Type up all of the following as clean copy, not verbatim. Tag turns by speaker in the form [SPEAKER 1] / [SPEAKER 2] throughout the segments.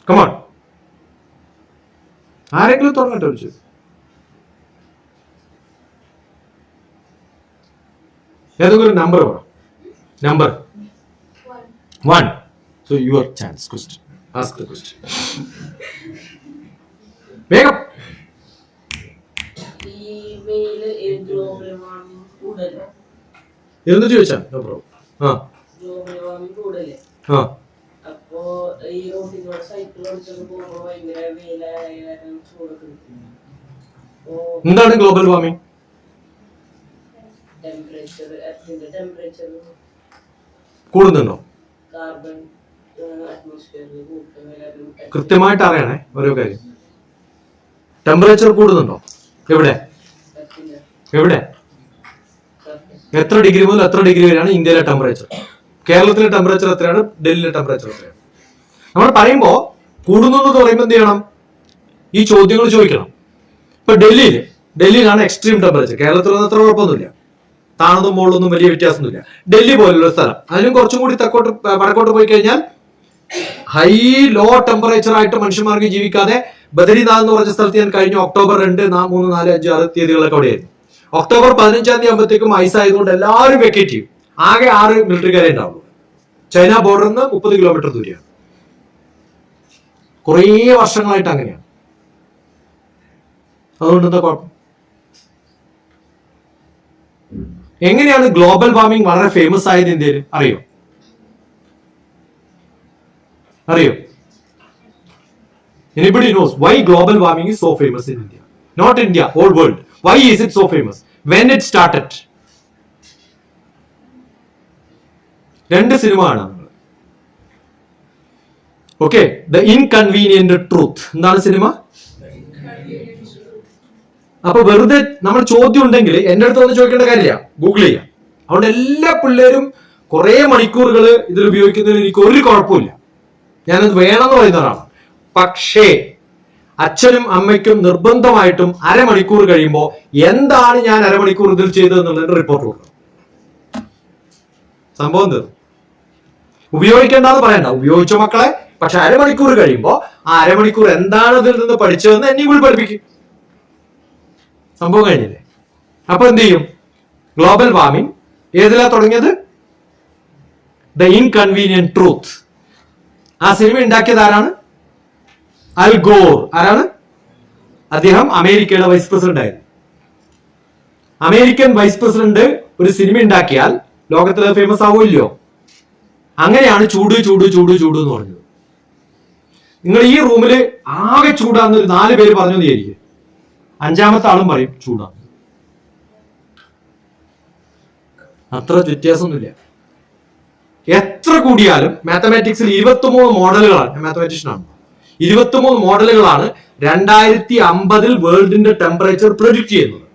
[SPEAKER 1] Come on, ആരെങ്കിലും തുടങ്ങട്ടെ ഒരു ചോദ്യം. ഏതൊക്കെ ഒരു നമ്പർ വേണം. Number 1. So your chance. Question. Ask the question. വേഗം. എന്ത് ചോദിച്ചാ? No problem. എന്താണ് ഗ്ലോബൽ വാർമിംഗ്? കൂടുന്നുണ്ടോ? കൃത്യമായിട്ട് അറിയണേ ഓരോ കാര്യം. ടെമ്പറേച്ചർ കൂടുന്നുണ്ടോ? എവിടെ എവിടെ എത്ര ഡിഗ്രി മുതൽ എത്ര ഡിഗ്രി വരെയാണ് ഇന്ത്യയിലെ ടെമ്പറേച്ചർ? കേരളത്തിലെ ടെമ്പറേച്ചർ എത്രയാണ്? ഡൽഹിയിലെ ടെമ്പറേച്ചർ എത്രയാണ്? നമ്മൾ പറയുമ്പോ കൂടുന്നു എന്ന് പറയുമ്പോൾ എന്ത് ചെയ്യണം? ഈ ചോദ്യങ്ങൾ ചോദിക്കണം. ഇപ്പൊ ഡൽഹിയിലാണ് എക്സ്ട്രീം ടെമ്പറേച്ചർ. കേരളത്തിലൊന്നും അത്ര കുഴപ്പമൊന്നുമില്ല, താണതും മുകളിലൊന്നും വലിയ വ്യത്യാസമൊന്നുമില്ല. ഡൽഹി പോലുള്ള സ്ഥലം, അതിനും കുറച്ചും കൂടി വടക്കോട്ട് പോയി കഴിഞ്ഞാൽ ഹൈ ലോ ടെമ്പറേച്ചർ ആയിട്ട് മനുഷ്യന്മാർക്ക് ജീവിക്കാതെ ബദരിനാഥ് എന്ന് പറഞ്ഞ സ്ഥലത്ത് ഞാൻ കഴിഞ്ഞ ഒക്ടോബർ 2, 3, 4, 5, 6 തീയതികളൊക്കെ അവിടെയായിരുന്നു. ഒക്ടോബർ 15 ആകുമ്പോഴത്തേക്കും ഐസ് ആയതുകൊണ്ട് എല്ലാവരും വെക്കേറ്റ് ചെയ്യും. ആകെ 6 മിലിറ്ററിക്കാരെ ഉണ്ടാവുള്ളൂ. ചൈന ബോർഡറിൽ നിന്ന് 30 കിലോമീറ്റർ ദൂരെയാണ്. കുറേ വർഷങ്ങളായിട്ട് അങ്ങനെയാണ്. അതുകൊണ്ട് എന്താ കുഴപ്പം? എങ്ങനെയാണ് ഗ്ലോബൽ വാർമിംഗ് വളരെ ഫേമസ് ആയത് ഇന്ത്യയിൽ? അറിയോ? Anybody knows why global warming is so famous in India? Not India, whole world. Why is it so famous? When it started? 2 cinema ആണ്. Okay, the inconvenient truth. എന്താണ് സിനിമ? അപ്പൊ വെറുതെ നമ്മൾ ചോദ്യം ഉണ്ടെങ്കിൽ എന്റെ അടുത്ത് വന്ന് ചോദിക്കേണ്ട കാര്യമില്ല, ഗൂഗിൾ ചെയ്യാം. അതുകൊണ്ട് എല്ലാ പിള്ളേരും കുറെ മണിക്കൂറുകൾ ഇതിൽ ഉപയോഗിക്കുന്നതിൽ എനിക്ക് ഒരു കുഴപ്പമില്ല. ഞാനത് വേണമെന്ന് പറയുന്ന ഒരാളാണ്. പക്ഷേ അച്ഛനും അമ്മയ്ക്കും നിർബന്ധമായിട്ടും അരമണിക്കൂർ കഴിയുമ്പോൾ എന്താണ് ഞാൻ അരമണിക്കൂർ ഇതിൽ ചെയ്തതെന്നുള്ളതിന്റെ റിപ്പോർട്ട് കൊടുക്കണം. സംഭവം തീർന്നു. ഉപയോഗിക്കേണ്ടെന്ന് പറയണ്ട, ഉപയോഗിച്ച മക്കളെ. പക്ഷെ അരമണിക്കൂർ കഴിയുമ്പോൾ ആ അരമണിക്കൂർ എന്താണ് ഇതിൽ നിന്ന് പഠിച്ചതെന്ന് എന്നെയും കൂടി പഠിപ്പിക്കും. സംഭവം കഴിഞ്ഞില്ലേ? അപ്പൊ എന്ത് ചെയ്യും? ഗ്ലോബൽ വാർമിംഗ് ഏതിലാ തുടങ്ങിയത്? The inconvenient truth. ആ സിനിമ ഉണ്ടാക്കിയത് ആരാണ്? അൽ ഗോർ. ആരാണ് അദ്ദേഹം? അമേരിക്കയുടെ വൈസ് പ്രസിഡന്റ് ആയിരുന്നു. അമേരിക്കൻ വൈസ് പ്രസിഡന്റ് ഒരു സിനിമ ഉണ്ടാക്കിയാൽ ലോകത്തിൽ ഫേമസ് ആവുമല്ലോ. അങ്ങനെയാണ് ചൂട് ചൂട് ചൂട് ചൂട് എന്ന് പറഞ്ഞത്. നിങ്ങൾ ഈ റൂമില് ആകെ ചൂടാന്ന് ഒരു 4 പേര് പറഞ്ഞു വിചാരിക്കും, 5ാമത്തെ ആളും പറയും ചൂടാണ്. അത്ര വ്യത്യാസമൊന്നുമില്ല. എത്ര കൂടിയാലും മാത്തമാറ്റിക്സിൽ 23 മോഡലുകളാണ്. ഞാൻ മാത്തമാറ്റീഷ്യനാണ്. 23 മോഡലുകളാണ് 2050 വേൾഡിന്റെ ടെമ്പറേച്ചർ പ്രൊഡിക്ട് ചെയ്യുന്നത്.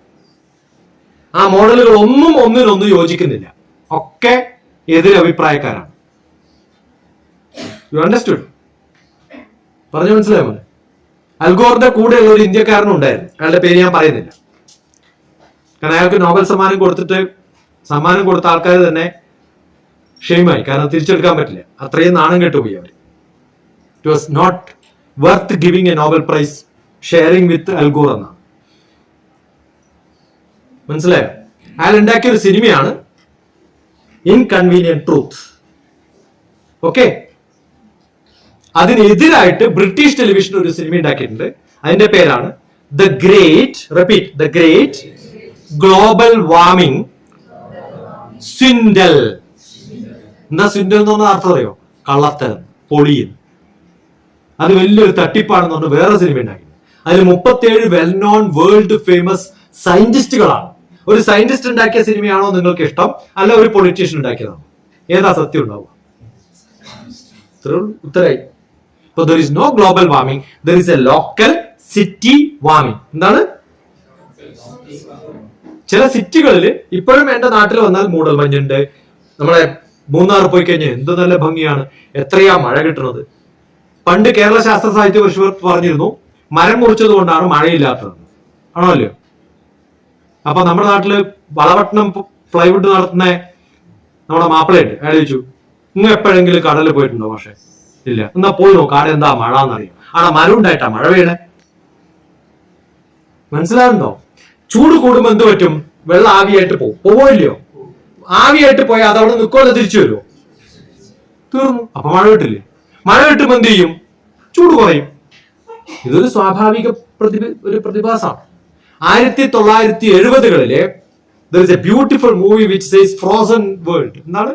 [SPEAKER 1] ആ മോഡലുകൾ ഒന്നും ഒന്നിനൊന്നും യോജിക്കുന്നില്ല. ഒക്കെ എതിരഭിപ്രായക്കാരാണ്. You understood? പറഞ്ഞു മനസ്സിലായോ? അൽഗോറിന്റെ കൂടെയുള്ള ഒരു ഇന്ത്യക്കാരനും ഉണ്ടായിരുന്നു. അയാളുടെ പേര് ഞാൻ പറയുന്നില്ല, കാരണം അയാൾക്ക് നോബൽ സമ്മാനം കൊടുത്ത ആൾക്കാർ തന്നെ ഷെയിമായി. കാരണം തിരിച്ചെടുക്കാൻ പറ്റില്ല, അത്രയും നാണം കെട്ടുപോയി അവർ. It was not worth giving a Nobel prize sharing with Al Gore എന്നാണ്. മനസ്സിലായോ? അയാൾ ഉണ്ടാക്കിയ ഒരു സിനിമയാണ് ഇൻകൺവീനിയന്റ് ട്രൂത്ത്. ഓക്കെ, അതിനെതിരായിട്ട് ബ്രിട്ടീഷ് ടെലിവിഷൻ ഒരു സിനിമ ഉണ്ടാക്കിയിട്ടുണ്ട്. അതിന്റെ പേരാണ് the great global warming swindle. എന്താ സ്വിൻഡൽ എന്ന് പറഞ്ഞാൽ അർത്ഥം അറിയോ? കള്ളത്തരം, പൊളിയൽ. അത് വലിയൊരു തട്ടിപ്പാണെന്ന് പറഞ്ഞ് വേറെ സിനിമ ഉണ്ടാക്കി. അതിൽ 37 വെൽ നോൺ വേൾഡ് ഫേമസ് സയന്റിസ്റ്റുകളാണ്. ഒരു സയന്റിസ്റ്റ് ഉണ്ടാക്കിയ സിനിമയാണോ നിങ്ങൾക്ക് ഇഷ്ടം, അല്ല ഒരു പൊളിറ്റീഷ്യൻ ഉണ്ടാക്കിയതാണോ? ഏതാ സത്യം ഉണ്ടാവുക? ഉത്തരായി. So there is no global warming, there is a local city warming. എന്താണ്? ചില സിറ്റികളിൽ ഇപ്പോഴും എന്റെ നാട്ടിൽ വന്നാൽ മൂടൽമഞ്ഞുണ്ട്. നമ്മളെ മൂന്നാർ പോയി കഴിഞ്ഞാൽ എന്ത് നല്ല ഭംഗിയാണ്, എത്രയാ മഴ കിട്ടുന്നത്. പണ്ട് കേരള ശാസ്ത്ര സാഹിത്യ പരിഷത്ത് പറഞ്ഞിരുന്നു മരം മുറിച്ചത് കൊണ്ടാണ് മഴയില്ലാത്തത്. ആണോ അല്ലയോ? അപ്പൊ നമ്മുടെ നാട്ടില് വളപട്ടണം പ്ലൈവുഡ് നടത്തുന്ന നമ്മുടെ മാപ്പിളയുണ്ട്. അയാൾ ചോദിച്ചു, നിങ്ങൾ എപ്പോഴെങ്കിലും കടലിൽ പോയിട്ടുണ്ടോ? പക്ഷെ ഇല്ല. എന്നാ പോയി നോക്ക് ആടെ എന്താ മഴ എന്നറിയാം. ആടെ മരം ഉണ്ടായിട്ടാ മഴ പെയ്യണേ. മനസ്സിലാവുണ്ടോ? ചൂട് കൂടുമ്പോ എന്ത് പറ്റും? വെള്ളം ആവിയായിട്ട് പോവില്ലയോ? ആവിയായിട്ട് പോയാൽ അതവിടെ നിൽക്കുമല്ലോ, തിരിച്ചു വരുമോ? തീർന്നു. അപ്പൊ മഴ കിട്ടില്ലേ? മഴ കിട്ടുമ്പോ എന്ത് ചെയ്യും? ചൂട് കുറയും. ഇതൊരു സ്വാഭാവിക ഒരു പ്രതിഭാസമാണ്. 1970-കളിലെ there is a beautiful movie which says Frozen World. എന്താണ്?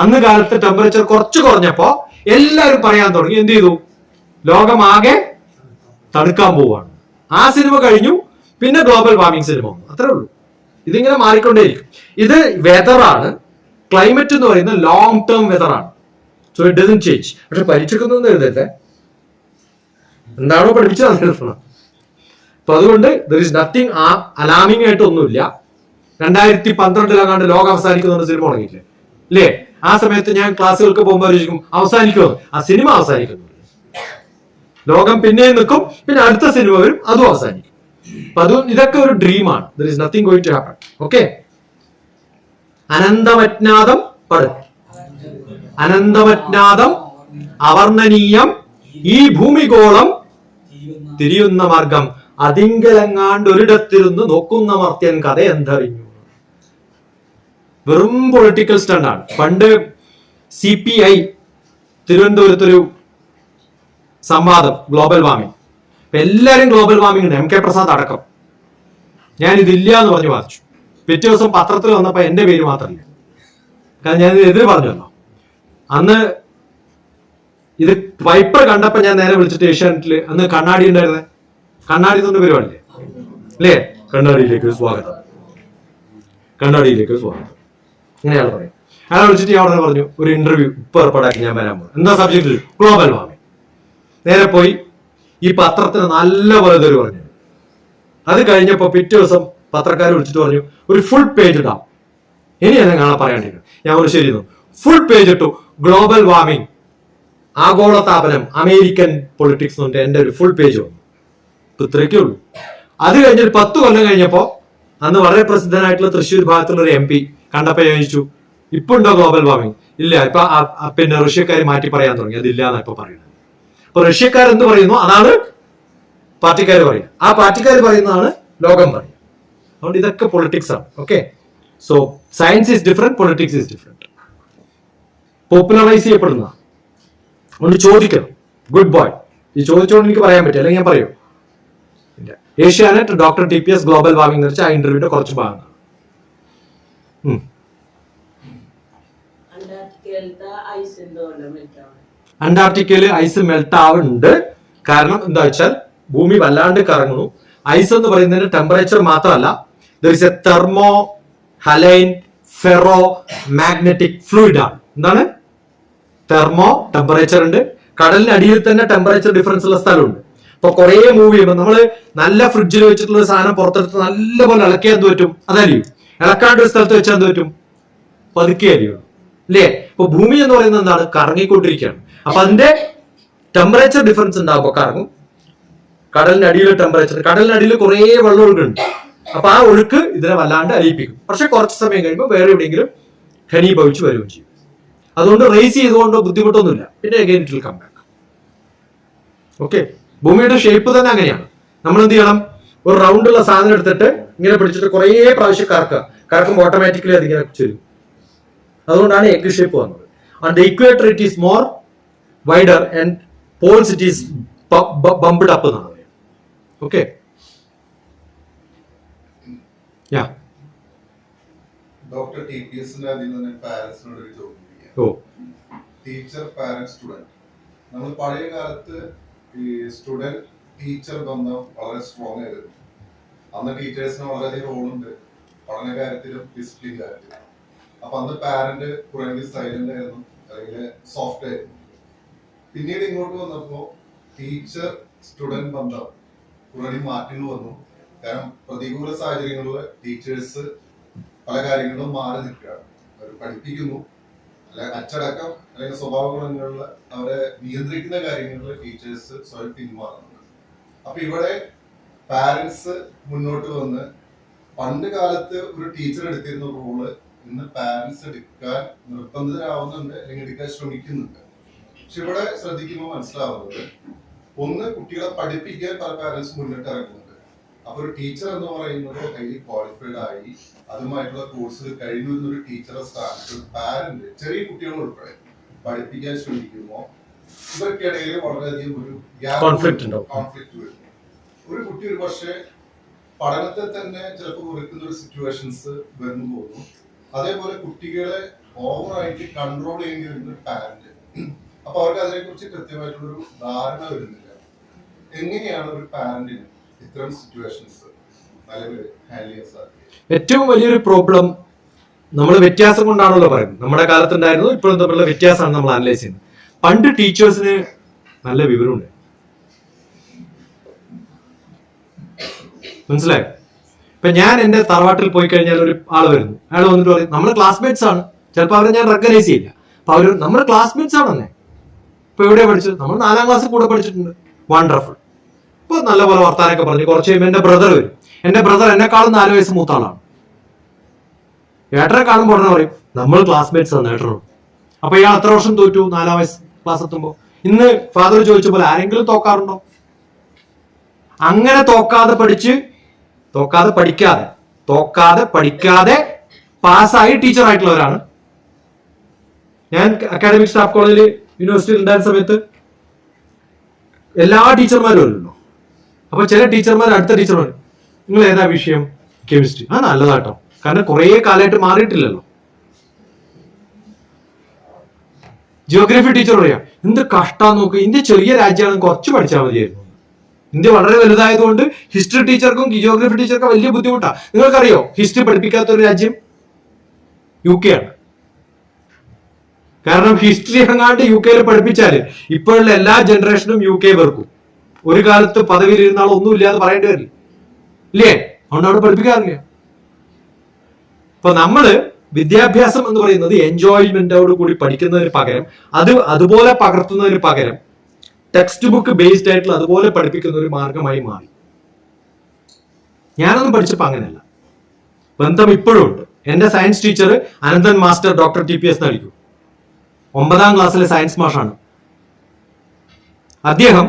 [SPEAKER 1] അന്ന് കാലത്ത് ടെമ്പറേച്ചർ കുറച്ച് കുറഞ്ഞപ്പോ എല്ലാവരും പറയാൻ തുടങ്ങി, എന്ത് ചെയ്തു? ലോകമാകെ തണുക്കാൻ പോവാണ്. ആ സിനിമ കഴിഞ്ഞു, പിന്നെ ഗ്ലോബൽ വാർമിംഗ് സിനിമ വന്നു. അത്രേ ഉള്ളൂ. ഇതിങ്ങനെ മാറിക്കൊണ്ടേയിരിക്കും. ഇത് വെതറാണ്. ക്ലൈമറ്റ് എന്ന് പറയുന്നത് ലോങ് ടേം വെതറാണ്. So it doesn't change. പക്ഷെ പരീക്ഷയ്ക്കൊന്നും എഴുതരുതേ, എന്താണോ പഠിപ്പിച്ചത് അത് എഴുതണം. അപ്പൊ അതുകൊണ്ട് ദർ ഇസ് നത്തിങ് അലാമിംഗ് ആയിട്ടൊന്നുമില്ല. 2012 ലോകം അവസാനിക്കുന്ന സിനിമ തുടങ്ങിയില്ലേ ഇല്ലേ? ആ സമയത്ത് ഞാൻ ക്ലാസ്സുകൾക്ക് പോകുമ്പോൾ ആലോചിക്കും അവസാനിക്കുമോ? ആ സിനിമ അവസാനിക്കുന്നു. ലോകം പിന്നെയും നിൽക്കും, പിന്നെ അടുത്ത സിനിമ വരും, അതും അവസാനിക്കും. അപ്പൊ ഇതൊക്കെ ഒരു ഡ്രീമാണ്. There is nothing going to happen. Okay. അനന്തമജ്ഞാതം അനന്തമജ്ഞാതം അവർണ്ണനീയം ഈ ഭൂമിഗോളം തിരിയുന്ന മാർഗം അതിങ്കലെങ്ങാണ്ട് ഒരിടത്തിരുന്ന് നോക്കുന്ന മർത്യൻ കഥ എന്തറിഞ്ഞു. വെറും പൊളിറ്റിക്കൽ സ്റ്റണ്ടാണ്. പണ്ട് CPI തിരുവനന്തപുരത്തൊരു സംവാദം, ഗ്ലോബൽ വാർമിംഗ്. എല്ലാരും ഗ്ലോബൽ വാർമിംഗ് ഉണ്ട്, MK പ്രസാദ് അടക്കം. ഞാൻ ഇതില്ല എന്ന് പറഞ്ഞു വാദിച്ചു. പിറ്റേ ദിവസം പത്രത്തിൽ വന്നപ്പോ എന്റെ പേര് മാത്രമില്ല. കാരണം ഞാൻ എതിര് പറഞ്ഞല്ലോ. അന്ന് ഇത് വൈപ്പർ കണ്ടപ്പോ ഞാൻ നേരെ വിളിച്ചിട്ട് ഏഷ്യാനെറ്റില്, അന്ന് കണ്ണാടി ഉണ്ടായിരുന്നേ, കണ്ണാടി തൊണ്ട് പരിപാടില്ലേ അല്ലേ? കണ്ണാടിയിലേക്ക് സ്വാഗതം, കണ്ണാടിയിലേക്ക് സ്വാഗതം, ഇങ്ങനെയാണ് പറയും. അയാളെ വിളിച്ചിട്ട് ഞാൻ ഉടനെ പറഞ്ഞു, ഒരു ഇന്റർവ്യൂ ഇപ്പൊ ഏർപ്പാടാക്കി ഞാൻ വരാൻ പോകും. എന്താ സബ്ജക്റ്റിൽ? Global warming. നേരെ പോയി ഈ പത്രത്തിന് നല്ല പോലെ തരും പറഞ്ഞു. അത് കഴിഞ്ഞപ്പോ പിറ്റേ ദിവസം പത്രക്കാർ വിളിച്ചിട്ട് പറഞ്ഞു, ഒരു ഫുൾ പേജ് ഇടാം. ഇനി എന്നെ കാണാൻ പറയാണ്ടിരുന്നു. ഞാൻ ഒരു ശരി, ഫുൾ പേജ് ഇട്ടു. ഗ്ലോബൽ വാർമിംഗ്, ആഗോളതാപനം, അമേരിക്കൻ പൊളിറ്റിക്സ് എന്നിട്ട് എന്റെ ഒരു ഫുൾ പേജ് വന്നു. ഇത്രയൊക്കെ ഉള്ളൂ. അത് കഴിഞ്ഞൊരു 10 കൊല്ലം കഴിഞ്ഞപ്പോ അന്ന് വളരെ പ്രസിദ്ധനായിട്ടുള്ള തൃശ്ശൂർ ഭാഗത്തുള്ള ഒരു MP കണ്ടപ്പോ ചോദിച്ചു, ഇപ്പൊ ഉണ്ടോ ഗ്ലോബൽ വാർമിംഗ്? ഇല്ല, ഇപ്പൊ പിന്നെ റഷ്യക്കാർ മാറ്റി പറയാൻ തുടങ്ങി, അതില്ല എന്നാ ഇപ്പൊ പറയുന്നത്. അപ്പൊ റഷ്യക്കാർ എന്ത് പറയുന്നു അതാണ് പാർട്ടിക്കാർ പറയുക, ആ പാർട്ടിക്കാർ പറയുന്നതാണ് ലോകം പറയുക. അതുകൊണ്ട് ഇതൊക്കെ പൊളിറ്റിക്സ് ആണ്. Okay. So science is different, politics is different. Popularise ചെയ്യപ്പെടുന്ന ഒന്ന് ചോദിക്കണം. Good boy. ഈ ചോദിച്ചോണ്ട് എനിക്ക് പറയാൻ പറ്റും, അല്ലെങ്കിൽ ഞാൻ പറയൂ. Asianet doctor TPS global warming എന്ന് വെച്ചാൽ ആ ഇന്റർവ്യൂന്റെ കുറച്ച് ഭാഗങ്ങൾ. അന്റാർട്ടിക്കയില് ഐസ് മെൽറ്റ് ആവുന്നുണ്ട്. കാരണം എന്താ വെച്ചാൽ ഭൂമി വല്ലാണ്ട് കറങ്ങുന്നു. ഐസ് എന്ന് പറയുന്നതിന്റെ ടെമ്പറേച്ചർ മാത്രമല്ല, there is A thermo ഹലൈൻ ferro magnetic fluid ആണ്. എന്താണ്? തെർമോ ടെമ്പറേച്ചർ ഉണ്ട്. കടലിനടിയിൽ തന്നെ ടെമ്പറേച്ചർ ഡിഫറൻസ് ഉള്ള സ്ഥലമുണ്ട്. അപ്പൊ കുറെ മൂവ് ചെയ്യുമ്പോൾ നമ്മള് നല്ല ഫ്രിഡ്ജിൽ വെച്ചിട്ടുള്ള ഒരു സാധനം പുറത്തെടുത്ത് നല്ലപോലെ ഇളക്കിയാൽ എന്ത് പറ്റും? അതറിയും. ഇളക്കാണ്ട് ഒരു സ്ഥലത്ത് വെച്ചാൽ എന്ത് പറ്റും? പതുക്കെ അറിയുള്ളൂ അല്ലേ? ഇപ്പൊ ഭൂമി എന്ന് പറയുന്നത് എന്താണ്? കറങ്ങിക്കൊണ്ടിരിക്കുകയാണ്. അപ്പൊ അതിന്റെ ടെമ്പറേച്ചർ ഡിഫറൻസ് ഉണ്ടാകുമ്പോൾ കറങ്ങും. കടലിനടിയിലെ ടെമ്പറേച്ചർ, കടലിനടിയിൽ കുറെ വെള്ളം ഒഴുക്കുണ്ട്. അപ്പൊ ആ ഒഴുക്ക് ഇതിനെ വല്ലാണ്ട് അലിയിപ്പിക്കും. പക്ഷെ കുറച്ച് സമയം കഴിയുമ്പോൾ വേറെ എവിടെയെങ്കിലും ഘനീഭവിച്ച് വരികയും ചെയ്യും. അതുകൊണ്ട് റേസ് ചെയ്തുകൊണ്ടോ ബുദ്ധിമുട്ടൊന്നുമില്ല. പിന്നെ again it will come back. Okay. ഭൂമിയുടെ ഷേപ്പ് തന്നെ അങ്ങനെയാണ്. നമ്മൾ എന്ത് ചെയ്യണം? ഒരു റൗണ്ടുള്ള സാധനം എടുത്തിട്ട് ഇങ്ങനെ പിടിച്ചിട്ട് കുറേ പ്രാവശ്യം കറക്കുമ്പോൾ ഓട്ടോമാറ്റിക്കലി അതിങ്ങനെ ചെയ്യും. അതുകൊണ്ടാണ് എഗ് ഷേപ്പ് വന്നത്. On the equator it is more wider and poles it is bumped up എന്നാണ്. ഓക്കെ. യാ
[SPEAKER 2] ഡോക്ടർ TPSന്റെ അതിൽ നിന്ന് പാരന്റ്സിനോട് ഒരു ചോദ്യം. ടീച്ചർ പാരന്റ് സ്റ്റുഡന്റ്, നമ്മൾ പഴയ കാലത്ത് ഈ സ്റ്റുഡന്റ് ടീച്ചർ ബന്ധം വളരെ സ്ട്രോങ് ആയിരുന്നു. അന്ന് ടീച്ചേഴ്സിന് വളരെയധികം റോളുണ്ട് പഠന കാര്യത്തിലും ഡിസിപ്ലിൻ കാര്യത്തിലും. അപ്പൊ അന്ന് പാരന്റ് കുറെ സൈലന്റ് ആയിരുന്നു, അല്ലെങ്കിൽ സോഫ്റ്റ് ആയിരുന്നു. പിന്നീട് ഇങ്ങോട്ട് വന്നപ്പോ ടീച്ചർ സ്റ്റുഡന്റ് ബന്ധം കുറെ മാറ്റങ്ങൾ വന്നു. കാരണം പ്രതികൂല സാഹചര്യങ്ങളിൽ ടീച്ചേഴ്സ് പല കാര്യങ്ങളും മാറി നിൽക്കുകയാണ്. അവർ പഠിപ്പിക്കുന്നു, അല്ല അച്ചടക്കം അല്ലെങ്കിൽ സ്വഭാവ ഗുണങ്ങളിൽ അവരെ നിയന്ത്രിക്കുന്ന കാര്യങ്ങളിൽ ടീച്ചേഴ്സ് സ്വയം പിന്മാറുന്നുണ്ട്. അപ്പൊ ഇവിടെ പാരന്റ്സ് മുന്നോട്ട് വന്ന് പണ്ട് കാലത്ത് ഒരു ടീച്ചർ എടുത്തിരുന്ന റോള് ഇന്ന് പാരന്റ്സ് എടുക്കാൻ നിർബന്ധിതരാവുന്നുണ്ട്, അല്ലെങ്കിൽ എടുക്കാൻ ശ്രമിക്കുന്നുണ്ട്. പക്ഷെ ഇവിടെ ശ്രദ്ധിക്കുമ്പോൾ മനസ്സിലാവുന്നത് ഒന്ന്, കുട്ടികളെ പഠിപ്പിക്കാൻ പല പാരന്റ്സ് മുന്നിട്ട് ഇറങ്ങുന്നുണ്ട്. അപ്പൊ ഒരു ടീച്ചർ എന്ന് പറയുന്നത് ഹൈലി ക്വാളിഫൈഡ് ആയി അതുമായിട്ടുള്ള കോഴ്സ് കഴിഞ്ഞു എന്നൊരു ടീച്ചറെ സ്ഥാനത്ത് പാരന്റ് ചെറിയ കുട്ടികൾ ഉൾപ്പെടെ പഠിപ്പിക്കാൻ ശ്രമിക്കുമ്പോൾ ഇവർക്കിടയിൽ വളരെയധികം ഒരു
[SPEAKER 1] കോൺഫ്ലിക്റ്റ്
[SPEAKER 2] വരുന്നു. ഒരു കുട്ടി ഒരു പക്ഷേ പഠനത്തെ തന്നെ ചിലപ്പോൾ കുറിക്കുന്ന ഒരു സിറ്റുവേഷൻസ് വരുന്നു പോകുന്നു. അതേപോലെ കുട്ടികളെ ഓവറായിട്ട് കൺട്രോൾ ചെയ്യേണ്ടി വരുന്ന ഒരു പാരന്റ്. അപ്പൊ അവർക്ക് അതിനെ കുറിച്ച് കൃത്യമായിട്ടുള്ളൊരു ധാരണ വരുന്നില്ല. എങ്ങനെയാണ് ഒരു പാരന്റിന് ഇത്തരം സിറ്റുവേഷൻസ് നിലവിൽ ഹാൻഡിൽ ചെയ്യാൻ സാധിക്കുക?
[SPEAKER 1] ഏറ്റവും വലിയൊരു പ്രോബ്ലം നമ്മൾ വ്യത്യാസം കൊണ്ടാണല്ലോ പറയുന്നത്. നമ്മുടെ കാലത്തുണ്ടായിരുന്നു ഇപ്പോഴും തമ്മിലുള്ള വ്യത്യാസമാണ് നമ്മൾ അനലൈസ് ചെയ്യുന്നത്. പണ്ട് ടീച്ചേഴ്സിന് നല്ല വിവരമുണ്ട്, മനസ്സിലായോ? ഇപ്പൊ ഞാൻ എന്റെ തറവാട്ടിൽ പോയി കഴിഞ്ഞാൽ ഒരു ആള് വരുന്നു, അയാൾ വന്നിട്ട് പറയും നമ്മുടെ ക്ലാസ്മേറ്റ്സ് ആണ്. ചിലപ്പോൾ അവരെ ഞാൻ റെക്കഗ്നൈസ് ചെയ്യില്ല. അപ്പൊ അവര് നമ്മുടെ ക്ലാസ്മേറ്റ്സ് ആണെന്നേ. ഇപ്പൊ എവിടെയാ പഠിച്ചത്? നമ്മൾ 4ാം ക്ലാസ്സിൽ കൂടെ പഠിച്ചിട്ടുണ്ട്. വണ്ടർഫുൾ. ഇപ്പൊ നല്ലപോലെ വർത്താനൊക്കെ പറഞ്ഞു. കുറച്ച് കഴിയുമ്പോൾ എന്റെ ബ്രദർ വരും. എന്റെ ബ്രദർ എന്നെക്കാളും 4 വയസ്സ് മൂത്ത ആളാണ്. ഏട്ടനെ കാണുമ്പോൾ ഉടനെ പറയും നമ്മൾ ക്ലാസ്മേറ്റ്സ് ആണ് ഏട്ടനോട്. അപ്പൊ ഇയാൾ എത്ര വർഷം തോറ്റു 4ാം വയസ്സ് ക്ലാസ് എത്തുമ്പോ? ഇന്ന് ഫാദർ ചോദിച്ച പോലെ ആരെങ്കിലും തോക്കാറുണ്ടോ? അങ്ങനെ തോക്കാതെ പഠിക്കാതെ പാസ്സായി ടീച്ചറായിട്ടുള്ളവരാണ്. ഞാൻ അക്കാഡമിക് സ്റ്റാഫ് കോളേജിൽ യൂണിവേഴ്സിറ്റിയിൽ ഉണ്ടായിരുന്ന സമയത്ത് എല്ലാ ടീച്ചർമാരും അല്ലല്ലോ. അപ്പൊ ചില ടീച്ചർമാർ അടുത്ത ടീച്ചർമാർ നിങ്ങൾ ഏതാ വിഷയം? കെമിസ്ട്രി. ആ നല്ലതാട്ടോ, കാരണം കുറെ കാലമായിട്ട് മാറിയിട്ടില്ലല്ലോ. ജിയോഗ്രഫി ടീച്ചർ പറയാം എന്ത് കഷ്ടാ നോക്ക്, ഇന്ത്യ ചെറിയ രാജ്യമാണ്, കുറച്ച് പഠിച്ചാൽ മതിയായിരുന്നു. ഇന്ത്യ വളരെ വലുതായതുകൊണ്ട് ഹിസ്റ്ററി ടീച്ചർക്കും ജിയോഗ്രഫി ടീച്ചർക്കും വലിയ ബുദ്ധിമുട്ടാണ്. നിങ്ങൾക്കറിയോ ഹിസ്റ്ററി പഠിപ്പിക്കാത്ത ഒരു രാജ്യം UK ആണ്. കാരണം ഹിസ്റ്ററി എങ്ങാണ്ട് UK പഠിപ്പിച്ചാല് ഇപ്പോഴുള്ള എല്ലാ ജനറേഷനും UK വെറുക്കും. ഒരു കാലത്ത് പദവിയിൽ ഇരുന്നാൾ ഒന്നുമില്ലാന്ന് പറയേണ്ടി വരില്ല, ഇല്ലേ? അതുകൊണ്ട് അവിടെ പഠിപ്പിക്കാറില്ല. അപ്പൊ നമ്മള് വിദ്യാഭ്യാസം എന്ന് പറയുന്നത് എൻജോയ്മെന്റോട് കൂടി പഠിക്കുന്നതിന് പകരം അതുപോലെ പകർത്തുന്നതിന് പകരം ടെക്സ്റ്റ് ബുക്ക് ബേസ്ഡ് ആയിട്ടുള്ള അതുപോലെ പഠിപ്പിക്കുന്ന ഒരു മാർഗമായി മാറി. ഞാനൊന്നും പഠിച്ചപ്പോ അങ്ങനെയല്ല. ബന്ധം ഇപ്പോഴും ഉണ്ട്. എന്റെ science teacher Ananthan master doctor TPS നടിക്കും. 9ാം ക്ലാസ്സിലെ സയൻസ് മാഷാണ് അദ്ദേഹം.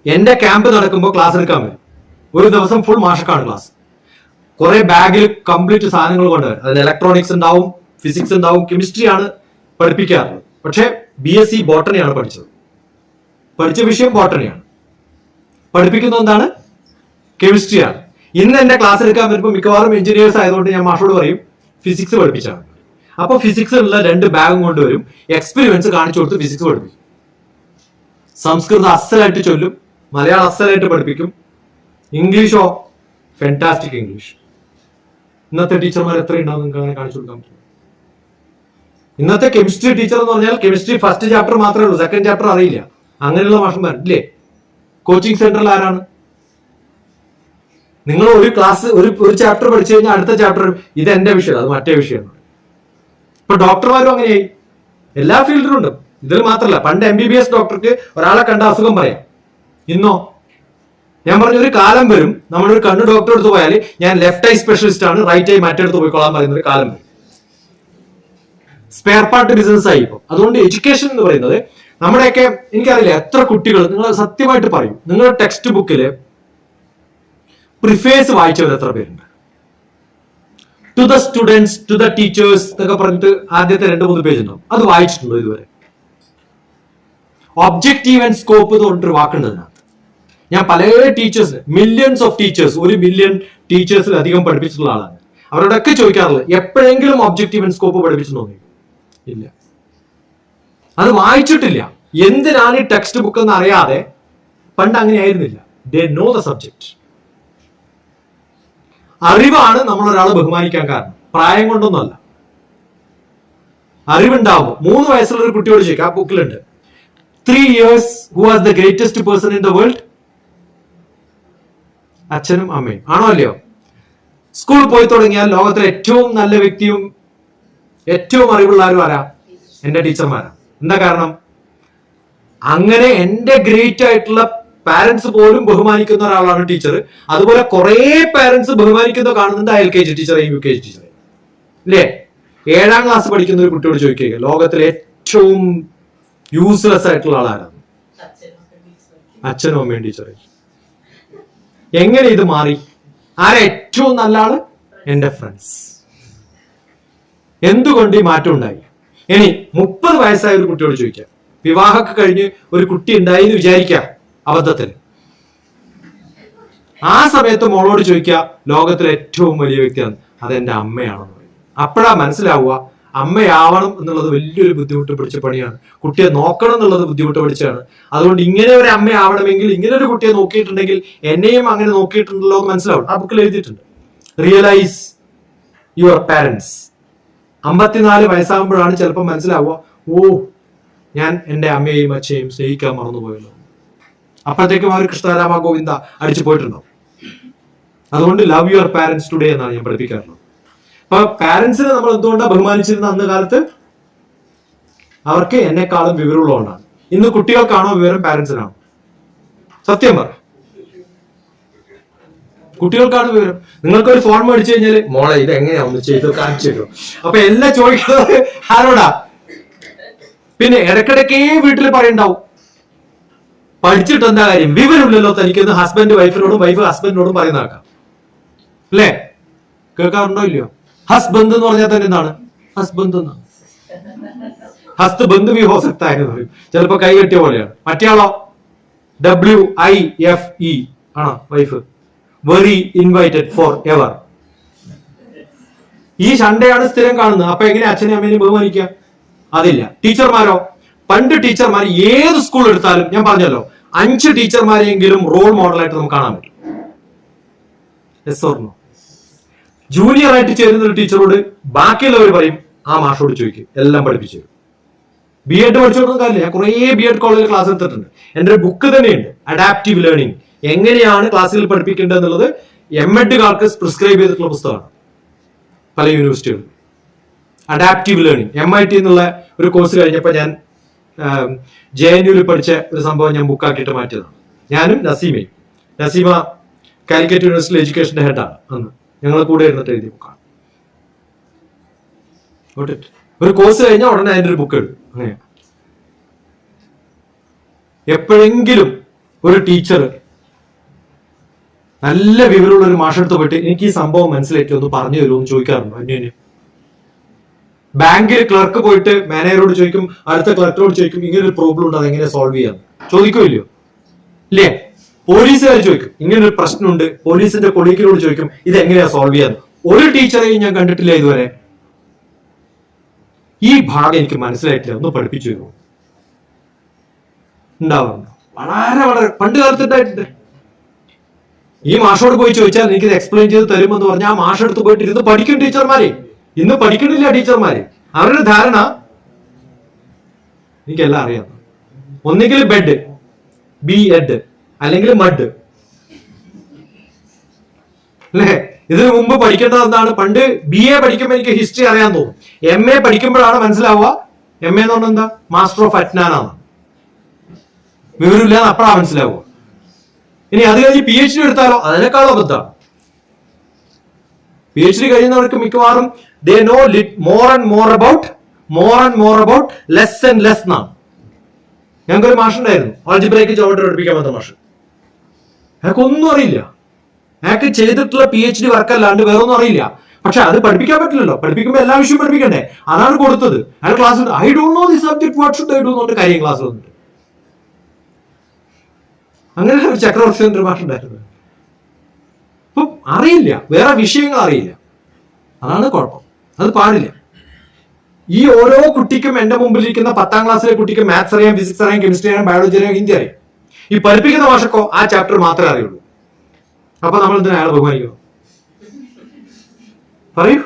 [SPEAKER 1] എന്റെ ക്യാമ്പ് നടക്കുമ്പോൾ ക്ലാസ് എടുക്കാൻ വരും. ഒരു ദിവസം ഫുൾ മാഷക്കാണ് ക്ലാസ്. കുറെ ബാഗിൽ കംപ്ലീറ്റ് സാധനങ്ങൾ കൊണ്ടുവരും. അതിൽ ഇലക്ട്രോണിക്സ് ഉണ്ടാവും, ഫിസിക്സ് ഉണ്ടാവും, കെമിസ്ട്രി ആണ് പഠിപ്പിക്കാറുള്ളത്. പക്ഷെ BSc ബോട്ടണിയാണ് പഠിച്ചത്. പഠിച്ച വിഷയം ബോട്ടണിയാണ്. പഠിപ്പിക്കുന്നത് എന്താണ്? കെമിസ്ട്രിയാണ്. ഇന്ന് എന്റെ ക്ലാസ് എടുക്കാൻ വരുമ്പോൾ മിക്കവാറും എഞ്ചിനീയേഴ്സ് ആയതുകൊണ്ട് ഞാൻ മാഷോട് പറയും ഫിസിക്സ് പഠിപ്പിച്ചാണ്. അപ്പൊ ഫിസിക്സ് ഉള്ള 2 ബാഗും കൊണ്ടുവരും. എക്സ്പെരിമെന്റ്സ് കാണിച്ചു കൊടുത്ത് ഫിസിക്സ് പഠിപ്പിക്കും. സംസ്കൃതം അസലായിട്ട് ചൊല്ലും, മലയാളം അസലായിട്ട് പഠിപ്പിക്കും. ഇംഗ്ലീഷോ ഫാന്റാസ്റ്റിക് ഇംഗ്ലീഷ്. ഇന്നത്തെ ടീച്ചർമാർ എത്ര ഉണ്ടാവും നിങ്ങൾക്ക് അങ്ങനെ കാണിച്ചു കൊടുക്കാൻ പറ്റും? ഇന്നത്തെ കെമിസ്ട്രി ടീച്ചർ എന്ന് പറഞ്ഞാൽ കെമിസ്ട്രി ഫസ്റ്റ് ചാപ്റ്റർ മാത്രമേ ഉള്ളൂ, സെക്കൻഡ് ചാപ്റ്റർ അറിയില്ല. അങ്ങനെയുള്ള മാഷന്മാർ ഇല്ലേ? കോച്ചിങ് സെന്ററിൽ ആരാണ്? നിങ്ങൾ ഒരു ക്ലാസ് ഒരു ചാപ്റ്റർ പഠിച്ചു കഴിഞ്ഞാൽ അടുത്ത ചാപ്റ്റർ ഇത് എന്റെ വിഷയം, അത് മറ്റേ വിഷയമാണ്. ഇപ്പൊ ഡോക്ടർമാരും അങ്ങനെയായി. എല്ലാ ഫീൽഡിലും ഉണ്ട്. ഇതിൽ മാത്രമല്ല, പണ്ട് MBBS ഡോക്ടർക്ക് ഒരാളെ കണ്ട അസുഖം പറയാം. ഇന്നോ ഞാൻ പറഞ്ഞ ഒരു കാലം വരും, നമ്മളൊരു കണ്ണ് ഡോക്ടർ എടുത്ത് പോയാൽ ഞാൻ ലെഫ്റ്റ് ഐ സ്പെഷ്യലിസ്റ്റ് ആണ്, റൈറ്റ് ഐ മറ്റെടുത്ത് പോയിക്കൊള്ളാൻ പറയുന്ന ഒരു കാലം വരും. സ്പെയർ പാർട്ട് ബിസിനസ് ആയി ഇപ്പം. അതുകൊണ്ട് എഡ്യൂക്കേഷൻ എന്ന് പറയുന്നത് നമ്മുടെയൊക്കെ, എനിക്കറിയില്ല എത്ര കുട്ടികൾ, നിങ്ങൾ സത്യമായിട്ട് പറയും, നിങ്ങളുടെ ടെക്സ്റ്റ് ബുക്കില് പ്രിഫേസ് വായിച്ചവർ എത്ര പേരുണ്ട്? To the students, to the teachers എന്നൊക്കെ പറഞ്ഞിട്ട് ആദ്യത്തെ 2-3 പേജ് ഉണ്ടാവും. അത് വായിച്ചിട്ടുണ്ടോ ഇതുവരെ? ഒബ്ജക്റ്റീവ് ആൻഡ് സ്കോപ്പ് എന്ന് പറഞ്ഞിട്ടൊരു വാക്കുണ്ട് അതിനകത്ത്. ഞാൻ പല teachers, millions of teachers, 1 million ടീച്ചേഴ്സിൽ അധികം പഠിപ്പിച്ചിട്ടുള്ള ആളാണ്. അവരോടൊക്കെ ചോദിക്കാറുള്ളത് എപ്പോഴെങ്കിലും ഒബ്ജക്റ്റീവ് ആൻഡ് സ്കോപ്പ് പഠിപ്പിച്ചെന്ന് തോന്നി? ഇല്ല, അത് വായിച്ചിട്ടില്ല. എന്തിനാണ് ഈ ടെക്സ്റ്റ് ബുക്ക് എന്ന് അറിയാതെ. പണ്ട് അങ്ങനെ ആയിരുന്നില്ല. They know the subject. അറിവാണ് നമ്മൾ ഒരാളെ ബഹുമാനിക്കാൻ കാരണം, പ്രായം കൊണ്ടൊന്നുമല്ല. അറിവുണ്ടാവും. 3 വയസ്സുള്ള ഒരു കുട്ടിയോട് ചോദിക്കാം, ആ ബുക്കിലുണ്ട് 3 years who was the greatest person in the world? അച്ഛനും അമ്മയും ആണോ അല്ലയോ? സ്കൂൾ പോയി തുടങ്ങിയാൽ ലോകത്തിലെ ഏറ്റവും നല്ല വ്യക്തിയും ഏറ്റവും അറിവുള്ള ആരും ആരാ? എന്റെ ടീച്ചർമാരാ. എന്താ കാരണം? അങ്ങനെ എന്റെ ഗ്രേറ്റ് ആയിട്ടുള്ള പാരന്റ്സ് പോലും ബഹുമാനിക്കുന്ന ഒരാളാണ് ടീച്ചർ. അതുപോലെ കുറെ പാരന്റ്സ് ബഹുമാനിക്കുന്ന കാണുന്നുണ്ട് LKG ടീച്ചറെയും UKG ടീച്ചറെയും, ഇല്ലേ? 7ാം ക്ലാസ് പഠിക്കുന്ന ഒരു കുട്ടിയോട് ചോദിക്കുക ലോകത്തിലെ ഏറ്റവും യൂസ്ലെസ് ആയിട്ടുള്ള ആളാരാണ്? അച്ഛനും അമ്മയും ടീച്ചറെ. എങ്ങനെ ഇത് മാറി? ആരാ ഏറ്റവും നല്ല ആള്? എന്റെ ഫ്രണ്ട്സ്. എന്തുകൊണ്ട് ഈ മാറ്റം ഉണ്ടായി? ഇനി 30 വയസ്സായ ഒരു കുട്ടിയോട് ചോദിക്കാം, വിവാഹമൊക്കെ കഴിഞ്ഞ് ഒരു കുട്ടി ഉണ്ടായി എന്ന് വിചാരിക്കാം അബദ്ധത്തിൽ. ആ സമയത്ത് മോളോട് ചോദിക്കുക ലോകത്തിലെ ഏറ്റവും വലിയ വ്യക്തിയാണ്, അതെന്റെ അമ്മയാണെന്ന് പറയും. അപ്പോഴാ മനസ്സിലാവുക അമ്മയാവണം എന്നുള്ളത് വലിയൊരു ബുദ്ധിമുട്ട് പിടിച്ച പണിയാണ്. കുട്ടിയെ നോക്കണം എന്നുള്ളത് ബുദ്ധിമുട്ട് പിടിച്ചാണ്. അതുകൊണ്ട് ഇങ്ങനെ ഒരു അമ്മയാവണമെങ്കിൽ, ഇങ്ങനെ ഒരു കുട്ടിയെ നോക്കിയിട്ടുണ്ടെങ്കിൽ എന്നെയും അങ്ങനെ നോക്കിയിട്ടുണ്ടല്ലോ എന്ന് മനസ്സിലാവും. ആ ബുക്കിൽ എഴുതിയിട്ടുണ്ട്, റിയലൈസ് യുവർ പാരന്റ്സ്. 54 വയസ്സാകുമ്പോഴാണ് ചിലപ്പോൾ മനസ്സിലാവുക, ഓ ഞാൻ എൻ്റെ അമ്മയെയും അച്ഛയെയും സ്നേഹിക്കാൻ മറന്നുപോയല്ലോ. അപ്പോഴത്തേക്കും അവർ കൃഷ്ണരാമ ഗോവിന്ദ അടിച്ചു പോയിട്ടുണ്ടോ? അതുകൊണ്ട് ലവ് യുവർ പാരന്റ്സ് ടുഡേ എന്നാണ് ഞാൻ പഠിപ്പിക്കാറുള്ളത്. അപ്പൊ പാരന്റ്സിനെ നമ്മൾ എന്തുകൊണ്ടാണ് ബഹുമാനിച്ചിരുന്ന അന്ന് കാലത്ത്? അവർക്ക് എന്നെക്കാളും വിവരമുള്ളതുകൊണ്ടാണ്. ഇന്ന് കുട്ടികൾക്കാണോ വിവരം, പാരന്റ്സിനാണോ? സത്യം പറ, കുട്ടികൾക്കാണ് വിവരം. നിങ്ങൾക്കൊരു ഫോൺ മേടിച്ചു കഴിഞ്ഞാല് മോളെ ഇത് എങ്ങനെയാ ഒന്ന് ചെയ്ത് കാണിച്ചു തരുമോ? അപ്പൊ എല്ലാം ചോദിക്കുന്നത് ആരോടാ? പിന്നെ ഇടക്കിടക്കേ വീട്ടിൽ പറയണ്ടാവും, പഠിച്ചിട്ട് എന്താ കാര്യം, വിവരമില്ലല്ലോ തനിക്കൊന്ന് ഹസ്ബൻഡ് വൈഫിനോടും വൈഫ് ഹസ്ബൻഡിനോടും പറയുന്ന ആൾക്കാർ അല്ലേ? കേൾക്കാറുണ്ടോ ഇല്ലയോ? ഹസ്ബൻഡ് എന്ന് പറഞ്ഞാൽ തന്നെ എന്താണ്? ഹസ്ബൻഡ് എന്നാണ്. ഹസ്ത് ബന്ധു വി ഹോ സക്താ എന്ന് പറയും. ചിലപ്പോ കൈ കെട്ടിയ പോലെയാണ്. മറ്റേയാളോ WIFE ആണോ? Wife very invited for ever. ഈ ഷണ്ടയാണ് സ്ഥിരം കാണുന്നത്. അപ്പൊ എങ്ങനെ അച്ഛനെയും അമ്മേനെയും ബഹുമാനിക്കുക? അതില്ല. ടീച്ചർമാരോ? പണ്ട് ടീച്ചർമാർ ഏത് സ്കൂൾ എടുത്താലും ഞാൻ പറഞ്ഞല്ലോ 5 ടീച്ചർമാരെങ്കിലും റോൾ മോഡലായിട്ട് നമുക്ക് കാണാൻ പറ്റും. Yes or no? ജൂനിയർ ആയിട്ട് ചേരുന്ന ഒരു ടീച്ചറോട് ബാക്കിയുള്ളവർ പറയും ആ മാഷോട് ചോദിക്കും, എല്ലാം പഠിപ്പിച്ചു തരും. BEd പഠിച്ചോടുന്ന കാര്യമില്ല. ഞാൻ കുറേ BEd കോളേജിൽ ക്ലാസ് എടുത്തിട്ടുണ്ട്. എൻ്റെ ഒരു ബുക്ക് തന്നെയുണ്ട്, അഡാപ്റ്റീവ് ലേണിംഗ്, എങ്ങനെയാണ് ക്ലാസ്സിൽ പഠിപ്പിക്കേണ്ടത് എന്നുള്ളത്. MEdകാർക്ക് പ്രിസ്ക്രൈബ് ചെയ്തിട്ടുള്ള പുസ്തകമാണ് പല യൂണിവേഴ്സിറ്റികളിലും. അഡാപ്റ്റീവ് ലേണിംഗ്, MIT എന്നുള്ള ഒരു കോഴ്സ് കഴിഞ്ഞപ്പോൾ ഞാൻ JNUവിൽ പഠിച്ച ഒരു സംഭവം ഞാൻ ബുക്കാക്കിയിട്ട് മാറ്റിയതാണ്. ഞാനും നസീമയും. നസീമ കാലിക്കറ്റ് യൂണിവേഴ്സിറ്റി എഡ്യൂക്കേഷന്റെ ഹെഡാണ്. അന്ന് ഞങ്ങൾ കൂടെ ഇരുന്നിട്ട് എഴുതിയ ബുക്കാണ്. ഒരു കോഴ്സ് കഴിഞ്ഞാൽ ഉടനെ അതിന്റെ ഒരു ബുക്ക് എഴുതും. അങ്ങനെ എപ്പോഴെങ്കിലും ഒരു ടീച്ചർ നല്ല വിവരമുള്ള ഒരു മാഷെടുത്ത് പോയിട്ട് എനിക്ക് ഈ സംഭവം മനസ്സിലാക്കി ഒന്ന് പറഞ്ഞു തരുമോ എന്ന് ചോദിക്കാറുണ്ടോ? അന്യോന്യം. ബാങ്കിൽ ക്ലർക്ക് പോയിട്ട് മാനേജറോട് ചോദിക്കും, അടുത്ത ക്ലർക്കറോട് ചോദിക്കും ഇങ്ങനെ ഒരു പ്രോബ്ലം ഉണ്ട്, അതെങ്ങനെ സോൾവ് ചെയ്യാം ചോദിക്കോ ഇല്ലയോ? ഇല്ലേ? പോലീസുകാർ ചോദിക്കും ഇങ്ങനെ ഒരു പ്രശ്നമുണ്ട്, പോലീസിന്റെ കൊളീഗിനോട് ചോദിക്കും ഇത് എങ്ങനെയാ സോൾവ് ചെയ്യാൻ. ഒരു ടീച്ചറെയും ഞാൻ കണ്ടിട്ടില്ല ഇതുവരെ ഈ ഭാഗം എനിക്ക് മനസ്സിലായിട്ടില്ല, ഒന്ന് പഠിപ്പിച്ചു തരുമോ? ഉണ്ടാവാറുണ്ട്. വളരെ വളരെ പണ്ട് കാലത്തുണ്ടായിട്ടുണ്ട്. ഈ മാഷോട് പോയി ചോദിച്ചാൽ എനിക്കിത് എക്സ്പ്ലെയിൻ ചെയ്ത് തരുമെന്ന് പറഞ്ഞാൽ ആ മാഷെടുത്ത് പോയിട്ട് ഇരുന്ന് പഠിക്കും ടീച്ചർമാരെ. ഇന്ന് പഠിക്കണില്ല ടീച്ചർമാര്. അവരുടെ ധാരണ എനിക്കെല്ലാം അറിയാം, ഒന്നെങ്കിൽ ബെഡ് BEd അല്ലെങ്കിൽ മഡ് അല്ലേ? ഇതിനു മുമ്പ് പഠിക്കേണ്ടത് എന്താണ്? പണ്ട് BA പഠിക്കുമ്പോൾ എനിക്ക് ഹിസ്റ്ററി അറിയാൻ തോന്നും. MA പഠിക്കുമ്പോഴാണ് മനസ്സിലാവുക MA എന്ന് പറഞ്ഞാൽ എന്താ? Master of അജ്ഞാനാണ്. വിവരമില്ലാന്ന് അപ്പോഴാണ് മനസ്സിലാവുക. ഇനി അത് കഴിഞ്ഞ് PhD എടുത്താലോ അതിനേക്കാളും അബദ്ധമാണ്. PhD കഴിയുന്നവർക്ക് മിക്കവാറും they know more and more about less and less എന്നാണ്. ഞങ്ങൾക്കൊരു മാഷുണ്ടായിരുന്നു, ആൾജിബ്രയ്ക്ക് ജോമെട്രി പഠിപ്പിക്കാൻ വന്ന മാഷ്. അയാൾക്ക് ഒന്നും അറിയില്ല. അയാൾക്ക് ചെയ്തിട്ടുള്ള PhD വർക്ക് അല്ലാണ്ട് വേറൊന്നും അറിയില്ല. പക്ഷെ അത് പഠിപ്പിക്കാൻ പറ്റില്ലല്ലോ. പഠിപ്പിക്കുമ്പോൾ എല്ലാ വിഷയവും പഠിപ്പിക്കണ്ടേ? അതാണ് കൊടുത്തത്. അയാൾ class I don't know the subject what should I do എന്നിട്ട് കാര്യം ക്ലാസ് വന്നിട്ട്. അങ്ങനെ ഒരു ചക്രവർത്തി മാഷുണ്ടായിരുന്നു. അപ്പൊ അറിയില്ല, വേറെ വിഷയങ്ങൾ അറിയില്ല. അതാണ് കുഴപ്പം. അത് പാടില്ല. ഈ ഓരോ കുട്ടിക്കും എന്റെ മുമ്പിലിരിക്കുന്ന 10ാം ക്ലാസ്സിലെ കുട്ടിക്ക് മാത്സ് അറിയാം, ഫിസിക്സ് അറിയാം, കെമിസ്ട്രി അറിയാം, ബയോളജി അറിയാം, ഹിന്ദി അറിയാം. ഈ പഠിപ്പിക്കുന്ന ഭാഷക്കോ ആ ചാപ്റ്റർ മാത്രമേ അറിയുള്ളൂ. അപ്പൊ നമ്മൾ എന്തിനാ അയാളെ ബഹുമാനിക്കണം? പറയൂ.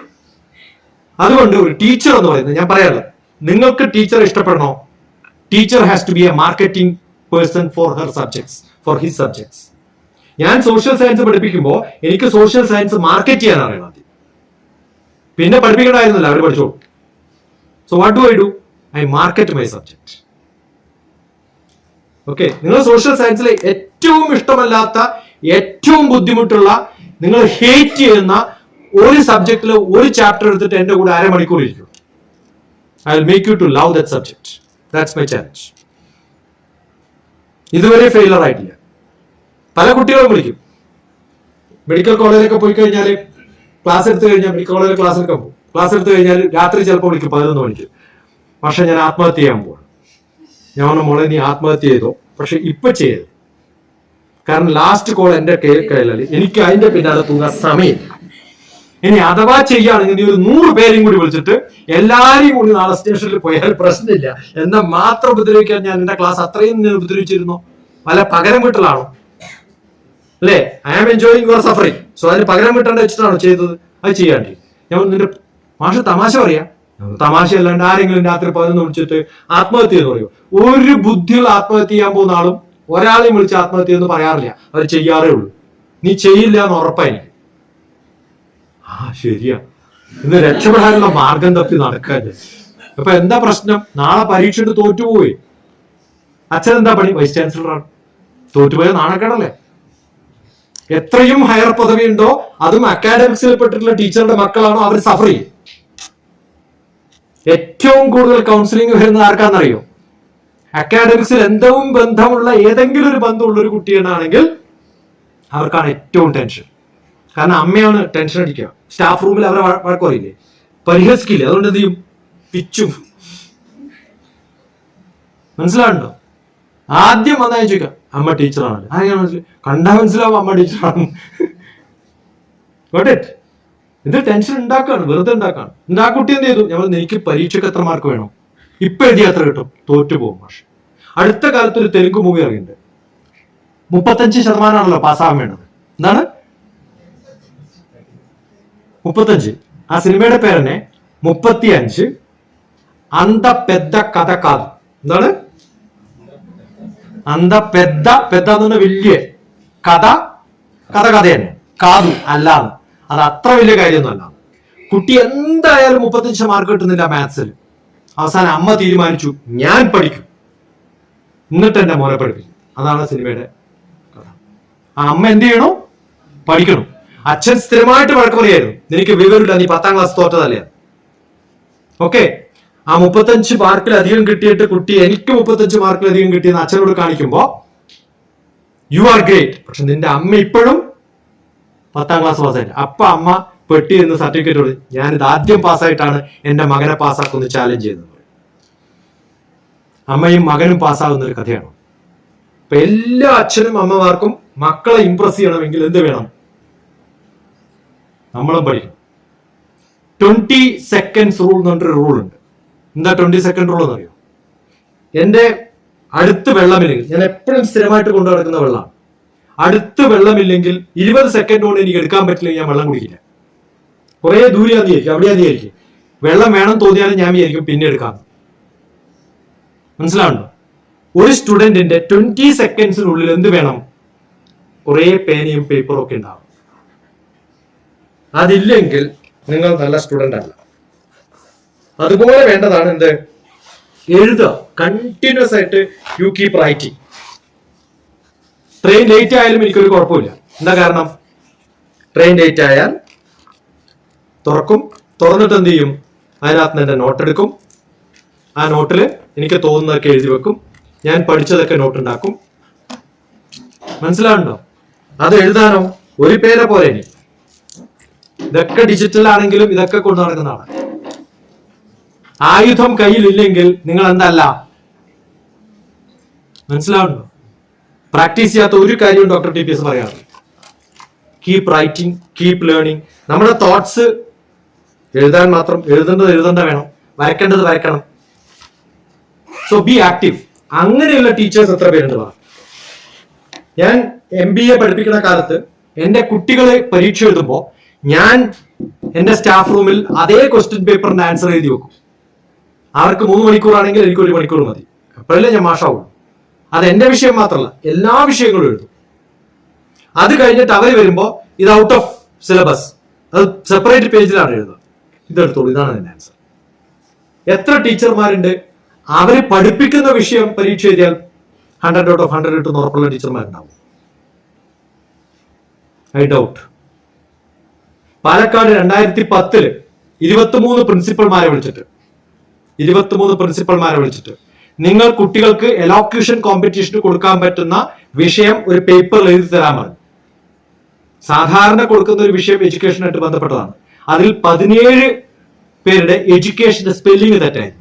[SPEAKER 1] അതുകൊണ്ട് ഒരു ടീച്ചർ എന്ന് പറയുന്നത് ഞാൻ പറയാറില്ല, നിങ്ങൾക്ക് teacher ഇഷ്ടപ്പെടണോ? Teacher has to B A marketing person for her subjects, for his subjects. ഞാൻ സോഷ്യൽ സയൻസ് പഠിപ്പിക്കുമ്പോൾ എനിക്ക് സോഷ്യൽ സയൻസ് മാർക്കറ്റ് ചെയ്യാൻ അറിയണം ആദ്യം. പിന്നെ പഠിപ്പിക്കണ്ടായിരുന്നില്ല, അവർ പഠിച്ചോളൂ. So what do I do? I market my subject. Okay, നിങ്ങൾ സോഷ്യൽ സയൻസിലെ ഏറ്റവും ഇഷ്ടമല്ലാത്ത, ഏറ്റവും ബുദ്ധിമുട്ടുള്ള, നിങ്ങൾ ഹേറ്റ് ചെയ്യുന്ന ഒരു സബ്ജക്റ്റിൽ ഒരു ചാപ്റ്റർ എടുത്തിട്ട് എന്റെ കൂടെ 1/2 മണിക്കൂർ ഇരിക്കും. I will make you to love that subject. That's my challenge. ഇതുവരെ ഫെയിലർ ആയിട്ടില്ല. പല കുട്ടികളും വിളിക്കും. മെഡിക്കൽ കോളേജിലൊക്കെ പോയി കഴിഞ്ഞാൽ ക്ലാസ് എടുത്തു കഴിഞ്ഞാൽ മെഡിക്കൽ കോളേജിൽ ക്ലാസ് എടുക്കാൻ പോകും. ക്ലാസ് എടുത്തു കഴിഞ്ഞാൽ രാത്രി ചിലപ്പോൾ വിളിക്കും 11 മണിക്ക്. പക്ഷെ ഞാൻ ആത്മഹത്യ ചെയ്യാൻ പോകും. ഞാൻ പറഞ്ഞു, മോളെ നീ ആത്മഹത്യ ചെയ്തോ, പക്ഷെ ഇപ്പൊ ചെയ്യരുത്. കാരണം ലാസ്റ്റ് കോൾ എന്റെ കയ്യിലല്ലേ, എനിക്ക് അതിന്റെ പിന്നാലെ തൂങ്ങാൻ സമയമില്ല. ഇനി അഥവാ ചെയ്യുകയാണെങ്കിൽ നീ ഒരു 100 പേരെയും കൂടി വിളിച്ചിട്ട് എല്ലാരെയും കൂടി നാളെ സ്റ്റേഷനിൽ പോയാൽ പ്രശ്നമില്ല. എന്നാൽ മാത്രം ഉപദ്രവിക്കാൻ ഞാൻ എന്റെ ക്ലാസ് അത്രയും ഉപദ്രവിച്ചിരുന്നോ? വല്ല പകരം വീട്ടലാണോ? അല്ലേ? I am enjoying your suffering. So അതിന് പകരം വീട്ടേണ്ട വെച്ചിട്ടാണോ ചെയ്തത്? അത് ചെയ്യാണ്ട് ഞാൻ നിന്റെ മാഷ് തമാശ പറയാ. തമാശ അല്ലാണ്ട് ആരെങ്കിലും രാത്രി 11 വിളിച്ചിട്ട് ആത്മഹത്യ എന്ന് പറയോ? ഒരു ബുദ്ധിയുള്ള ആത്മഹത്യ ചെയ്യാൻ പോകുന്ന ആളും ഒരാളെയും വിളിച്ച് ആത്മഹത്യ എന്ന് പറയാറില്ല. അവർ ചെയ്യാറേ ഉള്ളൂ. നീ ചെയ്യില്ല എന്ന് ഉറപ്പായി. ശരിയാ, ഇന്ന് രക്ഷപ്പെടാനുള്ള മാർഗം തപ്പി നടക്കാല്ലേ. അപ്പൊ എന്താ പ്രശ്നം? നാളെ പരീക്ഷയിട്ട് തോറ്റുപോയി. അച്ഛൻ എന്താ പണി? വൈസ് ചാൻസലറാണ്. തോറ്റുപോയ നാണക്കേടല്ലേ? എത്രയും ഹയർ പദവി ഉണ്ടോ, അതും അക്കാഡമിക്സിൽ പെട്ടിട്ടുള്ള ടീച്ചറുടെ മക്കളാണോ, അവർ സഫർ ചെയ്യും. ഏറ്റവും കൂടുതൽ കൗൺസിലിംഗ് വരുന്നത് ആർക്കാന്നറിയോ? അക്കാഡമിക്സിൽ എന്തും ബന്ധമുള്ള ഏതെങ്കിലും ഒരു ബന്ധമുള്ള ഒരു കുട്ടിയാണെങ്കിൽ അവർക്കാണ് ഏറ്റവും ടെൻഷൻ. കാരണം അമ്മയാണ് ടെൻഷൻ അടിക്കുക. സ്റ്റാഫ് റൂമിൽ അവരെ വഴക്കുറയില്ലേ, പരിഹസിക്കില്ലേ. അതുകൊണ്ട് എന്ത് ചെയ്യും? പിച്ചും. മനസ്സിലാവുണ്ടോ? ആദ്യം വന്നാൽ ചോദിക്കാം, അമ്മ ടീച്ചറാണ്. അങ്ങനെ കണ്ടാ മനസ്സിലാവും അമ്മ ടീച്ചറാണ്. ഇത് ടെൻഷൻ ഉണ്ടാക്കാണ്, വെറുതെ ഉണ്ടാക്കാണ്. ആ കുട്ടി എന്ത് ചെയ്തു? ഞാൻ എനിക്ക് പരീക്ഷയ്ക്ക് എത്ര മാർക്ക് വേണം, ഇപ്പൊ എഴുതി എത്ര കിട്ടും? തോറ്റുപോകും. പക്ഷെ അടുത്ത കാലത്ത് ഒരു തെലുങ്ക് മൂവി ഇറങ്ങിയിട്ടുണ്ട്. 35% പാസ്സാകാൻ വേണ്ടത്. എന്താണ് 35? ആ സിനിമയുടെ പേരെന്നെ 35 അന്ത പെദ്ദ കഥ കാതു. എന്താണ് അന്ത പെദ്ദ പെദ്ദ എന്ന് പറഞ്ഞ വലിയ കഥ തന്നെ, കാതു അല്ലാന്ന്. അത് അത്ര വലിയ കാര്യമൊന്നുമല്ല. കുട്ടി എന്തായാലും 35 മാർക്ക് കിട്ടുന്നില്ല മാത്സിൽ. അവസാനം അമ്മ തീരുമാനിച്ചു, ഞാൻ പഠിക്കും, എന്നിട്ട് എന്റെ മോനെ പഠിപ്പിക്കും. അതാണ് സിനിമയുടെ കഥ. ആ അമ്മ എന്ത് ചെയ്യണോ? പഠിക്കണം. അച്ഛൻ സ്ഥിരമായിട്ട് വഴക്ക് പറയായിരുന്നു, നിനക്ക് വിവരമില്ല, നീ 10ാം ക്ലാസ് തോറ്റതല്ലേ. ഓക്കെ, ആ 35 മാർക്കിലധികം കിട്ടിയിട്ട് കുട്ടി എനിക്ക് 35 മാർക്കിലധികം കിട്ടിയെന്ന് അച്ഛനോട് കാണിക്കുമ്പോ യു ആർ ഗ്രേറ്റ്, പക്ഷെ നിന്റെ അമ്മ ഇപ്പോഴും 10ാം ക്ലാസ് പാസ്സായിട്ട്. അപ്പൊ അമ്മ പെട്ടി എന്ന് സർട്ടിഫിക്കറ്റ്, ഞാനിത് ആദ്യം പാസ്സായിട്ടാണ് എന്റെ മകനെ പാസ്സാക്കുന്ന ചാലഞ്ച് ചെയ്യുന്നത്. അമ്മയും മകനും പാസ്സാകുന്ന ഒരു കഥയാണ്. അപ്പൊ എല്ലാ അച്ഛനും അമ്മമാർക്കും മക്കളെ ഇംപ്രസ് ചെയ്യണമെങ്കിൽ എന്ത് വേണം? നമ്മളും പഠിക്കണം. 20 seconds റൂൾ എന്ന് പറഞ്ഞൊരു റൂൾ ഉണ്ട്. എന്താ 20 second റൂൾ എന്ന് അറിയോ? എന്റെ അടുത്ത് വെള്ളമില്ലെങ്കിൽ, ഞാൻ എപ്പോഴും സ്ഥിരമായിട്ട് കൊണ്ടു നടക്കുന്ന വെള്ളമാണ്, അടുത്ത് വെള്ളമില്ലെങ്കിൽ 20 സെക്കൻഡ് കൊണ്ട് എനിക്ക് എടുക്കാൻ പറ്റില്ലെങ്കിൽ ഞാൻ വെള്ളം കുടിക്കില്ല. കുറെ ദൂരെയാന്ന് വിചാരിക്കും, അവിടെയാന്ന് വിചാരിക്കും, വെള്ളം വേണം തോന്നിയാലും ഞാൻ വിചാരിക്കും പിന്നെ എടുക്കാം. മനസ്സിലാവുണ്ടോ? ഒരു സ്റ്റുഡന്റിന്റെ 20 സെക്കൻഡ്സിനുള്ളിൽ എന്ത് വേണം? കുറെ പേനയും പേപ്പറും ഒക്കെ ഉണ്ടാവും. അതില്ലെങ്കിൽ നിങ്ങൾ നല്ല സ്റ്റുഡന്റ് അല്ല. അതുപോലെ വേണ്ടതാണ് എന്ത്? എഴുതുക. കണ്ടിന്യൂസ് ആയിട്ട് you keep writing. Train late ആയാലും എനിക്കൊരു കുഴപ്പമില്ല. എന്താ കാരണം? ട്രെയിൻ ലേറ്റ് ആയാൽ തുറന്നിട്ട് എന്ത് ചെയ്യും? അതിനകത്ത് നിന്ന് എന്റെ നോട്ട് എടുക്കും. ആ നോട്ടിൽ എനിക്ക് തോന്നുന്നതൊക്കെ എഴുതി വെക്കും. ഞാൻ പഠിച്ചതൊക്കെ നോട്ട് ഉണ്ടാക്കും. മനസ്സിലാവുണ്ടോ? അത് എഴുതാനോ ഒരു പേര പോലെ ഇനി ഇതൊക്കെ ഡിജിറ്റൽ ആണെങ്കിലും ഇതൊക്കെ കൊണ്ടു നടക്കുന്നതാണ്. ആയുധം കയ്യിലില്ലെങ്കിൽ നിങ്ങൾ എന്തല്ല. മനസ്സിലാവുണ്ടോ? പ്രാക്ടീസ് ചെയ്യാത്ത ഒരു കാര്യവും ഡോക്ടർ TPS പറയാറുണ്ട്. Keep writing, keep learning. നമ്മുടെ തോട്ട്സ് എഴുതാൻ മാത്രം, എഴുതേണ്ട വേണം, വരയ്ക്കേണ്ടത് വരയ്ക്കണം. So B active. അങ്ങനെയുള്ള ടീച്ചേഴ്സ് എത്ര പേരുണ്ട്? ഞാൻ MBA പഠിപ്പിക്കുന്ന കാലത്ത് എന്റെ കുട്ടികളെ പരീക്ഷ എഴുതുമ്പോൾ ഞാൻ എന്റെ സ്റ്റാഫ് റൂമിൽ അതേ ക്വസ്റ്റ്യൻ പേപ്പറിന്റെ ആൻസർ എഴുതി വെക്കും. അവർക്ക് 3 മണിക്കൂറാണെങ്കിൽ എനിക്ക് 1 മണിക്കൂർ മതി. അപ്പോഴല്ലേ ഞാൻ മാഷാവുള്ളൂ. അത് എന്റെ വിഷയം മാത്രമല്ല, എല്ലാ വിഷയങ്ങളും എഴുതും. അത് കഴിഞ്ഞിട്ട് അവർ വരുമ്പോ ഇത് ഔട്ട് ഓഫ് സിലബസ്, അത് സെപ്പറേറ്റ് പേജിലാണ് എഴുതുക. ഇതെടുത്തോളൂ, ഇതാണ് എന്റെ ആൻസർ. എത്ര ടീച്ചർമാരുണ്ട് അവര് പഠിപ്പിക്കുന്ന വിഷയം പരീക്ഷ എഴുതിയാൽ 100 out of 100 കിട്ടുന്ന ഉറപ്പുള്ള ടീച്ചർമാരുണ്ടാവും? I doubt. പാലക്കാട് 2010 23 പ്രിൻസിപ്പൽമാരെ വിളിച്ചിട്ട് 23 പ്രിൻസിപ്പൽമാരെ വിളിച്ചിട്ട് നിങ്ങൾ കുട്ടികൾക്ക് എലോക്യൂഷൻ കോമ്പറ്റീഷന് കൊടുക്കാൻ പറ്റുന്ന വിഷയം ഒരു പേപ്പറിൽ എഴുതി തരാൻ പറഞ്ഞു. സാധാരണ കൊടുക്കുന്ന ഒരു വിഷയം എഡ്യൂക്കേഷനായിട്ട് ബന്ധപ്പെട്ടതാണ്. അതിൽ 17 പേരുടെ എഡ്യൂക്കേഷന്റെ സ്പെല്ലിംഗ് തെറ്റായിരുന്നു.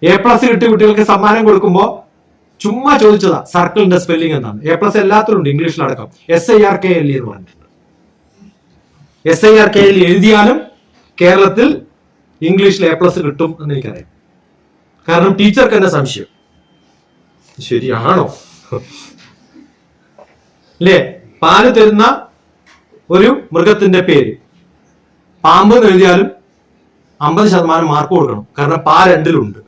[SPEAKER 1] A+ കിട്ടിയ കുട്ടികൾക്ക് സമ്മാനം കൊടുക്കുമ്പോൾ ചുമ്മാ ചോദിച്ചതാ സർക്കിളിന്റെ സ്പെല്ലിംഗ് എന്നാണ്. A+ എല്ലാത്തിലും ഉണ്ട്, ഇംഗ്ലീഷിലടക്കം. SIRKLE എന്ന് പറഞ്ഞിട്ടുണ്ട്. SIRKLE എഴുതിയാലും കേരളത്തിൽ ഇംഗ്ലീഷിൽ A+ കിട്ടും എന്ന് എനിക്കറിയാം. കാരണം ടീച്ചർക്ക് തന്നെ സംശയം, ശരിയാണോ അല്ലേ? പാല് തരുന്ന ഒരു മൃഗത്തിന്റെ പേര് പാമ്പ് എന്ന് എഴുതിയാലും 50% മാർക്ക് കൊടുക്കണം. കാരണം പാ 2-ലുണ്ട്.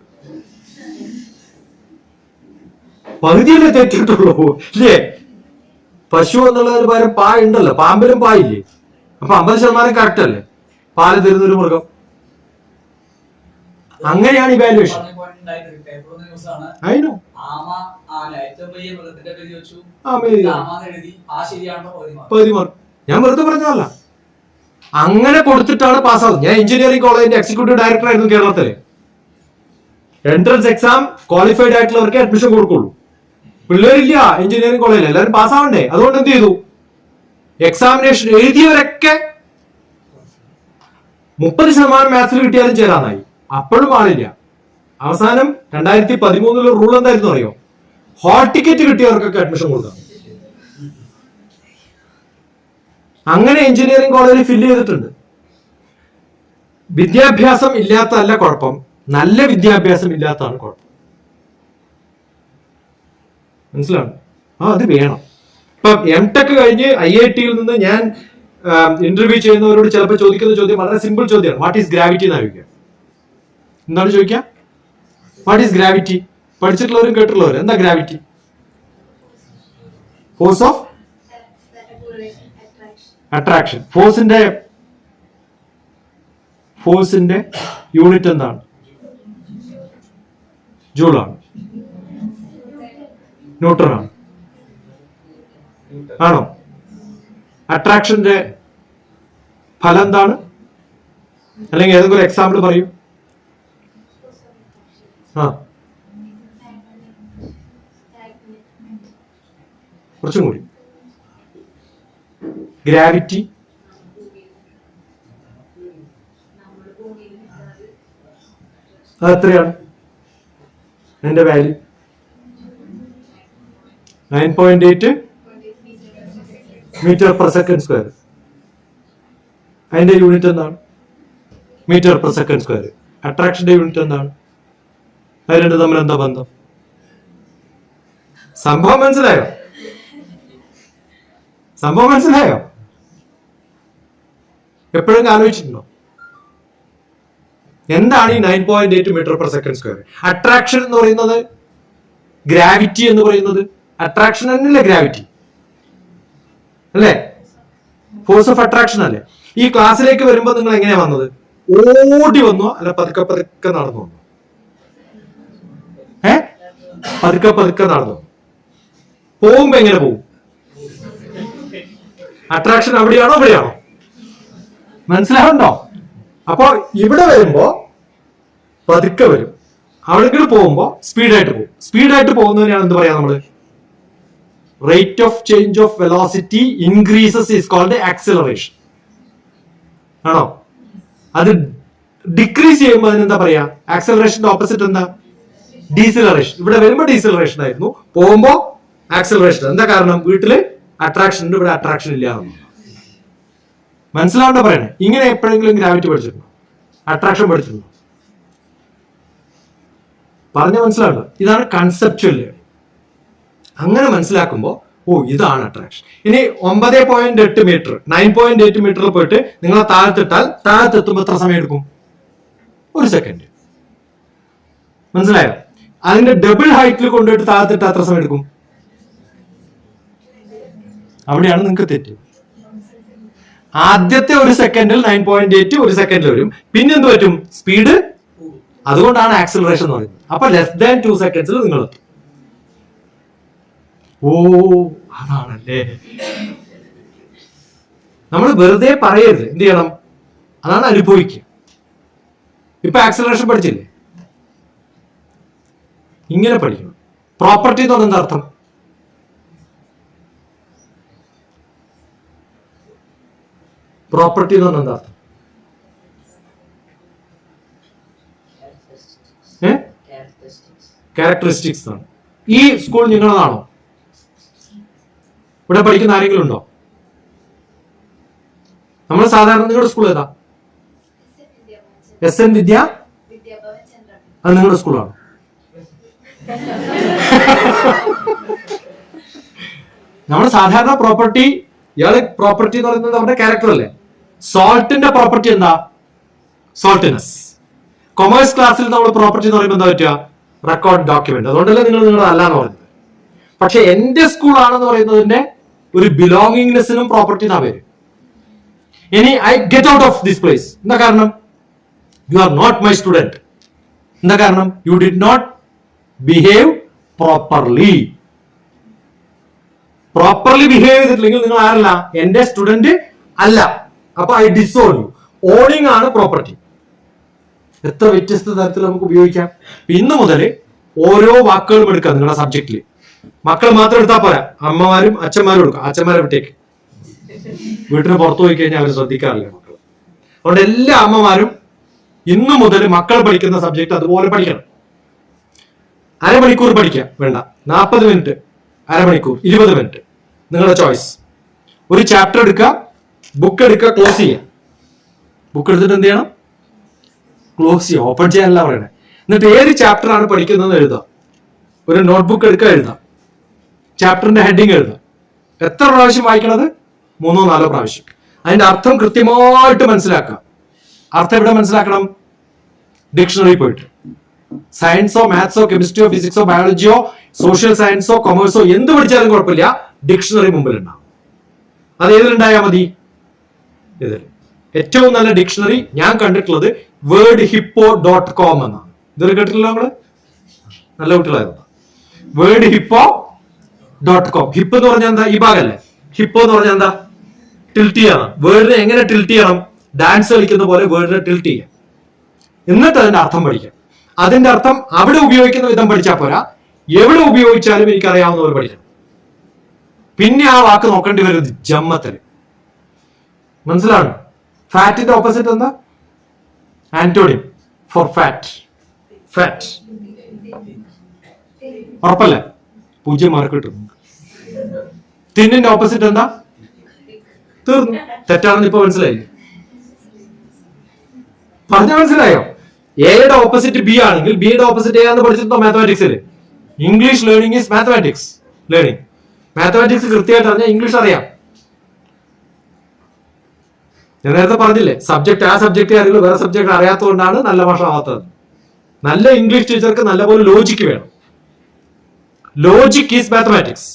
[SPEAKER 1] പകുതിയല്ലേ തെറ്റിട്ടുള്ളൂ ഇല്ലേ? പശു എന്നുള്ളതിന് പകരം പാ ഉണ്ടല്ലോ, പാമ്പിലും പായില്ലേ? അപ്പൊ 50% കറക്റ്റ് അല്ലേ? പാല് തരുന്ന ഒരു മൃഗം. അങ്ങനെയാണ് ഇവാലുവേഷൻ. അതിനോ പകുതി മാർക്ക്. ഞാൻ വെറുതെ പറഞ്ഞതല്ല, അങ്ങനെ കൊടുത്തിട്ടാണ് പാസ്സാവുന്നത്. ഞാൻ എഞ്ചിനീയറിംഗ് കോളേജിന്റെ എക്സിക്യൂട്ടീവ് ഡയറക്ടർ ആയിരുന്നു കേരളത്തില്. എൻട്രൻസ് എക്സാം ക്വാളിഫൈഡ് ആയിട്ടുള്ളവർക്ക് അഡ്മിഷൻ കൊടുക്കുള്ളൂ. പിള്ളേരില്ല എഞ്ചിനീയറിംഗ് കോളേജിൽ, എല്ലാവരും പാസ്സാവണ്ടേ? അതുകൊണ്ട് എന്ത് ചെയ്തു? എക്സാമിനേഷൻ എഴുതിയവരൊക്കെ 30% മാത്സിൽ കിട്ടിയാലും ചേരാന്നായി. അപ്പോഴും ആളില്ല. അവസാനം 2013 റൂൾ എന്തായിരുന്നു അറിയോ? ഹോൾ ടിക്കറ്റ് കിട്ടിയവർക്കൊക്കെ അഡ്മിഷൻ കൊടുക്കാം. അങ്ങനെ എഞ്ചിനീയറിംഗ് കോളേജിൽ ഫില്ല് ചെയ്തിട്ടുണ്ട്. വിദ്യാഭ്യാസം ഇല്ലാത്തതല്ല കുഴപ്പം, നല്ല വിദ്യാഭ്യാസം ഇല്ലാത്തതാണ് കുഴപ്പം. മനസ്സിലാണ്? അത് വേണം. ഇപ്പൊ M.Tech കഴിഞ്ഞ് IIT-യിൽ നിന്ന് ഞാൻ ഇന്റർവ്യൂ ചെയ്യുന്നവരോട് ചിലപ്പോൾ ചോദിക്കുന്ന ചോദ്യം വളരെ സിമ്പിൾ ചോദ്യമാണ്. വാട്ട് ഈസ് ഗ്രാവിറ്റി എന്ന് ചോദിക്കുക. എന്താണ് ചോദിക്കുക? What is gravity? പഠിച്ചിട്ടുള്ളവരും കേട്ടിട്ടുള്ളവരും. എന്താ ഗ്രാവിറ്റി? Force of attraction. ഫോഴ്സിന്റെ യൂണിറ്റ് എന്താണ്? ജൂളാണ്. ന്യൂട്ടൺ ആണ്. ആണോ? അട്രാക്ഷന്റെ ഫലം എന്താണ്? അല്ലെങ്കിൽ ഏതെങ്കിലും എക്സാമ്പിൾ പറയൂ. കുറച്ചും കൂടി. ഗ്രാവിറ്റി അതെത്രയാണ്? എന്റെ value 9.8 metre per second square. അതിന്റെ യൂണിറ്റ് എന്താണ്? Metre per second square. അട്രാക്ഷന്റെ unit എന്താണ്? അത് രണ്ടും തമ്മിൽ എന്താ ബന്ധം? സംഭവം മനസ്സിലായോ? എപ്പോഴും ആലോചിച്ചിട്ടുണ്ടോ എന്താണ് ഈ 9.8 metre per second square? Attraction എന്ന് പറയുന്നത്, ഗ്രാവിറ്റി എന്ന് പറയുന്നത് അട്രാക്ഷൻ തന്നെയല്ലേ ഗ്രാവിറ്റി അല്ലേ? ഫോഴ്സ് ഓഫ് അട്രാക്ഷൻ അല്ലേ? ഈ ക്ലാസ്സിലേക്ക് വരുമ്പോൾ നിങ്ങൾ എങ്ങനെയാ വന്നത്? ഓടി വന്നോ അല്ല പതുക്കെ നടന്നു വന്നോ? പതുക്കെ നടന്നു. പോകുമ്പോ എങ്ങനെ പോകും? അട്രാക്ഷൻ അവിടെയാണോ ഇവിടെയാണോ? മനസ്സിലാവുണ്ടോ? അപ്പൊ ഇവിടെ വരുമ്പോ പതുക്കെ വരും, അവിടെ പോകുമ്പോ സ്പീഡായിട്ട് പോകും. സ്പീഡായിട്ട് പോകുന്നതിനാണ് എന്ത് പറയാ നമ്മള്? Rate of change of velocity increases is called acceleration. ആണോ? അത് ഡിക്രീസ് ചെയ്യുമ്പോൾ അതിനെന്താ പറയാ? ആക്സിലറേഷന്റെ ഓപ്പോസിറ്റ് എന്താ? ഡീസിലറേഷൻ. ഇവിടെ വരുമ്പോ ഡീസിലറേഷൻ ആയിരുന്നു, പോകുമ്പോ ആക്സിലറേഷൻ. എന്താ കാരണം? വീട്ടില് അട്രാക്ഷൻ ഉണ്ട്, ഇവിടെ അട്രാക്ഷൻ ഇല്ല. മനസ്സിലാവണ്ട പറയണേ. ഇങ്ങനെ എപ്പോഴെങ്കിലും ഗ്രാവിറ്റി പഠിച്ചിട്ടുണ്ടോ? അട്രാക്ഷൻ പഠിച്ചിട്ടുണ്ടോ? പറഞ്ഞ മനസ്സിലാവണ്ട. ഇതാണ് കൺസെപ്ച്വൽ. അങ്ങനെ മനസ്സിലാക്കുമ്പോൾ ഇതാണ് അട്രാക്ഷൻ. ഇനി 9.8 മീറ്റർ 9.8 മീറ്ററിൽ പോയിട്ട് നിങ്ങളെ താഴത്തെത്തുമ്പോൾ എത്ര സമയം എടുക്കും? 1 സെക്കൻഡ്. മനസ്സിലായോ? അതിന്റെ ഡബിൾ ഹൈറ്റിൽ കൊണ്ടുപോയിട്ട് താഴത്തിട്ട് എത്ര സമയം എടുക്കും? അവിടെയാണ് നിങ്ങൾക്ക് തെറ്റ്. ആദ്യത്തെ 1 സെക്കൻഡിൽ 9.8 1 സെക്കൻഡിൽ വരും. പിന്നെ എന്ത് പറ്റും? സ്പീഡ്. അതുകൊണ്ടാണ് ആക്സിലറേഷൻ എന്ന് പറയുന്നത്. അപ്പൊ ലെസ് ദാൻ 2 സെക്കൻഡ്സിൽ നിങ്ങൾ എത്തും. അതാണല്ലേ. നമ്മൾ വെറുതെ പറയരുത്. എന്ത് ചെയ്യണം? അതാണ് അനുഭവിക്കുക. ഇപ്പൊ ആക്സലറേഷൻ പഠിച്ചില്ലേ? ഇങ്ങനെ പഠിക്കണം. പ്രോപ്പർട്ടി എന്ന് പറഞ്ഞ എന്താ അർത്ഥം? പ്രോപ്പർട്ടി എന്ന് പറഞ്ഞ എന്താ അർത്ഥം? ക്യാരക്ടറിസ്റ്റിക്സ് ആണ്. ഈ സ്കൂൾ നിങ്ങളതാണോ? ഇവിടെ പഠിക്കുന്ന ആരെങ്കിലും ഉണ്ടോ? നമ്മൾ സാധാരണ നിങ്ങളുടെ സ്കൂൾ ഏതാ? എസ് എൻ വിദ്യ. അത് നിങ്ങളുടെ സ്കൂളാണ്. നമ്മൾ സാധാരണ പ്രോപ്പർട്ടി, ഇയാള് പ്രോപ്പർട്ടി എന്ന് പറയുന്നത് നമ്മുടെ ക്യാരക്ടർ അല്ലേ. സോൾട്ടിന്റെ പ്രോപ്പർട്ടി എന്താ? സോൾട്ടിനെസ്. കൊമേഴ്സ് ക്ലാസ്സിൽ നമ്മൾ പ്രോപ്പർട്ടി എന്ന് പറയുമ്പോൾ എന്താ പറ്റുക? Record document. അതുകൊണ്ടല്ലേ നിങ്ങൾ അല്ല എന്ന് പറഞ്ഞത്. പക്ഷെ എന്റെ സ്കൂൾ ആണെന്ന് പറയുന്നതിന്റെ ഒരു ബിലോങ്ങിങ്നെസ്സിനും പ്രോപ്പർട്ടി എന്നാ പേര്. ഇനി I get out of this place. എന്താ കാരണം? You are not my student. എന്താ കാരണം? You did not behave properly. Properly behave ചെയ്തിട്ടില്ലെങ്കിൽ നിങ്ങൾ ആരല്ല? എന്റെ സ്റ്റുഡന്റ് അല്ല. അപ്പൊ ഐ ഡിസോൺ യു. ഓണിങ് ആണ് പ്രോപ്പർട്ടി. എത്ര വ്യത്യസ്ത തരത്തിൽ നമുക്ക് ഉപയോഗിക്കാം. ഇന്ന് മുതൽ ഓരോ വാക്കുകളും എടുക്കാം നിങ്ങളുടെ സബ്ജക്റ്റില്. മക്കൾ മാത്രം എടുത്താൽ പോരാ, അമ്മമാരും അച്ഛന്മാരും എടുക്കാം. അച്ഛന്മാരെ വിട്ടേക്ക്. വീട്ടിന് പുറത്തു പോയി കഴിഞ്ഞാൽ അവർ ശ്രദ്ധിക്കാറില്ല മക്കൾ. അതുകൊണ്ട് എല്ലാ അമ്മമാരും ഇന്നു മുതൽ മക്കൾ പഠിക്കുന്ന സബ്ജക്ട് അതുപോലെ പഠിക്കണം. അരമണിക്കൂർ പഠിക്കാം, വേണ്ട 40 മിനിറ്റ്, അരമണിക്കൂർ, 20 മിനിറ്റ്, നിങ്ങളുടെ ചോയ്സ്. ഒരു ചാപ്റ്റർ എടുക്കുക, ബുക്ക് എടുക്കുക, ക്ലോസ് ചെയ്യുക. ബുക്ക് എടുത്തിട്ട് എന്ത് ചെയ്യണം? ക്ലോസ് ചെയ്യുക. ഓപ്പൺ ചെയ്യാനല്ല പറയണേ. എന്നിട്ട് ഏത് ചാപ്റ്റർ ആണ് പഠിക്കുന്നത് എഴുതുക. ഒരു നോട്ട്ബുക്ക് എടുക്കുക, എഴുതാം. ചാപ്റ്ററിന്റെ ഹെഡിങ് എഴുതാം. എത്ര പ്രാവശ്യം വായിക്കണത്? 3-4 പ്രാവശ്യം. അതിന്റെ അർത്ഥം കൃത്യമായിട്ട് മനസ്സിലാക്കുക. അർത്ഥം എവിടെ മനസ്സിലാക്കണം? ഡിക്ഷണറി പോയിട്ട്. സയൻസോ മാത്സോ കെമിസ്ട്രിയോ ഫിസിക്സോ ബയോളജിയോ സോഷ്യൽ സയൻസോ കൊമേഴ്സോ എന്ത് പഠിച്ചാലും കുഴപ്പമില്ല, ഡിക്ഷണറി മുമ്പിലുണ്ടാവും. അത് ഏതിലുണ്ടായാൽ മതി? ഇതിൽ. ഏറ്റവും നല്ല ഡിക്ഷണറി ഞാൻ കണ്ടിട്ടുള്ളത് wordhippo.com എന്നാണ്. ഇതൊരു കേട്ടിട്ടില്ല നമ്മള്? നല്ല കുട്ടികളായിരുന്നു. wordhippo.com. ഹിപ്പ് എന്ന് പറഞ്ഞാൽ എന്താ? ഈ ഭാഗല്ലേ. ഹിപ്പോ എന്ന് പറഞ്ഞാൽ എന്താ? ടിൽറ്റ് ചെയ്യണം. വേർഡിനെ എങ്ങനെ ടിൽറ്റ് ചെയ്യണം? ഡാൻസ് കളിക്കുന്ന പോലെ വേർഡിനെ ടിൽറ്റ് ചെയ്യാം. എന്നിട്ട് അതിന്റെ അർത്ഥം പഠിക്കാം. അതിന്റെ അർത്ഥം അവിടെ ഉപയോഗിക്കുന്ന വിധം പഠിച്ചാൽ പോരാ, എവിടെ ഉപയോഗിച്ചാലും എനിക്കറിയാവുന്ന പോലെ പഠിക്കണം. പിന്നെ ആ വാക്ക് നോക്കേണ്ടി വരുന്നത് ജമ്മത്തല്. മനസ്സിലാണ്? ഫാറ്റിന്റെ ഓപ്പോസിറ്റ് എന്താ? Antonym for fat. ഫാറ്റ്. ഉറപ്പല്ലേ? 0 മാർക്ക് കിട്ടും. തിന്നിന്റെ ഓപ്പോസിറ്റ് എന്താ? തീർന്നു. തെറ്റാണെന്ന് ഇപ്പൊ മനസ്സിലായില്ലേ? പറഞ്ഞ മനസ്സിലായോ? എയുടെ ഓപ്പോസിറ്റ് ബി ആണെങ്കിൽ ബിയുടെ ഓപ്പോസിറ്റ് എ ആണെന്ന് പഠിച്ചിട്ടുണ്ടോ മാത്തമാറ്റിക്സിൽ? English learning is mathematics learning. Mathematics കൃത്യമായിട്ട് അറിഞ്ഞാൽ ഇംഗ്ലീഷ് അറിയാം. ഞാൻ നേരത്തെ പറഞ്ഞില്ലേ, സബ്ജക്ട് ആ സബ്ജക്റ്റ് അറിയില്ല, വേറെ സബ്ജക്ട് അറിയാത്തതുകൊണ്ടാണ് നല്ല ഭാഷ ആവാത്തത്. നല്ല ഇംഗ്ലീഷ് ടീച്ചർക്ക് നല്ലപോലെ ലോജിക്ക് വേണം. Logic is mathematics.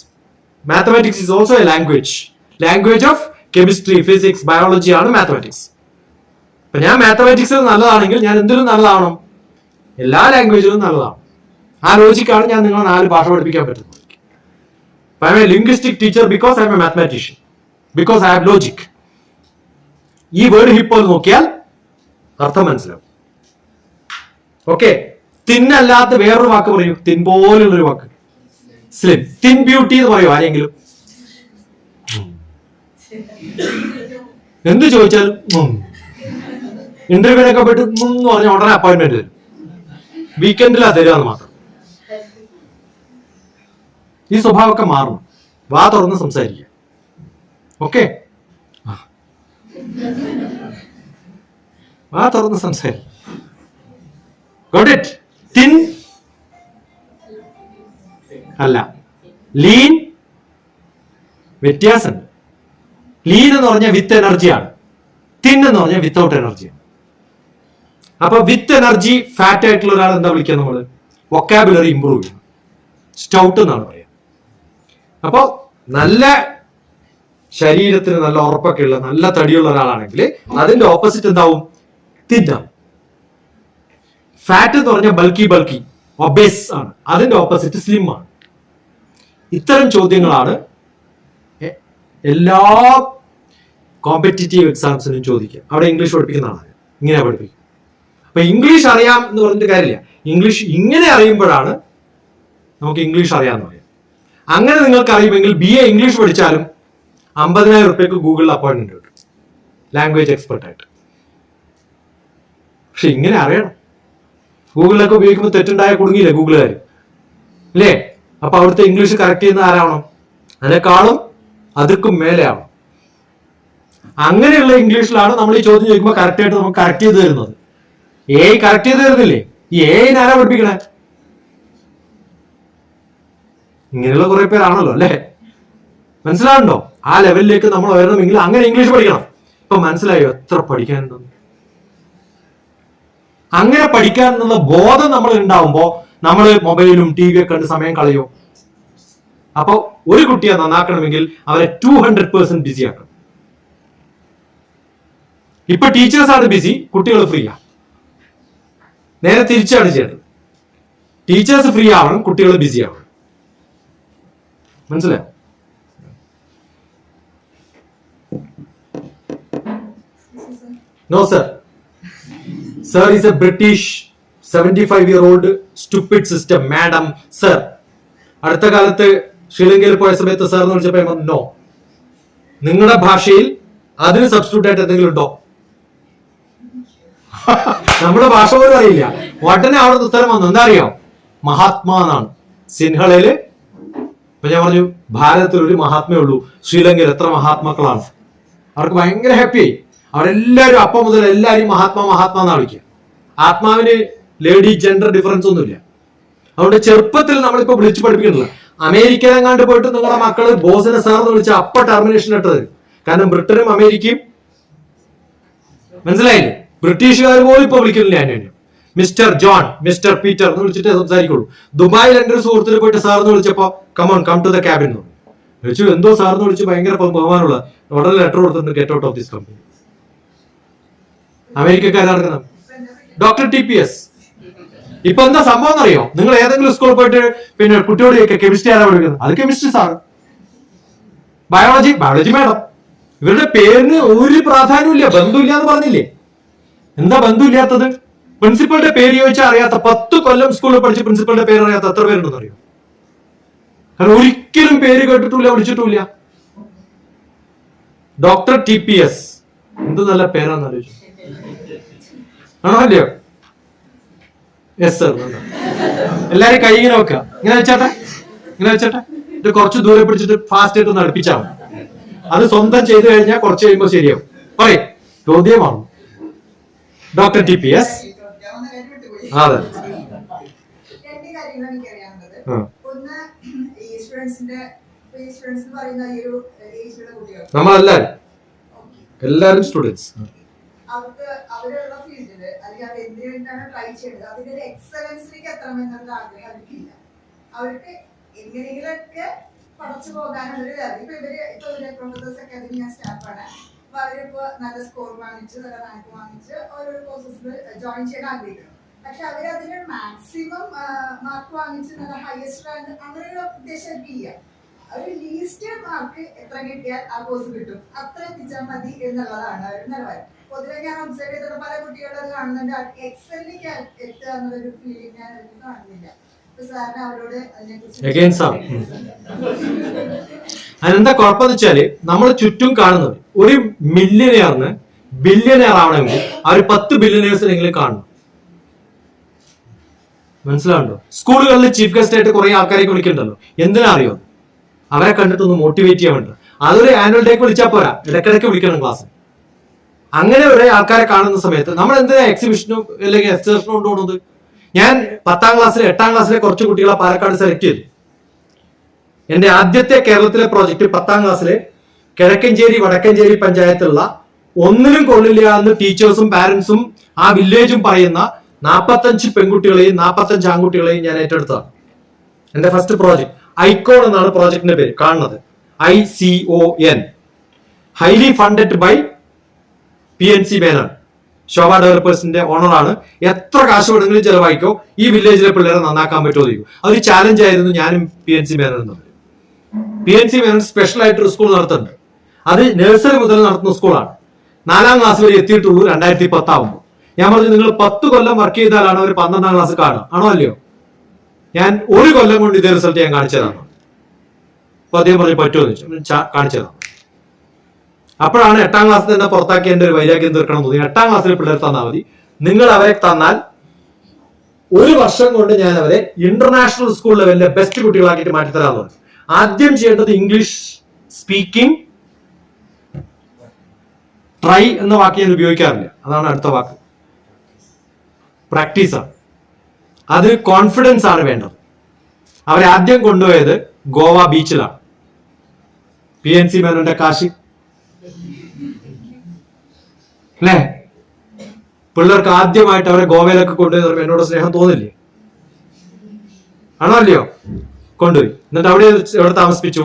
[SPEAKER 1] Mathematics is also A language. Language of chemistry, physics, biology ആണ് മാത്തമാറ്റിക്സ്. അപ്പൊ ഞാൻ മാത്തമാറ്റിക്സിൽ നല്ലതാണെങ്കിൽ ഞാൻ എന്തിനും നല്ലതാവണം? എല്ലാ ലാംഗ്വേജിലും നല്ലതാണ്. ആ ലോജിക്കാണ് ഞാൻ നിങ്ങളെ 4 ഭാഷ പഠിപ്പിക്കാൻ പറ്റുന്നത്. I M A linguistic teacher because I M A mathematician, because I have logic. ഈ വേർഡ് ഹിപ്പോ നോക്കിയാൽ അർത്ഥം മനസ്സിലാവും. ഓക്കെ. തിന്നല്ലാത്ത വേറൊരു വാക്ക് പറയൂ. തിൻ പോലുള്ളൊരു വാക്ക്. സ്ലിം. തിൻ ബ്യൂട്ടി എന്ന് പറയൂ ആരെങ്കിലും? എന്ത് ചോദിച്ചാലും ഇന്റർവ്യൂവിനൊക്കെ പോയിട്ട് എന്ന് പറഞ്ഞ ഉടനെ അപ്പോയിന്റ്മെന്റ് തരും. വീക്കെൻഡിലാ തരുമെന്ന് മാത്രം. ഈ സ്വഭാവമൊക്കെ മാറണം. വാ തുറന്ന് സംസാരിക്കുക. ഓക്കെ? വാ തുറന്ന് സംസാരിക്കുക. Got it? തിൻ അല്ല, ലീൻ. വ്യത്യാസം. ലീൻ എന്ന് പറഞ്ഞാൽ വിത്ത് എനർജിയാണ്. തിൻ എന്ന് പറഞ്ഞാൽ വിത്തൗട്ട് എനർജിയാണ്. അപ്പൊ വിത്ത് എനർജി ഫാറ്റ് ആയിട്ടുള്ള ഒരാൾ എന്താ വിളിക്കുക? നമ്മള് വൊക്കാബുലറി ഇംപ്രൂവ് ചെയ്യണം. സ്റ്റൗട്ട് എന്നാണ് പറയാ. അപ്പോ നല്ല ശരീരത്തിന് നല്ല ഉറപ്പൊക്കെ ഉള്ള നല്ല തടിയുള്ള ഒരാളാണെങ്കിൽ അതിന്റെ ഓപ്പോസിറ്റ് എന്താവും? തിന്നാവും. ഫാറ്റ് എന്ന് പറഞ്ഞാൽ ബൾക്കി ഒബേസ് ആണ്. അതിന്റെ ഓപ്പോസിറ്റ് സ്ലിം ആണ്. ഇത്തരം ചോദ്യങ്ങളാണ് എല്ലാ കോമ്പറ്റീറ്റീവ് എക്സാംസിനും ചോദിക്കുക. അവിടെ ഇംഗ്ലീഷ് പഠിപ്പിക്കുന്നതാണ്, ഇങ്ങനെ പഠിപ്പിക്കും. അപ്പൊ ഇംഗ്ലീഷ് അറിയാം എന്ന് പറഞ്ഞിട്ട് കാര്യമില്ല. ഇംഗ്ലീഷ് ഇങ്ങനെ അറിയുമ്പോഴാണ് നമുക്ക് ഇംഗ്ലീഷ് അറിയാമെന്ന് പറയാം. അങ്ങനെ നിങ്ങൾക്ക് അറിയുമെങ്കിൽ BA ഇംഗ്ലീഷ് പഠിച്ചാലും 50,000 റുപ്യക്ക് ഗൂഗിളിൽ അപ്പോയിന്റ്മെന്റ് കിട്ടും, ലാംഗ്വേജ് എക്സ്പെർട്ട് ആയിട്ട്. പക്ഷെ ഇങ്ങനെ അറിയണം. ഗൂഗിളിലൊക്കെ ഉപയോഗിക്കുമ്പോൾ തെറ്റുണ്ടായ കുടുങ്ങിയില്ലേ ഗൂഗിളുകാർ, അല്ലേ? അപ്പൊ അവിടുത്തെ ഇംഗ്ലീഷ് കറക്റ്റ് ചെയ്യുന്ന ആരാവണം? അതിനേക്കാളും അതിർക്കും മേലെ ആവണം. അങ്ങനെയുള്ള ഇംഗ്ലീഷിലാണ് നമ്മൾ ഈ ചോദ്യം ചോദിക്കുമ്പോൾ കറക്റ്റ് ആയിട്ട് നമുക്ക് കറക്റ്റ് ചെയ്ത് തരുന്നത്. കറക്റ്റ് ചെയ്ത് തരുന്നില്ലേ? ഈ ആരാ പഠിപ്പിക്കണേ? ഇങ്ങനെയുള്ള കുറെ പേരാണല്ലോ, അല്ലേ? മനസ്സിലാവുണ്ടോ? ആ ലെവലിലേക്ക് നമ്മൾ ഉയരണമെങ്കിൽ അങ്ങനെ ഇംഗ്ലീഷ് പഠിക്കണം. ഇപ്പൊ മനസ്സിലായോ എത്ര പഠിക്കാനുണ്ടെന്ന്? അങ്ങനെ പഠിക്കാനുള്ള ബോധം നമ്മൾ ഉണ്ടാവുമ്പോ നമ്മൾ മൊബൈലും TV ഒക്കെ കണ്ട് സമയം കളയോ? അപ്പൊ ഒരു കുട്ടിയെ നന്നാക്കണമെങ്കിൽ അവരെ 200% ബിസി ആക്കണം. ഇപ്പൊ ടീച്ചേഴ്സാണ് ബിസി, കുട്ടികൾ ഫ്രീ ആണ്. നേരെ തിരിച്ചാണ് ചെയ്യേണ്ടത്. ടീച്ചേഴ്സ് ഫ്രീ ആവണം, കുട്ടികൾ ബിസി ആവണം. മനസ്സിലായോ? No, sir. Sir is a British 75-year-old stupid system, madam, sir. അടുത്ത കാലത്ത് ശ്രീലങ്കയിൽ പോയ സമയത്ത് സാർ എന്ന് വിളിച്ചപ്പോ നോ. നിങ്ങളുടെ ഭാഷയിൽ അതിന് സബ്സ്റ്റിറ്റ്യൂട്ട് ആയിട്ട് എന്തെങ്കിലും ഉണ്ടോ? നമ്മുടെ ഭാഷ പോലും അറിയില്ല. ഉടനെ അവിടെ ഉത്തരം വന്നു. എന്താ അറിയാം? മഹാത്മാ എന്നാണ്. സിൻഹളയില് ഇപ്പൊ ഞാൻ പറഞ്ഞു ഭാരതത്തിൽ ഒരു മഹാത്മേ ഉള്ളൂ, ശ്രീലങ്കയിൽ എത്ര മഹാത്മാക്കളാണ്. അവർക്ക് ഭയങ്കര ഹാപ്പിയായി. അവരെല്ലാവരും അപ്പം മുതൽ എല്ലാവരും മഹാത്മാ മഹാത്മാ എന്നാണ് വിളിക്കുക. ആത്മാവിന് ലേഡി ജെൻഡർ ഡിഫറൻസ് ഒന്നുമില്ല. അതുകൊണ്ട് ചെറുപ്പത്തിൽ നമ്മളിപ്പോ വിളിച്ചു പഠിപ്പിക്കുന്നില്ല. അമേരിക്കയിലെങ്ങാണ്ട് പോയിട്ട് നിങ്ങളുടെ മക്കള് ബോസിനെ സാർ എന്ന് വിളിച്ച അപ്പ ടെർമിനേഷൻ ഇട്ടത്. കാരണം ബ്രിട്ടനും അമേരിക്കയും, മനസ്സിലായില്ലേ? ബ്രിട്ടീഷുകാർ പോലും ഇപ്പൊ വിളിക്കുന്നില്ല അന്യോന്യം. മിസ്റ്റർ ജോൺ, മിസ്റ്റർ പീറ്റർ എന്ന് വിളിച്ചിട്ടേ സംസാരിക്കുള്ളൂ. ദുബായിൽ എന്റെ ഒരു സുഹൃത്തിന് പോയിട്ട് സാർ എന്ന് വിളിച്ചപ്പോ come on come to the cabin എന്ന് വിളിച്ചു. എന്തോ സാർ എന്ന് വിളിച്ച് ഭയങ്കര ബഹുമാനമുള്ള ഉടനെ ലെറ്റർ കൊടുത്തിട്ടുണ്ട്, get out of this company. അമേരിക്കക്കാരാണ് doctor TPS. ഇപ്പൊ എന്താ സംഭവം എന്നറിയോ? നിങ്ങൾ ഏതെങ്കിലും സ്കൂളിൽ പോയിട്ട് പിന്നെ കുട്ടിയോട് കെമിസ്ട്രി ആരാ പഠിക്കുന്നത്? അത് കെമിസ്ട്രി സാർ. Biology madam. ഇവരുടെ പേരിന് ഒരു പ്രാധാന്യമില്ല, ബന്ധമില്ല എന്ന് പറഞ്ഞില്ലേ? എന്താ ബന്ധമില്ലാത്തത്? പ്രിൻസിപ്പളുടെ പേര് ചോദിച്ചാൽ അറിയാത്ത, 10 കൊല്ലം സ്കൂളിൽ പഠിച്ച് പ്രിൻസിപ്പളുടെ പേര് അറിയാത്ത എത്ര പേരുണ്ടെന്ന് അറിയോ? കാരണം ഒരിക്കലും പേര് കേട്ടിട്ടില്ല, വിളിച്ചിട്ടില്ല. ഡോക്ടർ TPS എന്ത് നല്ല പേരാന്ന് ആലോചിച്ചു. ആണോ അല്ലയോ? Yes sir. എല്ലാരും കൈ ഇങ്ങനെ വെക്കുക. ഇങ്ങനെ വെച്ചട്ടെ ഇത് കുറച്ച് ദൂരെ പിടിച്ചിട്ട് ഫാസ്റ്റ് ആയിട്ട് ഒന്ന് അടുപ്പിച്ചാൽ മതി. അത് സ്വന്തം ചെയ്തു കഴിഞ്ഞാൽ കുറച്ച് കഴിയുമ്പോൾ ശരിയാവും. പറയും ചോദ്യമാണ് ഡോക്ടർ TPS. അതെ. നമ്മളെല്ലാരും സ്റ്റുഡൻസ്.
[SPEAKER 3] അവർക്ക് അവരുള്ള ഫീൽഡിൽ അല്ലെങ്കിൽ അവർ എന്തിനാണ് ട്രൈ ചെയ്യുന്നത് അതിന്റെ എക്സലൻസിലേക്ക് എത്തണമെന്നുള്ള ആഗ്രഹം അവർക്കില്ല. അവർക്ക് എങ്ങനെയെങ്കിലൊക്കെ പഠിച്ചു പോകാനുള്ളൊരു കാര്യം. ഇപ്പൊ ഇവര് പ്രൊഫസേഴ്സ് അക്കാദമി സ്റ്റാഫാണ്. അപ്പൊ അവരിപ്പോ നല്ല സ്കോർ വാങ്ങിച്ച് നല്ല റാങ്ക് വാങ്ങിച്ച് ഓരോ കോഴ്സസിൽ ജോയിൻ ചെയ്യാൻ ആഗ്രഹിക്കണം. പക്ഷെ അവർ അതിന് മാക്സിമം മാർക്ക് വാങ്ങിച്ച് നല്ല ഹയസ്റ്റ് റാങ്ക് അങ്ങനെ ഒരു ഉദ്ദേശം ഇല്ല. ഒരു ലീസ്റ്റ് മാർക്ക് എത്ര കിട്ടിയാൽ ആ കോഴ്സ് കിട്ടും, അത്ര എത്തിച്ചാൽ മതി എന്നുള്ളതാണ് അവർ നിലവാരം. പൊതുവെ ഞാൻ ഒബ്സർവ് ചെയ്തിട്ട് പല കുട്ടികളും അത് കാണുന്നുണ്ട്. എക്സലിലേക്ക് എത്തുക എന്നുള്ളൊരു ഫീലിംഗ് ഞാൻ കാണുന്നില്ല. സാറിന് അവരോട്
[SPEAKER 1] അതിനെന്താ കുഴപ്പമെന്ന് വെച്ചാല് നമ്മൾ ചുറ്റും കാണുന്നത് ഒരു മില്യനെയറിന് ബില്യനെയർ ആവണമെങ്കിൽ ആ ഒരു 10 ബില്യനെയർസിനെങ്കിലും കാണണം. മനസ്സിലാവുണ്ടോ? സ്കൂളുകളിൽ ചീഫ് ഗസ്റ്റ് ആയിട്ട് കുറെ ആൾക്കാരെ വിളിക്കണ്ടല്ലോ. എന്തിനാ അറിയോ? അവരെ കണ്ടിട്ടൊന്ന് മോട്ടിവേറ്റ് ചെയ്യാൻ വേണ്ട. അതൊരു ആനുവൽ ഡേക്ക് വിളിച്ചാൽ പോരാ, ഇടയ്ക്കിടയ്ക്ക് വിളിക്കണം ക്ലാസ്. അങ്ങനെ ഒരു ആൾക്കാരെ കാണുന്ന സമയത്ത് നമ്മൾ എന്തിനാ എക്സിബിഷനും അല്ലെങ്കിൽ എക്സിബിഷനും കൊണ്ടുപോകുന്നത്? ഞാൻ 10ാം ക്ലാസ്സിലെ 8ാം ക്ലാസ്സിലെ കുറച്ച് കുട്ടികളെ പാലക്കാട് സെലക്ട് ചെയ്തു. എന്റെ ആദ്യത്തെ കേരളത്തിലെ പ്രോജക്റ്റ് 10ാം ക്ലാസ്സിലെ കിഴക്കഞ്ചേരി വടക്കഞ്ചേരി പഞ്ചായത്തിലുള്ള ഒന്നിനും കൊള്ളില്ല എന്ന് ടീച്ചേഴ്സും പാരന്റ്സും ആ വില്ലേജും പറയുന്ന 45 പെൺകുട്ടികളെയും 45 ആൺകുട്ടികളെയും ഞാൻ ഏറ്റെടുത്തതാണ്. എന്റെ ഫസ്റ്റ് പ്രോജക്ട് ഐക്കോൺ എന്നാണ് പ്രോജക്ടിന്റെ പേര്. കാണുന്നത് ICON, highly funded by PNC Menon, ശോഭ ഡെവലപ്പേഴ്സിന്റെ ഓണറാണ്. എത്ര കാശ് വേണമെങ്കിലും ചെലവായിക്കോ, ഈ വില്ലേജിലെ പിള്ളേരെ നന്നാക്കാൻ പറ്റുമോ ചോദിക്കും. അതൊരു ചാലഞ്ച് ആയിരുന്നു ഞാനും PNC മേനോൻ തമ്മിൽ. PNC മേനോൻ സ്പെഷ്യൽ ആയിട്ട് ഒരു സ്കൂൾ നടത്തുന്നുണ്ട്. അത് നഴ്സറി മുതൽ നടത്തുന്ന സ്കൂളാണ്. 4ാം ക്ലാസ് വരെ എത്തിയിട്ടുള്ളൂ 2010 ആവുമ്പോൾ. ഞാൻ പറഞ്ഞു നിങ്ങൾ 10 കൊല്ലം വർക്ക് ചെയ്താലാണ് അവർ 12ാം ക്ലാസ് കാണുക, ആണോ അല്ലയോ? ഞാൻ 1 കൊല്ലം കൊണ്ട് ഇതേ റിസൾട്ട് ഞാൻ കാണിച്ചതാണ്. അപ്പൊ അദ്ദേഹം പറഞ്ഞു പറ്റുമെന്ന് ചോദിച്ചു, കാണിച്ചതാണ്. അപ്പോഴാണ് 8ാം ക്ലാസ്സിൽ തന്നെ പുറത്താക്കി എന്റെ ഒരു വൈരാഗ്യം തീർക്കണം തോന്നി. 8ാം ക്ലാസ്സിൽ പിള്ളേർ തന്നാൽ മതി, നിങ്ങൾ അവരെ തന്നാൽ 1 വർഷം കൊണ്ട് ഞാൻ അവരെ ഇന്റർനാഷണൽ സ്കൂൾ ലെവലിലെ ബെസ്റ്റ് കുട്ടികളാക്കിയിട്ട് മാറ്റിത്തരാന്ന് പറഞ്ഞു. ആദ്യം ചെയ്യേണ്ടത് ഇംഗ്ലീഷ് സ്പീക്കിംഗ്. ട്രൈ എന്ന വാക്ക് ഞാൻ ഉപയോഗിക്കാറില്ല, അതാണ് അടുത്ത വാക്ക്. പ്രാക്ടീസാണ്. അത് കോൺഫിഡൻസ് ആണ് വേണ്ടത്. അവരെ ആദ്യം കൊണ്ടുപോയത് ഗോവ ബീച്ചിലാണ്. PNC മേനോന്റെ കാശി അല്ലേ? പിള്ളേർക്ക് ആദ്യമായിട്ട് അവരെ ഗോവയിലൊക്കെ കൊണ്ടുപോയി എന്നോട് സ്നേഹം തോന്നില്ലേ? ആണോ അല്ലയോ? കൊണ്ടുപോയി. എന്നിട്ട് എവിടെ താമസിപ്പിച്ചു?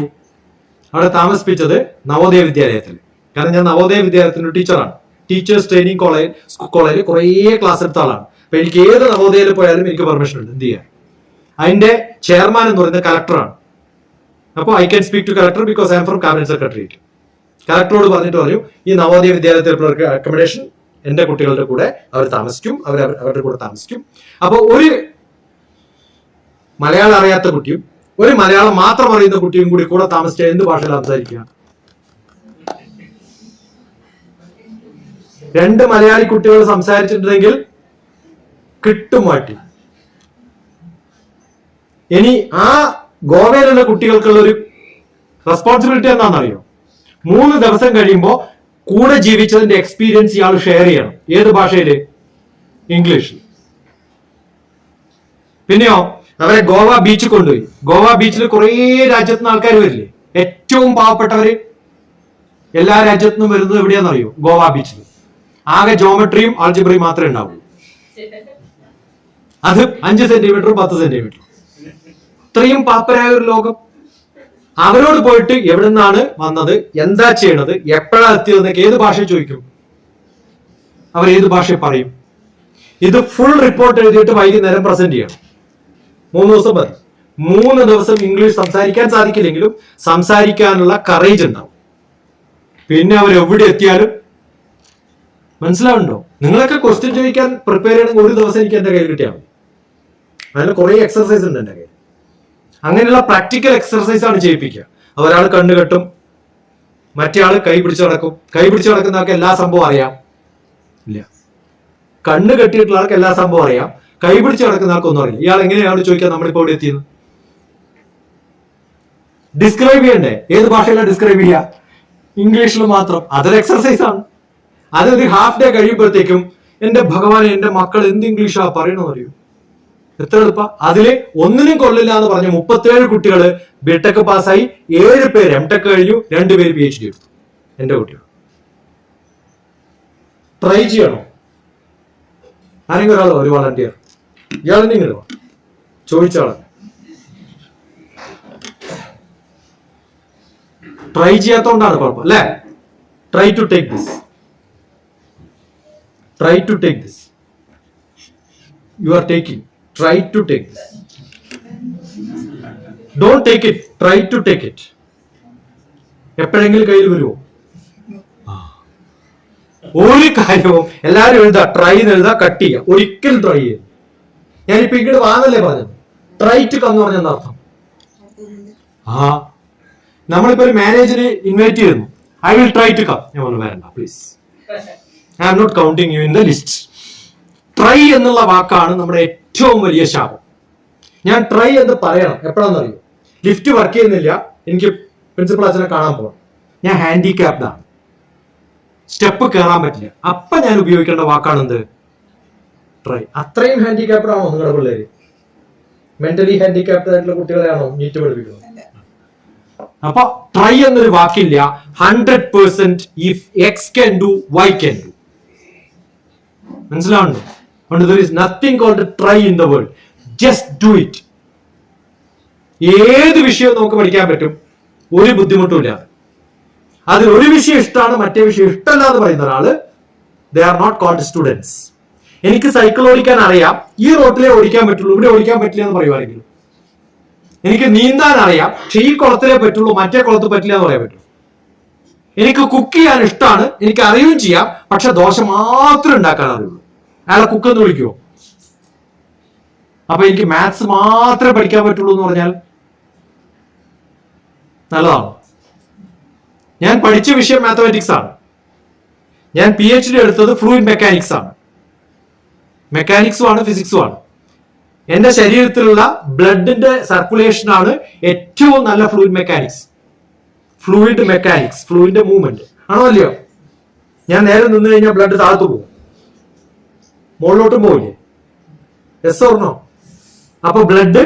[SPEAKER 1] അവിടെ താമസിപ്പിച്ചത് നവോദയ വിദ്യാലയത്തിൽ. കാരണം ഞാൻ നവോദയ വിദ്യാലയത്തിന്റെ ടീച്ചറാണ്. ടീച്ചേഴ്സ് ട്രെയിനിങ് കോളേജിൽ കുറേ ക്ലാസ് എടുത്ത ആളാണ്. അപ്പൊ എനിക്ക് ഏത് നവോദയയിൽ പോയാലും എനിക്ക് പെർമിഷൻ ഉണ്ട് എന്ത് ചെയ്യാൻ. അതിന്റെ ചെയർമാൻ എന്ന് പറയുന്നത് കലക്ടറാണ്. അപ്പോൾ I can speak to collector because I am from cabinet secretariat. കലക്ടറോട് പറഞ്ഞിട്ട് പറഞ്ഞു, ഈ നവോദയ വിദ്യാലയത്തിൽ പിള്ളേർക്ക് അക്കോമഡേഷൻ എന്റെ കുട്ടികളുടെ കൂടെ അവർ താമസിക്കും, അവരുടെ കൂടെ താമസിക്കും. അപ്പോൾ ഒരു മലയാളം അറിയാത്ത കുട്ടിയും ഒരു മലയാളം മാത്രം അറിയുന്ന കുട്ടിയും കൂടെ താമസിച്ചാൽ എന്ത് ഭാഷയിൽ സംസാരിക്കുക? 2 മലയാളി കുട്ടികൾ സംസാരിച്ചിട്ടുണ്ടെങ്കിൽ കിട്ടും മാറ്റി. ഇനി ആ ഗോവയിലുള്ള കുട്ടികൾക്കുള്ള ഒരു റെസ്പോൺസിബിലിറ്റി എന്താണെന്നറിയോ? 3 ദിവസം കഴിയുമ്പോൾ കൂടെ ജീവിച്ചതിന്റെ എക്സ്പീരിയൻസ് ഇയാൾ ഷെയർ ചെയ്യണം. ഏത് ഭാഷയില്? ഇംഗ്ലീഷ്. പിന്നെയോ അവരെ ഗോവ ബീച്ചിൽ കൊണ്ടുപോയി. ഗോവ ബീച്ചിൽ കുറേ രാജ്യത്തുനിന്ന് ആൾക്കാർ വരില്ലേ? ഏറ്റവും പാവപ്പെട്ടവര് എല്ലാ രാജ്യത്തുനിന്നും വരുന്നത് എവിടെയാണെന്നറിയോ? ഗോവ ബീച്ചിൽ. ആകെ ജോമെട്രിയും ആൾജിബ്രയും മാത്രമേ ഉണ്ടാവൂ. അത് 5 സെന്റിമീറ്ററും 10 സെന്റിമീറ്ററും. ഇത്രയും പാപ്പരായ ഒരു ലോകം. അവരോട് പോയിട്ട് എവിടെ നിന്നാണ് വന്നത്, എന്താ ചെയ്യണത്, എപ്പോഴാ എത്തിയതെന്നൊക്കെ ഏത് ഭാഷ ചോദിക്കും? അവർ ഏത് ഭാഷ പറയും? ഇത് ഫുൾ റിപ്പോർട്ട് എഴുതിയിട്ട് വൈകുന്നേരം പ്രസന്റ് ചെയ്യണം. 3 ദിവസം മതി. 3 ദിവസം ഇംഗ്ലീഷ് സംസാരിക്കാൻ സാധിക്കില്ലെങ്കിലും സംസാരിക്കാനുള്ള കറേജ് ഉണ്ടാവും. പിന്നെ അവർ എവിടെ എത്തിയാലും മനസ്സിലാവുന്നുണ്ടോ? നിങ്ങളൊക്കെ ക്വസ്റ്റ്യൻ ചോദിക്കാൻ പ്രിപ്പയർ ചെയ്യണമെങ്കിൽ 1 ദിവസം എനിക്ക് എന്റെ കയ്യിൽ കിട്ടിയാൽ മതി. അതിന് കുറെ എക്സർസൈസ് ഉണ്ട് എന്റെ കയ്യിൽ. അങ്ങനെയുള്ള പ്രാക്ടിക്കൽ എക്സർസൈസ് ആണ് ചെയ്യിപ്പിക്കുക. ഒരാൾ കണ്ണു കെട്ടും, മറ്റേ ആള് കൈ പിടിച്ച് നടക്കും. കൈ പിടിച്ച് നടക്കുന്ന ആൾക്ക് എല്ലാ സംഭവം അറിയാം ഇല്ല? കണ്ണ് കെട്ടിയിട്ടുള്ള ആൾക്ക് എല്ലാ സംഭവം അറിയാം, കൈ പിടിച്ച് നടക്കുന്ന ആൾക്കൊന്നും അറിയില്ല. ഇയാൾ എങ്ങനെയാണ് ചോദിക്കുക നമ്മളിപ്പോ ഇവിടെ എത്തിയത്? ഡിസ്ക്രൈബ് ചെയ്യണ്ടേ? ഏത് ഭാഷയിലാണ് ഡിസ്ക്രൈബ് ചെയ്യുക? ഇംഗ്ലീഷിൽ മാത്രം. അതൊരു എക്സർസൈസ് ആണ്. അതൊരു ഹാഫ് ഡേ കഴിയുമ്പോഴത്തേക്കും എന്റെ ഭഗവാനെ എന്റെ മക്കൾ എന്ത് ഇംഗ്ലീഷാ പറയണമെന്ന് അറിയൂ. എത്ര എളുപ്പം. അതില് ഒന്നിനും കൊള്ളില്ല എന്ന് പറഞ്ഞ 37 കുട്ടികള് ബിടെക് പാസ്സായി, 7 പേര് എംടെക് കഴിഞ്ഞു, 2 പേര് PhD എടുത്തു. എന്റെ കുട്ടികൾ. ട്രൈ ചെയ്യണോ? ആരെങ്കിലും ഒരാളോ? ഒരു വളണ്ടിയർ. ഇയാളെന്നെ ഇങ്ങോട്ട് വാ, ചോദിച്ചാളെ. ട്രൈ ചെയ്യാത്തോണ്ടാണ് കുഴപ്പം അല്ലേ? Try to take this. Try to take this. You are taking. Try to take this. Don't take it. Try to take it. എപ്പോഴെങ്കിലും കയ്യിൽ വരുമോ? ഒരു കാര്യവും എല്ലാവരും എഴുതാ, ട്രൈ എഴുതാ, കട്ട് ചെയ്യുക. ഒരിക്കലും ട്രൈ ചെയ്യും. ഞാനിപ്പോ ഇങ്ങോട്ട് വാങ്ങല്ലേ പറഞ്ഞത്. ട്രൈ ടു കം എന്ന് പറഞ്ഞ അർത്ഥം. നമ്മളിപ്പോ ഒരു മാനേജറെ ഇൻവൈറ്റ് ചെയ്യുന്നു. I will try to come. ഞാൻ പറഞ്ഞു വേണ്ട please, I am not counting you in the list. Try എന്നുള്ള വാക്കാണ് നമ്മുടെ ഏറ്റവും വലിയ ശാപം. ഞാൻ ട്രൈ എന്ന് പറയണം. എപ്പോഴാണെന്ന് അറിയോ? ലിഫ്റ്റ് വർക്ക് ചെയ്യുന്നില്ല, എനിക്ക് പ്രിൻസിപ്പൽ അച്ഛനെ കാണാൻ പോകണം, ഞാൻ ഹാൻഡിക്യാപ്ഡ് ആണ്, സ്റ്റെപ്പ് കയറാൻ പറ്റില്ല, അപ്പൊ ഞാൻ ഉപയോഗിക്കേണ്ട വാക്കാണ് എന്ത്? ട്രൈ. അത്രയും ഹാൻഡിക്യാപ്ഡ് ആണോ നിങ്ങളുടെ പിള്ളേര്? മെന്റലി ഹാൻഡിക്യാപ്ഡ് ആയിട്ടുള്ള കുട്ടികളെയാണോ നീറ്റ് പഠിപ്പിക്കുന്നത്? അപ്പൊ ട്രൈ എന്നൊരു വാക്കില്ല. 100% if X can do, Y can do. മനസ്സിലാവുന്നു? there is nothing called a try in the world. Just do it. ഏത് വിഷയവും നമുക്ക് പഠിക്കാൻ പറ്റും, ഒരു ബുദ്ധിമുട്ടും ഇല്ലാതെ. അതിൽ ഒരു വിഷയം ഇഷ്ടമാണ്, മറ്റേ വിഷയം ഇഷ്ടമല്ല എന്ന് പറയുന്ന ഒരാള്, they are not called students. എനിക്ക് സൈക്കിൾ ഓടിക്കാൻ അറിയാം, ഈ റോട്ടിലേ ഓടിക്കാൻ പറ്റുള്ളൂ, ഇവിടെ ഓടിക്കാൻ പറ്റില്ല എന്ന് പറയുവാണെങ്കിൽ. എനിക്ക് നീന്താൻ അറിയാം, പക്ഷെ ഈ കുളത്തിലേ പറ്റുള്ളൂ, മറ്റേ കുളത്ത് പറ്റില്ല എന്ന് പറയാൻ പറ്റും. എനിക്ക് കുക്ക് ചെയ്യാൻ ഇഷ്ടമാണ്, എനിക്ക് അറിയുകയും ചെയ്യാം, പക്ഷെ ദോശ മാത്രമേ ഉണ്ടാക്കാൻ അറിയുള്ളൂ. അയാളെ കുക്കെന്ന് വിളിക്കുമോ? അപ്പൊ എനിക്ക് മാത്സ് മാത്രമേ പഠിക്കാൻ പറ്റുള്ളൂ എന്ന് പറഞ്ഞാൽ നല്ലതാണ്. ഞാൻ പഠിച്ച വിഷയം മാത്തമാറ്റിക്സ് ആണ്. ഞാൻ PhD എടുത്തത് ഫ്ലൂയിഡ് മെക്കാനിക്സ് ആണ്. മെക്കാനിക്സും ആണ് ഫിസിക്സും ആണ്. എന്റെ ശരീരത്തിലുള്ള ബ്ലഡിന്റെ സർക്കുലേഷൻ ആണ് ഏറ്റവും നല്ല ഫ്ലൂയിഡ് മെക്കാനിക്സ്. ഫ്ലൂയിഡിന്റെ മൂവ്മെന്റ് ആണോ അല്ലയോ? ഞാൻ നേരെ നിന്ന് കഴിഞ്ഞാൽ ബ്ലഡ് താഴത്തു പോകും, മുകളിലോട്ടും പോവില്ലേ? Yes or no? അപ്പൊ ബ്ലഡ്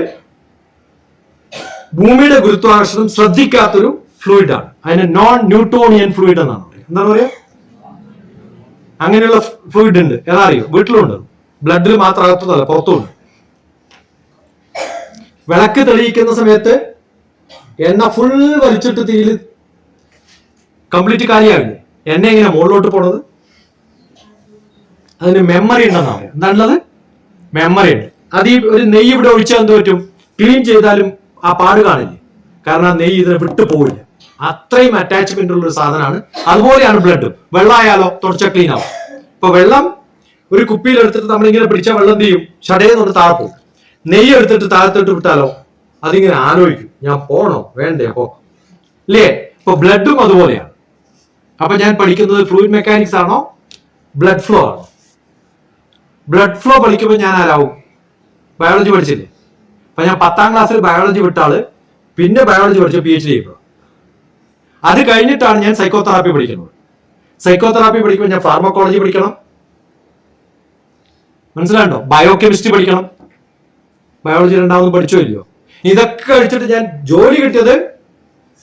[SPEAKER 1] ഭൂമിയുടെ ഗുരുത്വാകർഷണം ശ്രദ്ധിക്കാത്തൊരു ഫ്ലൂയിഡ് ആണ്. അതിന് നോൺ ന്യൂട്ടോണിയൻ ഫ്ലൂയിഡ് എന്നാണ് പറയുക. എന്താണ് പറയുക? അങ്ങനെയുള്ള ഫ്ലൂയിഡ് ഉണ്ട്. ഏതാ അറിയോ? വീട്ടിലുണ്ട്. ബ്ലഡിൽ മാത്രം അകത്തുന്നല്ല, പുറത്തുണ്ട്. വിളക്ക് തെളിയിക്കുന്ന സമയത്ത് എണ്ണ ഫുൾ വലിച്ചിട്ട് തീയിൽ കംപ്ലീറ്റ് കാര്യമാവില്ലേ? എണ്ണ എങ്ങനെ മുകളിലോട്ട് പോണത്? അതിന് മെമ്മറി ഉണ്ടെന്നാ പറയാം. എന്താണുള്ളത്? മെമ്മറി ഉണ്ട്. അത് ഈ ഒരു നെയ്യ് ഇവിടെ ഒഴിച്ചാൽ എന്ത് പറ്റും? ക്ലീൻ ചെയ്താലും ആ പാട് കാണില്ലേ? കാരണം ആ നെയ്യ് ഇതിനെ വിട്ടു പോവില്ല. അത്രയും അറ്റാച്ച്മെന്റ് ഉള്ള ഒരു സാധനമാണ്. അതുപോലെയാണ് ബ്ലഡ്. വെള്ളമായാലോ തുടച്ചാൽ ക്ലീൻ ആവും. ഇപ്പൊ വെള്ളം ഒരു കുപ്പിയിൽ എടുത്തിട്ട് നമ്മളിങ്ങനെ പിടിച്ചാൽ വെള്ളം എന്ത് ചെയ്യും? ഷടയെന്നൊന്ന് താഴെ പോകും. നെയ്യ് എടുത്തിട്ട് താഴത്തോട്ട് വിട്ടാലോ അതിങ്ങനെ ആലോചിക്കും, ഞാൻ പോണോ വേണ്ടേ? അപ്പോ ഇല്ലേ? ഇപ്പൊ ബ്ലഡും അതുപോലെയാണ്. അപ്പൊ ഞാൻ പഠിക്കുന്നത് ഫ്ലൂയിഡ് മെക്കാനിക്സ് ആണോ ബ്ലഡ് ഫ്ലോ ആണോ? ബ്ലഡ് ഫ്ലോ പഠിക്കുമ്പോൾ ഞാൻ ആരാവും? ബയോളജി പഠിച്ചില്ലേ? അപ്പൊ ഞാൻ 10ാം ക്ലാസ്സിൽ ബയോളജി വിട്ടാള് പിന്നെ ബയോളജി പഠിച്ച PhD ചെയ്യുമ്പോൾ. അത് കഴിഞ്ഞിട്ടാണ് ഞാൻ സൈക്കോതെറാപ്പി പഠിക്കുന്നത്. സൈക്കോതെറാപ്പി പഠിക്കുമ്പോൾ ഞാൻ ഫാർമക്കോളജി പഠിക്കണം, മനസ്സിലാണ്ടോ? ബയോകെമിസ്ട്രി പഠിക്കണം. ബയോളജി രണ്ടാമത് പഠിച്ചോ ഇല്ലയോ? ഇതൊക്കെ കഴിച്ചിട്ട് ഞാൻ ജോലി കിട്ടിയത്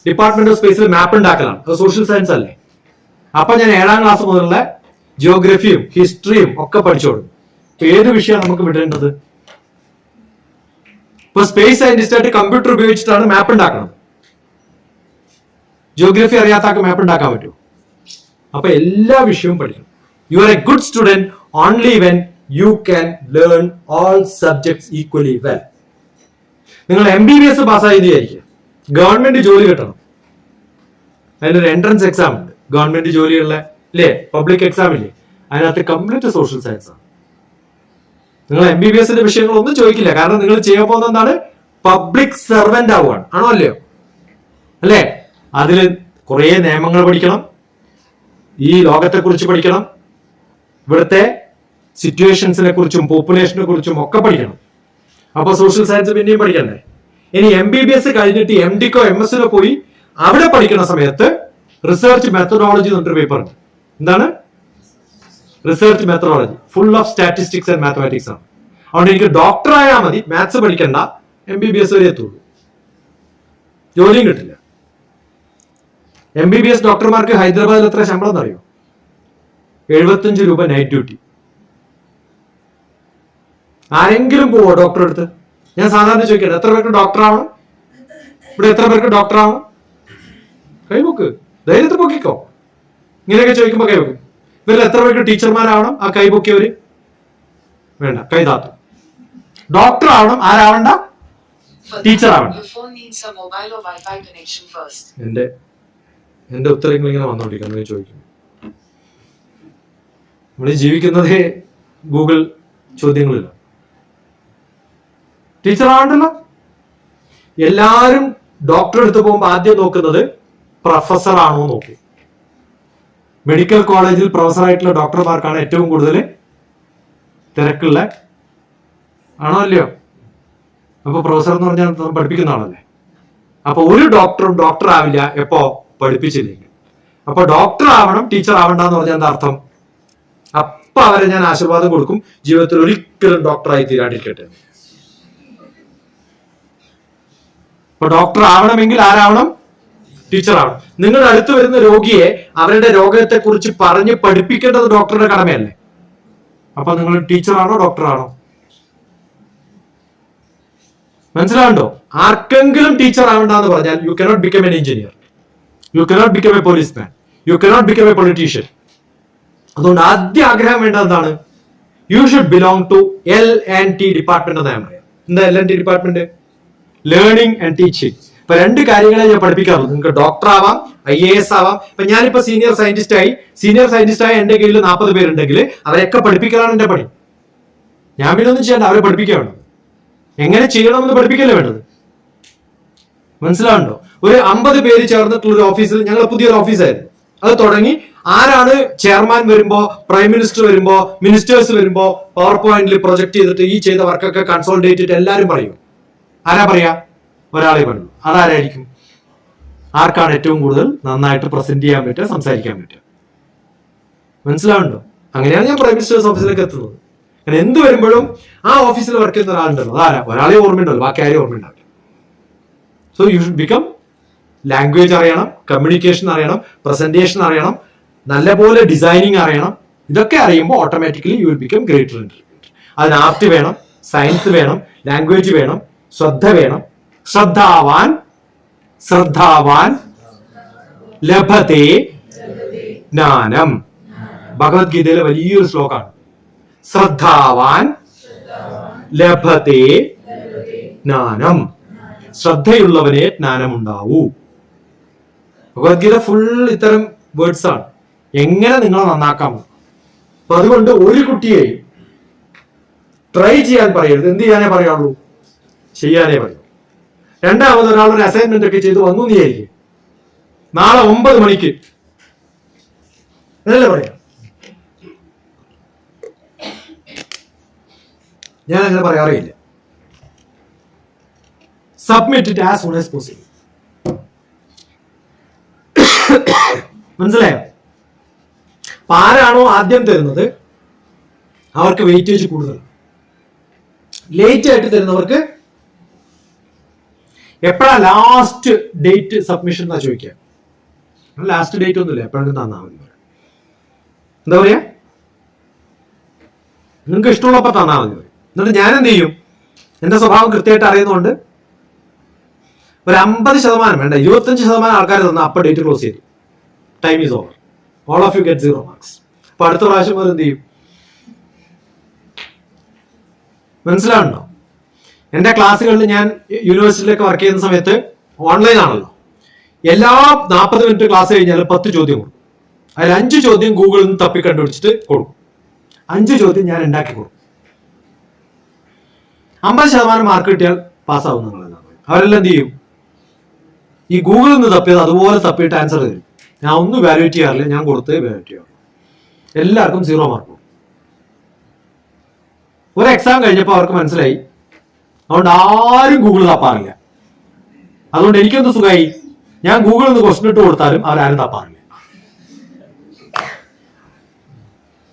[SPEAKER 1] ഡിപ്പാർട്ട്മെന്റ് ഓഫ് സ്പേസിൽ മാപ്പ് ഉണ്ടാക്കലാണ്. അത് സോഷ്യൽ സയൻസ് അല്ലേ? അപ്പൊ ഞാൻ 7ാം ക്ലാസ് മുതലുള്ള ജിയോഗ്രഫിയും ഹിസ്റ്ററിയും ഒക്കെ പഠിച്ചോളൂ. ഇപ്പൊ ഏത് വിഷയമാണ് നമുക്ക് വിടേണ്ടത്? ഇപ്പൊ സ്പേസ് സയന്റിസ്റ്റ് ആയിട്ട് കമ്പ്യൂട്ടർ ഉപയോഗിച്ചിട്ടാണ് മാപ്പ് ഉണ്ടാക്കുന്നത്. ജിയോഗ്രഫി അറിയാത്താക്ക് മാപ്പ് ഉണ്ടാക്കാൻ പറ്റുമോ? അപ്പൊ എല്ലാ വിഷയവും പഠിക്കണം. You are A good student only when you can learn all subjects equally well. നിങ്ങൾ MBBS പാസ്സായി വിചാരിക്കുക, ഗവൺമെന്റ് ജോലി കിട്ടണം. അതിനൊരു എൻട്രൻസ് എക്സാം ഉണ്ട്, ഗവൺമെന്റ് ജോലിയുള്ള ഇല്ലേ? പബ്ലിക് എക്സാം ഇല്ലേ? അതിനകത്ത് കംപ്ലീറ്റ് സോഷ്യൽ സയൻസ് ആണ്. നിങ്ങൾ MBBSന്റെ വിഷയങ്ങളൊന്നും ചോദിക്കില്ല. കാരണം നിങ്ങൾ ചെയ്യാൻ പോകുന്ന എന്താണ്? പബ്ലിക് സെർവന്റ് ആവുകയാണ്. ആണോ അല്ലയോ? അല്ലേ? അതിൽ കുറെ നിയമങ്ങൾ പഠിക്കണം, ഈ ലോകത്തെ കുറിച്ച് പഠിക്കണം, ഇവിടുത്തെ സിറ്റുവേഷൻസിനെ കുറിച്ചും പോപ്പുലേഷനെ കുറിച്ചും ഒക്കെ പഠിക്കണം. അപ്പൊ സോഷ്യൽ സയൻസ് പിന്നെയും പഠിക്കണ്ടേ? ഇനി MBBS കഴിഞ്ഞിട്ട് MDക്കോ MS പോയി അവിടെ പഠിക്കുന്ന സമയത്ത് റിസർച്ച് മെത്തഡോളജി എന്നൊരു പേപ്പർ ഉണ്ട്. എന്താണ് research methodology? Full of statistics and mathematics ആണ്. അതുകൊണ്ട് എനിക്ക് ഡോക്ടർ ആയാൽ മതി, മാത്സ് പഠിക്കണ്ട, MBBS വരെ എത്തുള്ളൂ, ജോലിയും കിട്ടില്ല. MBBS ഡോക്ടർമാർക്ക് ഹൈദരാബാദിൽ എത്ര ശമ്പളം എന്നറിയോ? 75 രൂപ നൈറ്റ് ഡ്യൂട്ടി. ആരെങ്കിലും പോവോ ഡോക്ടർ അടുത്ത്? ഞാൻ സാധാരണ ചോദിക്കട്ടെ, എത്ര പേർക്ക് ഡോക്ടർ ആവണം? ഇവിടെ എത്ര പേർക്ക് ഡോക്ടർ ആവണം? കൈപൊക്ക്, ധൈര്യത്തിൽ പൊക്കിക്കോ. ഇങ്ങനെയൊക്കെ ചോദിക്കുമ്പോ കൈപൊക്കും. ഇവരിൽ എത്ര പേർക്ക് ടീച്ചർമാരാവണം? ആ കൈപൊക്കിയവര് വേണ്ട, കൈ താത്തു. ഡോക്ടർ ആവണം, ആരാവണ്ട? ടീച്ചർ ആവണം. എന്റെ ഉത്തരങ്ങൾ ഇങ്ങനെ വന്നോണ്ടിരിക്കുന്നു ചോദിക്കും. നമ്മൾ ജീവിക്കുന്നതേ ഗൂഗിൾ ചോദ്യങ്ങളില്ല. ടീച്ചർ ആവണ്ടല്ലോ. എല്ലാരും ഡോക്ടർ എടുത്ത് പോകുമ്പോൾ ആദ്യം നോക്കുന്നത് പ്രൊഫസർ ആണോ നോക്കും. മെഡിക്കൽ കോളേജിൽ പ്രൊഫസറായിട്ടുള്ള ഡോക്ടർമാർക്കാണ് ഏറ്റവും കൂടുതൽ തിരക്കുള്ള. ആണോ അല്ലയോ? അപ്പൊ പ്രൊഫസർ എന്ന് പറഞ്ഞാൽ പഠിപ്പിക്കുന്ന ആളല്ലേ. അപ്പൊ ഒരു ഡോക്ടറും ഡോക്ടർ ആവില്ല എപ്പോ പഠിപ്പിച്ചില്ലെങ്കിൽ. അപ്പൊ ഡോക്ടർ ആവണം, ടീച്ചർ ആവണ്ടെന്ന് പറഞ്ഞാൽ എന്താ അർത്ഥം? അപ്പൊ അവരെ ഞാൻ ആശീർവാദം കൊടുക്കും, ജീവിതത്തിൽ ഒരിക്കലും ഡോക്ടറായി തീരാണ്ടിരിക്കട്ടെ. അപ്പൊ ഡോക്ടർ ആവണമെങ്കിൽ ആരാവണം? ടീച്ചർ ആവണം. നിങ്ങളുടെ അടുത്ത് വരുന്ന രോഗിയെ അവരുടെ രോഗത്തെ കുറിച്ച് പറഞ്ഞ് പഠിപ്പിക്കേണ്ടത് ഡോക്ടറുടെ കടമയല്ലേ? അപ്പൊ നിങ്ങൾ ടീച്ചറാണോ ഡോക്ടറാണോ? മനസ്സിലാവുണ്ടോ? ആർക്കെങ്കിലും ടീച്ചർ ആവണ്ടെന്ന് പറഞ്ഞാൽ you cannot become an engineer, you cannot become a policeman, you cannot become a politician. അതുകൊണ്ട് ആദ്യ ആഗ്രഹം വേണ്ടത് എന്താണ്? You should belong to L&T department എന്ന് ഞാൻ പറയാം. എന്താ L&T department? Learning and teaching. ഇപ്പൊ 2 കാര്യങ്ങളെ ഞാൻ പഠിപ്പിക്കാറുള്ളൂ. നിങ്ങൾക്ക് ഡോക്ടർ ആവാം, IAS ആവാം. ഇപ്പൊ ഞാനിപ്പോ സീനിയർ സയന്റിസ്റ്റ് ആയി എന്റെ കീഴിൽ 40 പേരുണ്ടെങ്കിൽ അവരെയൊക്കെ പഠിപ്പിക്കലാണ് എന്റെ പണി. ഞാൻ പിന്നെ ഒന്നും ചെയ്യണ്ട, അവരെ പഠിപ്പിക്കുക വേണ്ടത്. എങ്ങനെ ചെയ്യണമെന്ന് പഠിപ്പിക്കല്ലേ വേണ്ടത്. മനസ്സിലാവുണ്ടോ? ഒരു 50 പേര് ചേർന്നിട്ടുള്ള ഒരു ഓഫീസിൽ, ഞങ്ങൾ പുതിയൊരു ഓഫീസായിരുന്നു, അത് തുടങ്ങി. ആരാണ് ചെയർമാൻ വരുമ്പോ, പ്രൈം മിനിസ്റ്റർ വരുമ്പോ, മിനിസ്റ്റേഴ്സ് വരുമ്പോ പവർ പോയിന്റിൽ പ്രൊജക്ട് ചെയ്തിട്ട് ഈ ചെയ്ത വർക്കൊക്കെ കൺസോൾട്ടേറ്റ് ചെയ്തിട്ട് എല്ലാവരും പറയും. ആരാ പറയാ? ഒരാളെ പറയുള്ളൂ. അതാരായിരിക്കും? ആർക്കാണ് ഏറ്റവും കൂടുതൽ നന്നായിട്ട് പ്രസന്റ് ചെയ്യാൻ പറ്റുക, സംസാരിക്കാൻ പറ്റുക? മനസ്സിലാവുണ്ടോ? അങ്ങനെയാണ് ഞാൻ പ്രൈം മിനിസ്റ്റേഴ്സ് ഓഫീസിലേക്ക് എത്തുന്നത്. അങ്ങനെ എന്ത് വരുമ്പോഴും ആ ഓഫീസിൽ വർക്ക് ചെയ്യുന്ന ഒരാളുണ്ടല്ലോ, അതാരാ? ഒരാളെ ഓർമ്മയുണ്ടല്ലോ, ബാക്കി ആരെയും ഓർമ്മയുണ്ടാവില്ല. So you should become, language അറിയണം, കമ്മ്യൂണിക്കേഷൻ അറിയണം, പ്രസന്റേഷൻ അറിയണം, നല്ലപോലെ ഡിസൈനിങ് അറിയണം. ഇതൊക്കെ അറിയുമ്പോൾ automatically you will become greater interviewer. അതിന് ആർട്ട് വേണം, സയൻസ് വേണം, ലാംഗ്വേജ് വേണം, ശ്രദ്ധ വേണം. ശ്രദ്ധാവാൻ ലഭതേ ജ്ഞാനം. ഭഗവത്ഗീതയിലെ വലിയൊരു ശ്ലോകമാണ്. ശ്രദ്ധാവാൻ ലഭതേ ജ്ഞാനം. ശ്രദ്ധയുള്ളവനെ ജ്ഞാനമുണ്ടാവൂ. ഭഗവത്ഗീത ഫുൾ ഇത്തരം വേർഡ്സ് ആണ്. എങ്ങനെ നിങ്ങളെ നന്നാക്കാമോ. അപ്പൊ അതുകൊണ്ട് ഒരു കുട്ടിയെയും ട്രൈ ചെയ്യാൻ പറയരുത്. എന്ത് ചെയ്യാനേ പറയുള്ളൂ? ചെയ്യാനേ പറയൂ. രണ്ടാമത് ഒരാളൊരു അസൈൻമെന്റ് ഒക്കെ ചെയ്ത് വന്നു നീയായിരിക്കും, നാളെ 9 മണിക്ക് എന്നല്ലേ പറയാം. ഞാൻ അങ്ങനെ പറയാറില്ല. Submit it as soon as possible. മനസ്സിലായോ? അപ്പൊ ആരാണോ ആദ്യം തരുന്നത് അവർക്ക് വെയിറ്റേജ് കൂടുതൽ. ലേറ്റ് ആയിട്ട് തരുന്നവർക്ക് എപ്പോഴാ ലാസ്റ്റ് ഡേറ്റ് സബ്മിഷൻ എന്നാ ചോദിക്കുക. ലാസ്റ്റ് ഡേറ്റ് ഒന്നുമില്ല, എപ്പോഴെങ്കിലും തന്നാൽ മതി. എന്താ പറയാ? നിങ്ങൾക്ക് ഇഷ്ടമുള്ളപ്പോ തന്നാൽ മതി. എന്നിട്ട് ഞാൻ എന്ത് ചെയ്യും? എന്റെ സ്വഭാവം കൃത്യമായിട്ട് അറിയുന്നതുകൊണ്ട് ഒരു 50% വേണ്ട, 25% ആൾക്കാർ തന്നാൽ അപ്പൊ ഡേറ്റ് ക്ലോസ് ചെയ്തു. Time is over. All of you get 0 marks. അപ്പൊ അടുത്ത പ്രാവശ്യം വരെ എന്ത് ചെയ്യും? മനസ്സിലാവുണ്ടോ? എന്റെ ക്ലാസ്സുകളിൽ ഞാൻ യൂണിവേഴ്സിറ്റിയിലൊക്കെ വർക്ക് ചെയ്യുന്ന സമയത്ത് ഓൺലൈൻ ആണല്ലോ. എല്ലാ 40 മിനിറ്റ് ക്ലാസ് കഴിഞ്ഞാൽ 10 ചോദ്യം കൊടുക്കും. അതിൽ 5 ചോദ്യം ഗൂഗിളിൽ നിന്ന് തപ്പി കണ്ടുപിടിച്ചിട്ട് കൊടുക്കും. 5 ചോദ്യം ഞാൻ ഉണ്ടാക്കി കൊടുക്കും. 50% മാർക്ക് കിട്ടിയാൽ പാസ്സാവും നിങ്ങളെല്ലാം. അവരെല്ലാം എന്ത് ചെയ്യും? ഈ ഗൂഗിളിൽ നിന്ന് തപ്പിയത് അതുപോലെ തപ്പിയിട്ട് ആൻസർ തരും. ഞാൻ ഒന്നും വാല്യൂറ്റ് ചെയ്യാറില്ല, ഞാൻ കൊടുത്തേ വാല്യൂറ്റ് ചെയ്യാറുള്ളൂ. എല്ലാവർക്കും 0 മാർക്ക്. ഒരു എക്സാം കഴിഞ്ഞപ്പോൾ അവർക്ക് മനസ്സിലായി, അതുകൊണ്ട് ആരും ഗൂഗിൾ തപ്പാറില്ല. അതുകൊണ്ട് എനിക്കൊന്ന് സുഖമായി, ഞാൻ ഗൂഗിളിൽ നിന്ന് ക്വസ്റ്റ്യൻ ഇട്ട് കൊടുത്താലും അവരാരും തപ്പാറില്ല.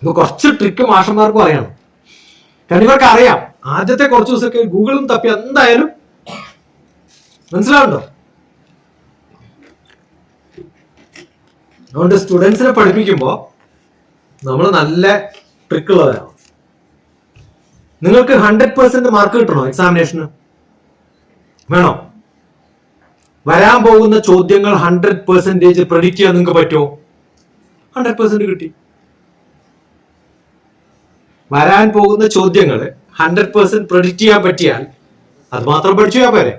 [SPEAKER 1] ഇത് കുറച്ച് ട്രിക്ക് മാഷന്മാർക്കും അറിയണം. കാരണം ഇവർക്ക് അറിയാം, ആദ്യത്തെ കുറച്ച് ദിവസമൊക്കെ ഗൂഗിളും തപ്പി എന്തായാലും. മനസ്സിലാവുണ്ടോ? അതുകൊണ്ട് സ്റ്റുഡൻസിനെ പഠിപ്പിക്കുമ്പോൾ നമ്മൾ നല്ല ട്രിക്കുള്ളവരാണ്. നിങ്ങൾക്ക് 100% മാർക്ക് കിട്ടണോ എക്സാമിനേഷന്? വേണോ? വരാൻ പോകുന്ന ചോദ്യങ്ങൾ 100% പ്രെഡിക്റ്റ് ചെയ്യാൻ നിങ്ങൾക്ക് പറ്റുമോ? 100% കിട്ടി. വരാൻ പോകുന്ന ചോദ്യങ്ങൾ 100% പ്രെഡിക്റ്റ് ചെയ്യാൻ പറ്റിയാൽ അത് മാത്രം പഠിച്ചു പോയാൽ പോരെ.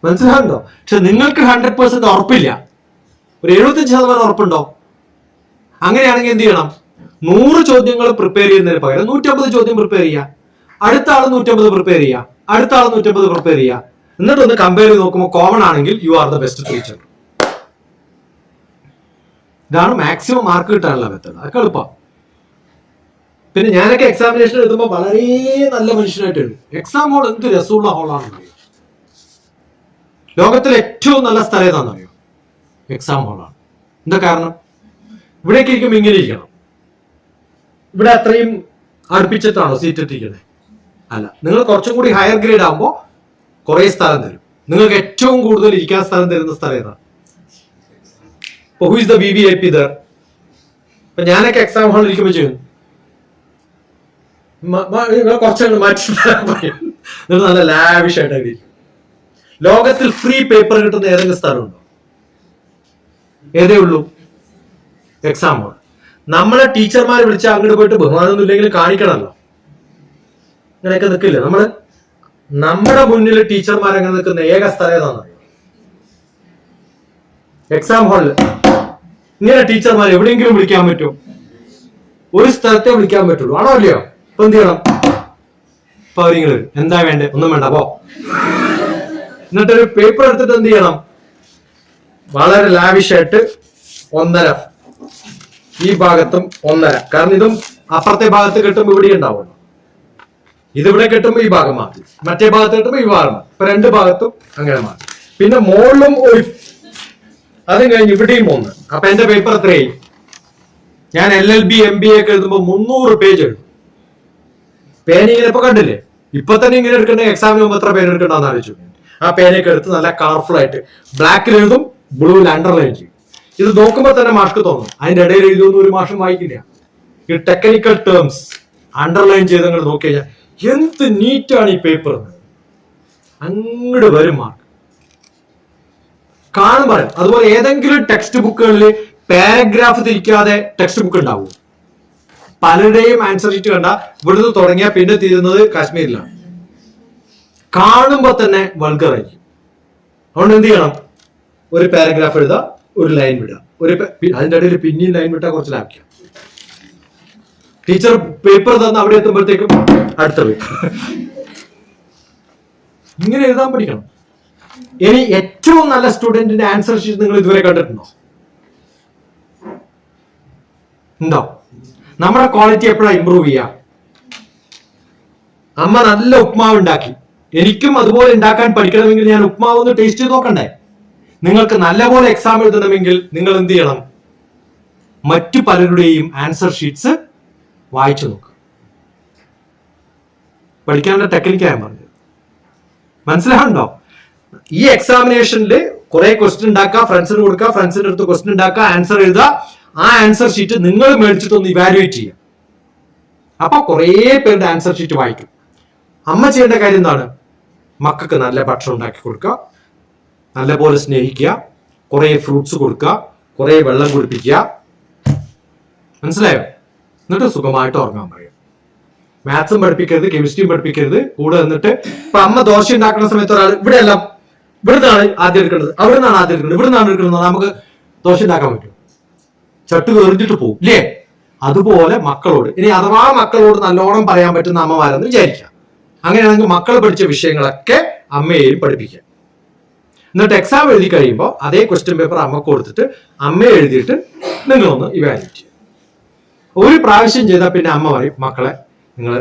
[SPEAKER 1] മനസ്സിലാകുന്നുണ്ടോ? പക്ഷെ നിങ്ങൾക്ക് 100% ഉറപ്പില്ല, ഒരു 75% ഉറപ്പുണ്ടോ? അങ്ങനെയാണെങ്കിൽ എന്ത് ചെയ്യണം? 100 ചോദ്യങ്ങൾ പ്രിപ്പയർ ചെയ്യുന്നതിന് പകരം 150 ചോദ്യം പ്രിപ്പയർ ചെയ്യുക. അടുത്ത ആൾ 150 പ്രിപ്പയർ ചെയ്യുക, അടുത്ത ആൾ 150 പ്രിപ്പയർ ചെയ്യുക. എന്നിട്ട് ഒന്ന് കമ്പയർ ചെയ്ത് നോക്കുമ്പോൾ കോമൺ ആണെങ്കിൽ you are the best teacher. ഇതാണ് മാക്സിമം മാർക്ക് കിട്ടാനുള്ള മെത്തേഡ്. അതൊക്കെ എളുപ്പം. പിന്നെ ഞാനൊക്കെ എക്സാമിനേഷൻ എഴുതുമ്പോൾ വളരെ നല്ല മനുഷ്യനായിട്ട് എഴുതും. എക്സാം ഹോൾ എന്ത് രസമുള്ള ഹോളാണെന്ന് അറിയോ? ലോകത്തിലെ ഏറ്റവും നല്ല സ്ഥലം ഏതാണെന്നറിയോ? എക്സാം ഹോളാണ്. എന്താ കാരണം? ഇവിടേക്ക് ഇരിക്കുമ്പോൾ ഇങ്ങനെ ഇരിക്കണം. ഇവിടെ അത്രയും അടുപ്പിച്ചിട്ടാണോ സീറ്റ് എത്തിക്കണേ? അല്ല, നിങ്ങൾ കുറച്ചും കൂടി ഹയർ ഗ്രേഡ് ആകുമ്പോൾ കുറെ സ്ഥലം തരും. നിങ്ങൾക്ക് ഏറ്റവും കൂടുതൽ ഇരിക്കാൻ സ്ഥലം തരുന്ന സ്ഥലം ഏതാണ്? Who is the VVIP there? ഇപ്പൊ ഞാനൊക്കെ എക്സാം ഹാളിൽ ഇരിക്കുമ്പോൾ ചെയ്യും, കുറച്ചങ്ങ് മാറ്റി പറയും. നിങ്ങൾ നല്ല ലാവിഷ് ആയിട്ട് ഇരിക്കും. ലോകത്തിൽ ഫ്രീ പേപ്പർ കിട്ടുന്ന ഏതെങ്കിലും സ്ഥലമുണ്ടോ? ഏതേ ഉള്ളൂ? Exam whole. നമ്മളെ ടീച്ചർമാർ വിളിച്ചാൽ അങ്ങോട്ട് പോയിട്ട് ബഹുമാനമൊന്നും ഇല്ലെങ്കിലും കാണിക്കണമല്ലോ. അങ്ങനെയൊക്കെ നിൽക്കില്ല. നമ്മുടെ മുന്നിൽ ടീച്ചർമാർ അങ്ങനെ നിൽക്കുന്ന ഏക സ്ഥലം ഏതാണെന്നറിയോ? എക്സാം ഹാളിൽ ഇങ്ങനെ ടീച്ചർമാർ എവിടെയെങ്കിലും വിളിക്കാൻ പറ്റുമോ? ഒരു സ്ഥലത്തെ വിളിക്കാൻ പറ്റുള്ളൂ, ആണോ അല്ലയോ? ഇപ്പൊ എന്ത് ചെയ്യണം? ഇപ്പൊ അവരിങ്ങനെ വരും, എന്താ വേണ്ടേ? ഒന്നും വേണ്ട പോ. എന്നിട്ടൊരു പേപ്പർ എടുത്തിട്ട് എന്ത് ചെയ്യണം? വളരെ ലാവിഷായിട്ട് 1.5, ഈ ഭാഗത്തും 1.5, കാരണം ഇതും അപ്പുറത്തെ ഭാഗത്ത് കെട്ടുമ്പോ ഇവിടെ ഉണ്ടാവുള്ളൂ. ഇതിവിടെ കെട്ടുമ്പോ ഈ ഭാഗം മാറ്റി, മറ്റേ ഭാഗത്ത് കെട്ടുമ്പോ ഈ ഭാഗം മാറ്റി. ഇപ്പൊ 2 ഭാഗത്തും അങ്ങനെ മാറ്റി. പിന്നെ മുകളിലും ഒരു, അതും കഴിഞ്ഞ് ഇവിടെയും 1. അപ്പൊ എന്റെ പേപ്പർ എത്രയായി? ഞാൻ LLB MBA ഒക്കെ എഴുതുമ്പോ 300 പേജ് എഴുതും. പേന ഇങ്ങനെ ഇപ്പൊ കണ്ടില്ലേ? ഇപ്പൊ തന്നെ ഇങ്ങനെ എടുക്കണ്ട, എക്സാമിന് മുമ്പ് എത്ര പേന എടുക്കണ്ടെന്ന് ആലോചിച്ചു. ആ പേനയൊക്കെ എടുത്ത് നല്ല കളർഫുൾ ആയിട്ട് ബ്ലാക്കിൽ എഴുതും, ബ്ലൂവിൽ അണ്ടർലൈൻ ചെയ്യും. ഇത് നോക്കുമ്പോ തന്നെ മാർക്ക് തോന്നും. അതിന്റെ ഇടയിൽ എഴുതുമെന്ന് ഒരു മാഷം വായിക്കില്ല. ഈ ടെക്നിക്കൽ ടേംസ് അണ്ടർലൈൻ ചെയ്ത് അങ്ങോട്ട് നോക്കി കഴിഞ്ഞാൽ എന്ത് നീറ്റാണ് ഈ പേപ്പർ, അങ്ങോട്ട് വരും മാർക്ക് കാണും പറയും. അതുപോലെ ഏതെങ്കിലും ടെക്സ്റ്റ് ബുക്കുകളിൽ പാരഗ്രാഫ് തിരിക്കാതെ ടെക്സ്റ്റ് ബുക്ക് ഉണ്ടാവും. പലരുടെയും ആൻസർ ഷീറ്റ് കണ്ട ഇവിടുന്ന് തുടങ്ങിയാൽ പിന്നെ തീരുന്നത് കാശ്മീരിലാണ്. കാണുമ്പോ തന്നെ വൾഗറായിരിക്കും. അതുകൊണ്ട് എന്ത് ചെയ്യണം? ഒരു പാരഗ്രാഫ് എഴുതുക, ഒരു ലൈൻ വിടുക, അതിന്റെ ഇടയിൽ പിന്നെയും ലൈൻ വിട്ടാൽ കുറച്ച് ലാഭിക്കാം. ടീച്ചർ പേപ്പർ തന്ന് അവിടെ എത്തുമ്പോഴത്തേക്കും അടുത്ത പേപ്പർ. ഇങ്ങനെ എഴുതാൻ പഠിക്കണം. ഇനി ഏറ്റവും നല്ല സ്റ്റുഡന്റിന്റെ ആൻസർ ഷീറ്റ് നിങ്ങൾ ഇതുവരെ കണ്ടിട്ടുണ്ടോ? ഉണ്ടോ? നമ്മുടെ ക്വാളിറ്റി എപ്പോഴാണ് ഇമ്പ്രൂവ് ചെയ്യുക? അമ്മ നല്ല ഉപ്മാവ് ഉണ്ടാക്കി, എനിക്കും അതുപോലെ ഉണ്ടാക്കാൻ പഠിക്കണമെങ്കിൽ ഞാൻ ഉപ്മാവ് ഒന്ന് ടേസ്റ്റ് ചെയ്ത് നോക്കണ്ടേ? നിങ്ങൾക്ക് നല്ലപോലെ എക്സാം എഴുതണമെങ്കിൽ നിങ്ങൾ എന്ത് ചെയ്യണം? മറ്റു പലരുടെയും ആൻസർ ഷീറ്റ്സ് വായിച്ചു നോക്കുക. പഠിക്കാനുള്ള ടെക്നിക്കാണ് പറഞ്ഞത്. മനസ്സിലാവുണ്ടോ? ഈ എക്സാമിനേഷനിൽ കുറെ ക്വസ്റ്റ്യൻ ഉണ്ടാക്കുക, ഫ്രണ്ട്സിന് കൊടുക്കുക, ഫ്രണ്ട്സിന്റെ അടുത്ത് ക്വസ്റ്റ്യൻ ഉണ്ടാക്കുക, ആൻസർ എഴുതുക. ആ ആൻസർ ഷീറ്റ് നിങ്ങൾ മേടിച്ചിട്ട് ഒന്ന് ഇവാലുവേറ്റ് ചെയ്യുക. അപ്പൊ കുറെ പേരുടെ ആൻസർ ഷീറ്റ് വായിക്കും. അമ്മ ചെയ്യേണ്ട കാര്യം എന്താണ്? മക്കൾക്ക് നല്ല ഭക്ഷണം ഉണ്ടാക്കി കൊടുക്കുക, നല്ലപോലെ സ്നേഹിക്കുക, കുറെ ഫ്രൂട്ട്സ് കൊടുക്കുക, കുറെ വെള്ളം കുടിപ്പിക്കുക. മനസ്സിലായോ? എന്നിട്ട് സുഖമായിട്ട് ഉറങ്ങാൻ പറയുക. മാത്സും പഠിപ്പിക്കരുത്, കെമിസ്ട്രിയും പഠിപ്പിക്കരുത്. കൂടെ നിന്നിട്ട് ഇപ്പൊ അമ്മ ദോശ ഉണ്ടാക്കുന്ന സമയത്ത് ഒരാൾ ഇവിടെ എല്ലാം ഇവിടുന്നാണ് ആദ്യം എടുക്കേണ്ടത്, അവിടെ നിന്നാണ് ആദ്യം എടുക്കേണ്ടത്, ഇവിടെ നിന്നാണ് എടുക്കുന്നത്, നമുക്ക് ദോശ ഉണ്ടാക്കാൻ പറ്റും? ചട്ട് എറിഞ്ഞിട്ട് പോകും ഇല്ലേ? അതുപോലെ മക്കളോട്, ഇനി അഥവാ മക്കളോട് നല്ലോണം പറയാൻ പറ്റുന്ന അമ്മമാരെന്ന് വിചാരിക്കാം. അങ്ങനെയാണെങ്കിൽ മക്കൾ പഠിച്ച വിഷയങ്ങളൊക്കെ അമ്മയെയും പഠിപ്പിക്കാം. എന്നിട്ട് എക്സാം എഴുതി കഴിയുമ്പോൾ അതേ ക്വസ്റ്റ്യൻ പേപ്പർ അമ്മക്ക് കൊടുത്തിട്ട് അമ്മ എഴുതിയിട്ട് നിങ്ങളൊന്ന് ഇവാലുവേറ്റ് ചെയ്യും. ഒരു പ്രാവശ്യം ചെയ്താൽ പിന്നെ അമ്മ പറയും, മക്കളെ നിങ്ങൾ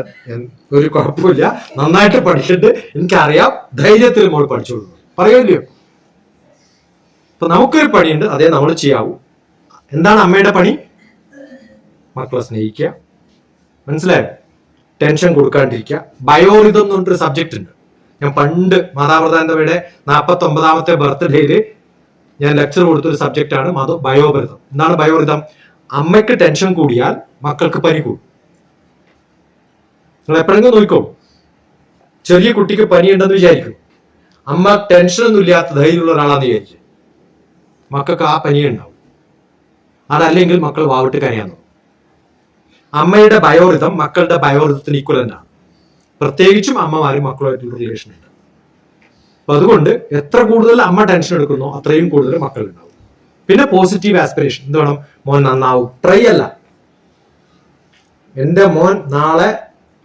[SPEAKER 1] ഒരു കുഴപ്പമില്ല, നന്നായിട്ട് പഠിച്ചിട്ട് എനിക്കറിയാം, ധൈര്യത്തിൽ മോൾ പഠിച്ചോളൂ പറയുമല്ലോ. അപ്പൊ നമുക്കൊരു പണിയുണ്ട്, അതേ നമ്മൾ ചെയ്യാവൂ. എന്താണ് അമ്മയുടെ പണി? മക്കളെ സ്നേഹിക്കുക. മനസ്സിലായോ? ടെൻഷൻ കൊടുക്കാണ്ടിരിക്കുക. ബയോറിതം എന്ന് പറഞ്ഞൊരു സബ്ജക്റ്റ് ഉണ്ട്. ഞാൻ പണ്ട് മാതാപ്രധാനതയുടെ 49ാമത്തെ ബർത്ത്ഡേയില് ഞാൻ ലെക്ചർ കൊടുത്തൊരു സബ്ജക്റ്റാണ് ബയോറിതം. എന്താണ് ബയോറിതം? അമ്മയ്ക്ക് ടെൻഷൻ കൂടിയാൽ മക്കൾക്ക് പനി കൂടും. നിങ്ങൾ എപ്പോഴെങ്കിലും നോക്കോ, ചെറിയ കുട്ടിക്ക് പനി ഉണ്ടെന്ന് വിചാരിക്കും, അമ്മ ടെൻഷനൊന്നും ഇല്ലാത്ത ധൈര്യമുള്ള ഒരാളാന്ന് വിചാരിച്ചു, മക്കൾക്ക് ആ പനി ഉണ്ടാവും. അതല്ലെങ്കിൽ മക്കൾ വാവിട്ട് കരയാൻ തോന്നും. അമ്മയുടെ ബയോറിതം മക്കളുടെ ബയോറിതത്തിന് ഈക്വലന്റ് ആണ്. പ്രത്യേകിച്ചും അമ്മമാരും മക്കളുമായിട്ടുള്ള റിലേഷൻ ഉണ്ട്. അപ്പൊ അതുകൊണ്ട് എത്ര കൂടുതൽ അമ്മ ടെൻഷൻ എടുക്കുന്നോ അത്രയും കൂടുതൽ മക്കൾ ഉണ്ടാവും. പിന്നെ പോസിറ്റീവ് ആസ്പിറേഷൻ. എന്ത് വേണം? മോൻ നന്നാവും. ട്രൈ അല്ല, എന്റെ മോൻ നാളെ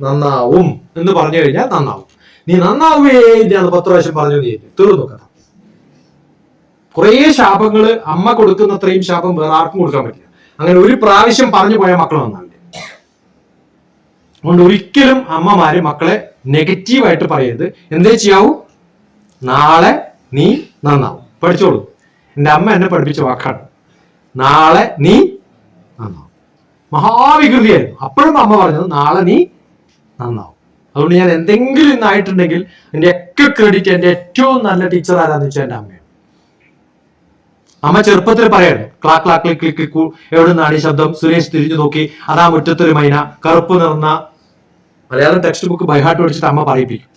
[SPEAKER 1] നന്നാവും എന്ന് പറഞ്ഞു കഴിഞ്ഞാൽ നന്നാവും. നീ നന്നാവേ ഇല്ല എന്ന് 10 പ്രാവശ്യം പറഞ്ഞു നീ തീർന്നു കഥ. കുറേ ശാപങ്ങള് അമ്മ കൊടുക്കുന്നത്രയും ശാപം വേറെ ആർക്കും കൊടുക്കാൻ പറ്റില്ല. അങ്ങനെ ഒരു പ്രാവശ്യം പറഞ്ഞു പോയ മക്കൾ നന്നാവില്ല. അതുകൊണ്ട് ഒരിക്കലും അമ്മമാര് മക്കളെ നെഗറ്റീവായിട്ട് പറയരുത്. എന്തേ ചെയ്യാവൂ? നാളെ നീ നന്നാവും. പഠിച്ചോളൂ. എൻ്റെ അമ്മ എന്നെ പഠിപ്പിച്ച വാക്കാണ്, നാളെ നീ നന്നാവും. മഹാവികൃതിയായിരുന്നു. അപ്പോഴും അമ്മ പറഞ്ഞത് നാളെ നീ നന്നാവും. അതുകൊണ്ട് ഞാൻ എന്തെങ്കിലും ഇന്നായിട്ടുണ്ടെങ്കിൽ എൻ്റെ ഒക്കെ ക്രെഡിറ്റ് എൻ്റെ ഏറ്റവും നല്ല ടീച്ചർ ആരാന്ന് വെച്ചാൽ എൻ്റെ അമ്മയാണ്. അമ്മ ചെറുപ്പത്തിൽ പറയായിരുന്നു, ക്ലാക്ക് ക്ലാക്ക് ക്ലിക്ക് എവിടെ നിന്നാണ് ഈ ശബ്ദം? സുരേഷ് തിരിഞ്ഞു നോക്കി, അതാ മുറ്റത്തൊരു മൈന, കറുപ്പ് നിറഞ്ഞ. മലയാളം ടെക്സ്റ്റ് ബുക്ക് ബൈഹാർട്ട് പഠിച്ചിട്ട് അമ്മ പറയിപ്പിക്കും.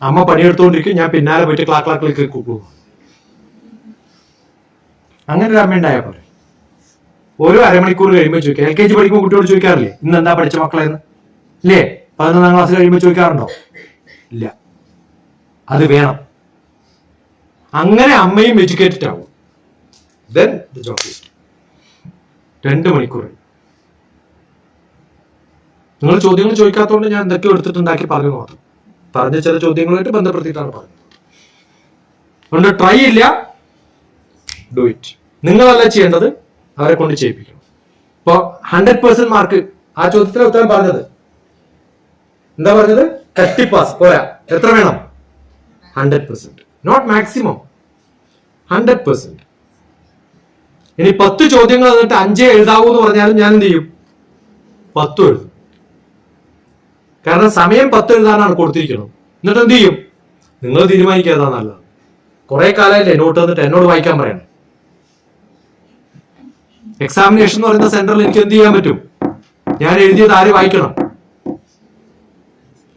[SPEAKER 1] അമ്മ പണിയെടുത്തുകൊണ്ടിരിക്കും, ഞാൻ പിന്നാലെ പോയിട്ട് ക്ലാക്ക് ക്ലാക്ക് ക്ലിക്ക് പോകും. അങ്ങനെ ഒരു അമ്മ ഉണ്ടായാൽ പോലെ. ഓരോ അരമണിക്കൂർ കഴിയുമ്പോൾ ചോദിക്കാം. LKG പഠിക്കുമ്പോൾ കുട്ടിയോട് ചോദിക്കാറില്ലേ, ഇന്ന് എന്താ പഠിച്ച മക്കളെന്ന്? ഇല്ലേ? 11ാം ക്ലാസ് കഴിയുമ്പോൾ ചോദിക്കാറുണ്ടോ? ഇല്ല. അത് വേണം. അങ്ങനെ അമ്മയും എഡ്യൂക്കേറ്റഡ് ആവും. then the job is 2 മണിക്കൂർ. നിങ്ങൾ ചോദ്യങ്ങൾ ചോദിക്കാത്തതുകൊണ്ട് ഞാൻ എന്തൊക്കെയോ എടുത്തിട്ടുണ്ടാക്കി പറഞ്ഞു മാത്രം. പറഞ്ഞ ചില ചോദ്യങ്ങളുമായിട്ട് ബന്ധപ്പെടുത്തിയിട്ടാണ് പറഞ്ഞത്. അതുകൊണ്ട് ട്രൈ ഇല്ല, ഡു ഇറ്റ്. നിങ്ങളല്ല ചെയ്യേണ്ടത്, അവരെ കൊണ്ട് ചെയ്യിപ്പിക്കണം. ഇപ്പൊ 100% മാർക്ക് ആ ചോദ്യത്തിന് ഉത്തരം പറഞ്ഞത് എന്താ പറഞ്ഞത്? കട്ടിപ്പാസ് പോരാ, എത്ര വേണം? 100%, നോട്ട് മാക്സിമം, 100%. ഇനി 10 ചോദ്യങ്ങൾ എന്നിട്ട് 5 എഴുതാവൂ എന്ന് പറഞ്ഞാലും ഞാൻ എന്ത് ചെയ്യും? 10 എഴുതും. കാരണം സമയം 10 എഴുതാനാണ് കൊടുത്തിരിക്കുന്നത്. എന്നിട്ട് എന്ത് ചെയ്യും? നിങ്ങൾ തീരുമാനിക്കാതാ നല്ലത്. കുറെ കാലമല്ലേ നോട്ട് തന്നിട്ട് എന്നോട് വായിക്കാൻ പറയണം. എക്സാമിനേഷൻ എന്ന് പറയുന്ന സെന്ററിൽ എനിക്ക് എന്ത് ചെയ്യാൻ പറ്റും? ഞാൻ എഴുതിയത് ആര് വായിക്കണം?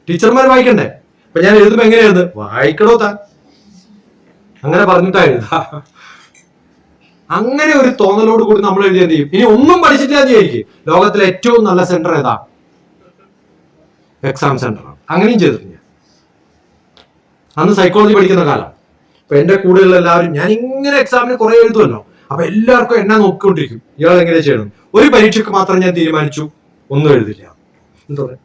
[SPEAKER 1] ടീച്ചർമാർ വായിക്കണ്ടേ? അപ്പൊ ഞാൻ എഴുതുമ്പോ എങ്ങനെ എഴുതുന്നത്? വായിക്കണോ താൻ? അങ്ങനെ പറഞ്ഞിട്ടാ എഴുതാ. അങ്ങനെ ഒരു തോന്നലോട് കൂടി നമ്മൾ എഴുതിയാൽ ചെയ്യും. ഇനി ഒന്നും പഠിച്ചിട്ടില്ല വിചാരിക്കും, ലോകത്തിലെ ഏറ്റവും നല്ല സെന്റർ ഏതാ? എക്സാം സെന്ററാണ്. അങ്ങനെയും ചെയ്തിട്ടുണ്ട് ഞാൻ. അന്ന് സൈക്കോളജി പഠിക്കുന്ന കാലം. അപ്പൊ എന്റെ കൂടെയുള്ള എല്ലാവരും, ഞാൻ ഇങ്ങനെ എക്സാമിന് കുറെ എഴുതുമല്ലോ, അപ്പൊ എല്ലാവർക്കും എന്നെ നോക്കിക്കൊണ്ടിരിക്കും, ഇയാൾ എങ്ങനെ ചെയ്യണം. ഒരു പരീക്ഷയ്ക്ക് മാത്രം ഞാൻ തീരുമാനിച്ചു, ഒന്നും എഴുതില്ല. എന്താ പറയാ,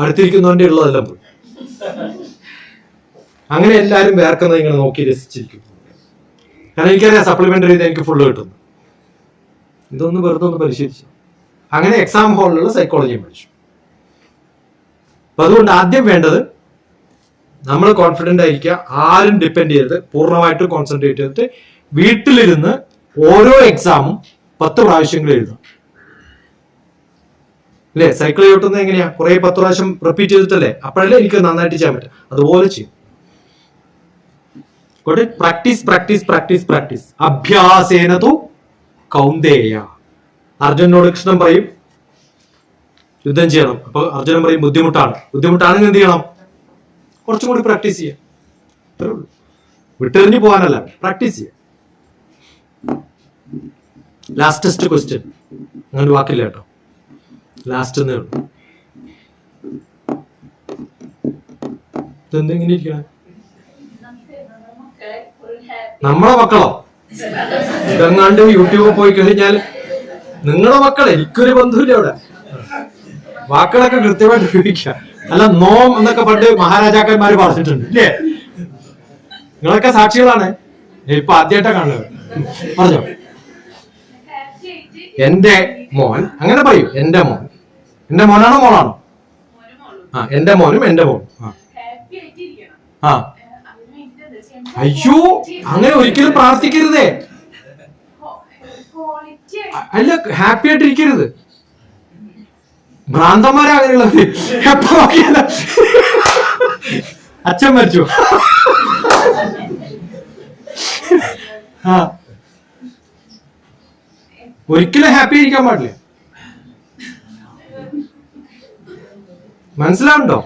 [SPEAKER 1] അടുത്തിരിക്കുന്നവന്റെ ഉള്ളതെല്ലാം പോയി. അങ്ങനെ എല്ലാവരും വേർക്കുന്നത് ഇങ്ങനെ നോക്കി രസിച്ചിരിക്കും. കാരണം എനിക്കറിയാം സപ്ലിമെന്ററി എനിക്ക് ഫുള്ള് കിട്ടുന്നു. ഇതൊന്ന് വെറുതെ ഒന്ന് പരിശീലിച്ചു. അങ്ങനെ എക്സാം ഹാളിലുള്ള സൈക്കോളജിയും പഠിച്ചു. അപ്പൊ അതുകൊണ്ട് ആദ്യം വേണ്ടത് നമ്മൾ കോൺഫിഡന്റ് ആയിരിക്കുക, ആരും ഡിപ്പെൻഡ് ചെയ്യരുത്, പൂർണ്ണമായിട്ട് കോൺസെൻട്രേറ്റ് ചെയ്തിട്ട് വീട്ടിലിരുന്ന് ഓരോ എക്സാമും 10 പ്രാവശ്യങ്ങൾ എഴുതാം. അല്ലേ? സൈക്കിൾ ചവിട്ടുന്നത് എങ്ങനെയാ? കുറെ 10 പ്രാവശ്യം റിപ്പീറ്റ് ചെയ്തിട്ടല്ലേ? അപ്പോഴല്ലേ എനിക്ക് നന്നായിട്ട് ചെയ്യാൻ പറ്റും. അതുപോലെ ചെയ്യും. പ്രാക്ടീസ് പ്രാക്ടീസ് പ്രാക്ടീസ് പ്രാക്ടീസ് അഭ്യാസേന തു കൗന്ദേയ. അർജുനോട് കൃഷ്ണൻ പറയും യുദ്ധം ചെയ്യണം. അപ്പൊ അർജുനൻ പറയും ബുദ്ധിമുട്ടാണ്. ബുദ്ധിമുട്ടാണെങ്കിൽ എന്ത് ചെയ്യണം? കുറച്ചും കൂടി പ്രാക്ടീസ് ചെയ്യാം. അത്രേ ഉള്ളൂ. വിട്ടെറിഞ്ഞു പോകാനല്ല, പ്രാക്ടീസ് ചെയ്യാം. ലാസ്റ്റസ്റ്റ് ക്വസ്റ്റ്യൻ, അങ്ങനെ വാക്കില്ല കേട്ടോ, ലാസ്റ്റ് എന്നേ ഉള്ളൂ. ഇതെന്തെങ്ങനെ ഇരിക്കണം? നമ്മളെ മക്കളോ? ഇതെങ്ങാണ്ട് യൂട്യൂബിൽ പോയി കഴിഞ്ഞാൽ നിങ്ങളുടെ മക്കൾ, എനിക്കൊരു ബന്ധുവില്ല അവിടെ. വാക്കുകളൊക്കെ കൃത്യമായിട്ട് ഉപയോഗിക്കുക. അല്ല നോം എന്നൊക്കെ പണ്ട് മഹാരാജാക്കന്മാര് പറഞ്ഞിട്ടുണ്ട് ഇല്ലേ? നിങ്ങളൊക്കെ സാക്ഷികളാണ്. ഇപ്പൊ ആദ്യമായിട്ടാ കാണുന്നത്. പറഞ്ഞോ. എന്റെ മോൻ, അങ്ങനെ പറയൂ. എന്റെ മോൻ. എന്റെ മോനാണോ മോളാണോ? ആ, എന്റെ മോനും എന്റെ മോനും. ആ, അയ്യോ, അങ്ങനെ ഒരിക്കലും പ്രാർത്ഥിക്കരുതേ. അല്ല, ഹാപ്പി ആയിട്ടിരിക്കരുത്. ഭ്രാന്തന്മാരാ അങ്ങനെയുള്ളത്. എപ്പോ നോക്കിയാല അച്ഛൻ മരിച്ചു. ആ, ഒരിക്കലും ഹാപ്പി ആയിരിക്കാൻ പാടില്ല. മനസ്സിലാവുണ്ടോ?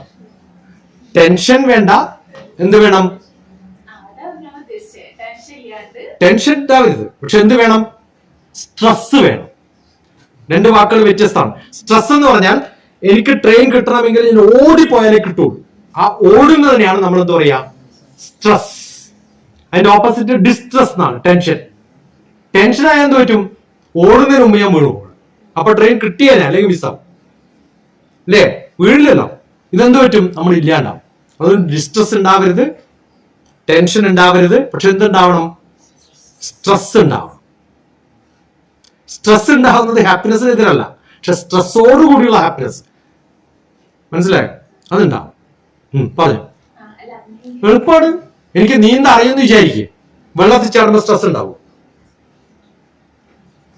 [SPEAKER 1] ടെൻഷൻ വേണ്ട. എന്ത് വേണം? ടെൻഷൻ ഉണ്ടാവരുത്. പക്ഷെ എന്ത് വേണം? സ്ട്രെസ് വേണം. 2 വാക്കുകൾ വ്യത്യസ്തമാണ്. സ്ട്രെസ് എന്ന് പറഞ്ഞാൽ എനിക്ക് ട്രെയിൻ കിട്ടണമെങ്കിൽ ഞാൻ ഓടിപ്പോയാലേ കിട്ടുള്ളൂ. ആ ഓടുന്നതിനെയാണ് നമ്മൾ എന്താ പറയാ? സ്ട്രെസ്. അതിന്റെ ഓപ്പോസിറ്റ് ഡിസ്ട്രെസ് എന്നാണ്, ടെൻഷൻ. ടെൻഷൻ ആയാൽ എന്ത് പറ്റും? ഓടുന്നതിന് മുമ്പ് ഞാൻ വീണു പോകും. അപ്പൊ ട്രെയിൻ കിട്ടിയാലേ, അല്ലെങ്കിൽ മിസ്സാവും. അല്ലേ? വീഴില്ലല്ലോ. ഇതെന്ത് പറ്റും? നമ്മൾ ഇല്ലാണ്ടാവും. അതുകൊണ്ട് ഡിസ്ട്രെസ് ഉണ്ടാവരുത്, ടെൻഷൻ ഉണ്ടാവരുത്. പക്ഷെ എന്തുണ്ടാവണം? സ്ട്രെസ് ഉണ്ടാവണം. സ്ട്രെസ് ഉണ്ടാവുന്നത് ഹാപ്പിനെസ്സിന് എതിരല്ല, പക്ഷെ സ്ട്രെസ്സോട് കൂടിയുള്ള ഹാപ്പിനെസ്. മനസ്സിലായോ? അതുണ്ടാവും. പറഞ്ഞു. എളുപ്പമാണ്. എനിക്ക് നീന്ത അറിയുമെന്ന് വിചാരിക്കേ, വെള്ളത്തിൽ ചാടുമ്പോൾ സ്ട്രെസ് ഉണ്ടാവും.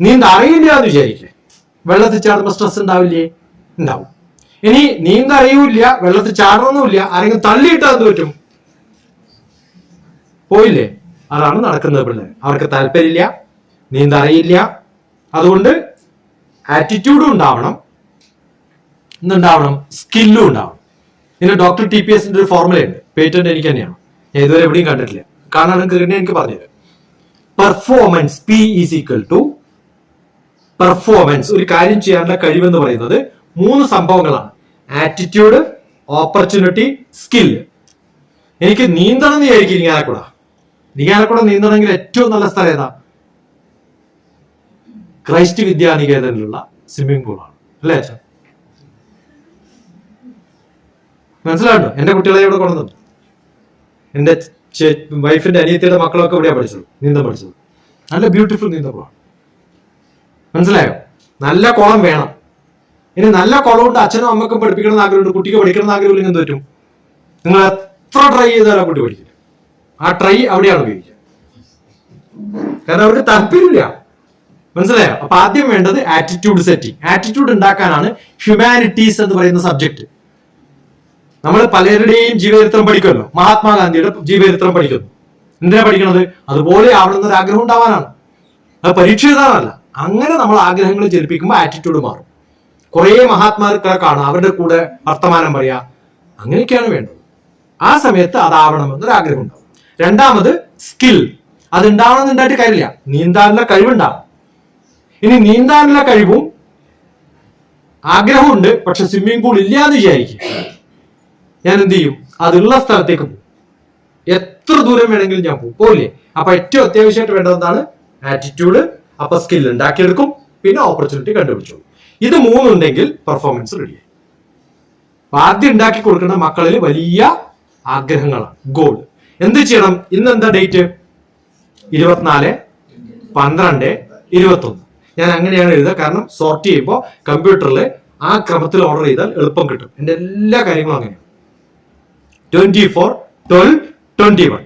[SPEAKER 1] നീന്ത അറിയില്ല എന്ന് വിചാരിക്കേ, വെള്ളത്തിൽ ചാടുമ്പോൾ സ്ട്രെസ് ഉണ്ടാവില്ലേ? ഉണ്ടാവും. ഇനി നീന്ത അറിയൂല്ല, വെള്ളത്തിൽ ചാടണമെന്നില്ല, ആരെങ്കിലും തള്ളിയിട്ടാൽ എന്ത് പറ്റും? പോയില്ലേ? അതാണ് നടക്കുന്നത്. പിള്ളേർ, അവർക്ക് താല്പര്യമില്ല, നീന്ത അറിയില്ല. അതുകൊണ്ട് ആറ്റിറ്റ്യൂഡും ഉണ്ടാവണം, എന്തുണ്ടാവണം? സ്കില്ലും ഉണ്ടാവണം. ഇതിന് ഡോക്ടർ TPSന്റെ ഒരു ഫോർമുലയുണ്ട്. പേറ്റന്റ് എനിക്ക് തന്നെയാണ്, ഞാൻ ഇതുവരെ എവിടെയും കണ്ടിട്ടില്ല. കാണാനും എനിക്ക് പറഞ്ഞുതരാം. Performance, P = performance. ഒരു കാര്യം ചെയ്യാനുള്ള കഴിവെന്ന് പറയുന്നത് 3 സംഭവങ്ങളാണ്: ആറ്റിറ്റ്യൂഡ്, ഓപ്പർച്യൂണിറ്റി, സ്കിൽ. എനിക്ക് നീന്തണം എന്ന് വിചാരിക്കും, ഞാനക്കൂടാ ഇരിങ്ങാലക്കുട നീന്തണമെങ്കിൽ ഏറ്റവും നല്ല സ്ഥലം ഏതാ? ക്രൈസ്റ്റ് വിദ്യാനികേതനിലുള്ള സ്വിമ്മിംഗ് പൂളാണ് അല്ലേ അച്ഛാ? മനസ്സിലാണ്ടോ? എന്റെ കുട്ടികളെ ഇവിടെ കൊണ്ടുവന്നു. എന്റെ വൈഫിന്റെ അനിയത്തിയുടെ മക്കളൊക്കെ ഇവിടെയാണ് പഠിച്ചത്, നീന്തം പഠിച്ചത്. നല്ല ബ്യൂട്ടിഫുൾ നീന്തക്കുളമാണ്. മനസ്സിലായോ? നല്ല കുളം വേണം. ഇനി നല്ല കുളം കൊണ്ട് അച്ഛനും അമ്മക്കും പഠിപ്പിക്കണം ആഗ്രഹമുണ്ട്, കുട്ടിക്ക് പഠിക്കണം ആഗ്രഹമില്ലെങ്കിൽ എന്ത് പറ്റും? നിങ്ങൾ എത്ര ട്രൈ ചെയ്താലും കുട്ടി പഠിക്കില്ല. ആ ട്രൈ അവിടെയാണ് ഉപയോഗിക്കുക. കാരണം അവർക്ക് താല്പര്യമില്ല. മനസ്സിലായോ? അപ്പൊ ആദ്യം വേണ്ടത് ആറ്റിറ്റ്യൂഡ് സെറ്റിംഗ്. ആറ്റിറ്റ്യൂഡ് ഉണ്ടാക്കാനാണ് ഹ്യൂമാനിറ്റീസ് എന്ന് പറയുന്ന സബ്ജക്ട്. നമ്മൾ പലരുടെയും ജീവചരിത്രം പഠിക്കുമല്ലോ. മഹാത്മാഗാന്ധിയുടെ ജീവചരിത്രം പഠിക്കുന്നു. എന്തിനാ പഠിക്കണത്? അതുപോലെ ആവണമെന്നൊരു ആഗ്രഹം ഉണ്ടാവാനാണ്. അത് പരീക്ഷ എഴുതാനല്ല. അങ്ങനെ നമ്മൾ ആഗ്രഹങ്ങൾ ജനിപ്പിക്കുമ്പോൾ ആറ്റിറ്റ്യൂഡ് മാറും. കുറെ മഹാത്മാക്കളെ കാണാം, അവരുടെ കൂടെ വർത്തമാനം പറയാ, അങ്ങനെയൊക്കെയാണ് വേണ്ടത്. ആ സമയത്ത് അതാവണമെന്നൊരു ആഗ്രഹം ഉണ്ടാവും. രണ്ടാമത് സ്കിൽ. അത് ഉണ്ടാവണമെന്നുണ്ടായിട്ട് കാര്യമില്ല, നീന്താനുള്ള കഴിവുണ്ടാവും. ഇനി നീന്താനുള്ള കഴിവും ആഗ്രഹമുണ്ട്, പക്ഷെ സ്വിമ്മിംഗ് പൂൾ ഇല്ല എന്ന് വിചാരിക്കും. ഞാൻ എന്ത് ചെയ്യും? അതുള്ള സ്ഥലത്തേക്ക് പോകും. എത്ര ദൂരം വേണമെങ്കിലും ഞാൻ പോകും. പോയില്ലേ? അപ്പൊ ഏറ്റവും അത്യാവശ്യമായിട്ട് വേണ്ടത് എന്താണ്? ആറ്റിറ്റ്യൂഡ്. അപ്പൊ സ്കിൽ ഉണ്ടാക്കിയെടുക്കും, പിന്നെ ഓപ്പർച്യൂണിറ്റി കണ്ടുപിടിച്ചോളൂ. ഇത് മൂന്നുണ്ടെങ്കിൽ പെർഫോമൻസ് റെഡിയായി. ആദ്യം ഉണ്ടാക്കി കൊടുക്കുന്ന മക്കളിൽ വലിയ ആഗ്രഹങ്ങളാണ്, ഗോൾ. എന്ത് ചെയ്യണം? ഇന്ന് എന്താ ഡേറ്റ്? 24/12/21. ഞാൻ അങ്ങനെയാണ് എഴുതുക. കാരണം സോർട്ട് ചെയ്യുമ്പോൾ കമ്പ്യൂട്ടറിൽ ആ ക്രമത്തിൽ ഓർഡർ ചെയ്താൽ എളുപ്പം കിട്ടും. എന്റെ എല്ലാ കാര്യങ്ങളും അങ്ങനെയാണ്. 24/12/21.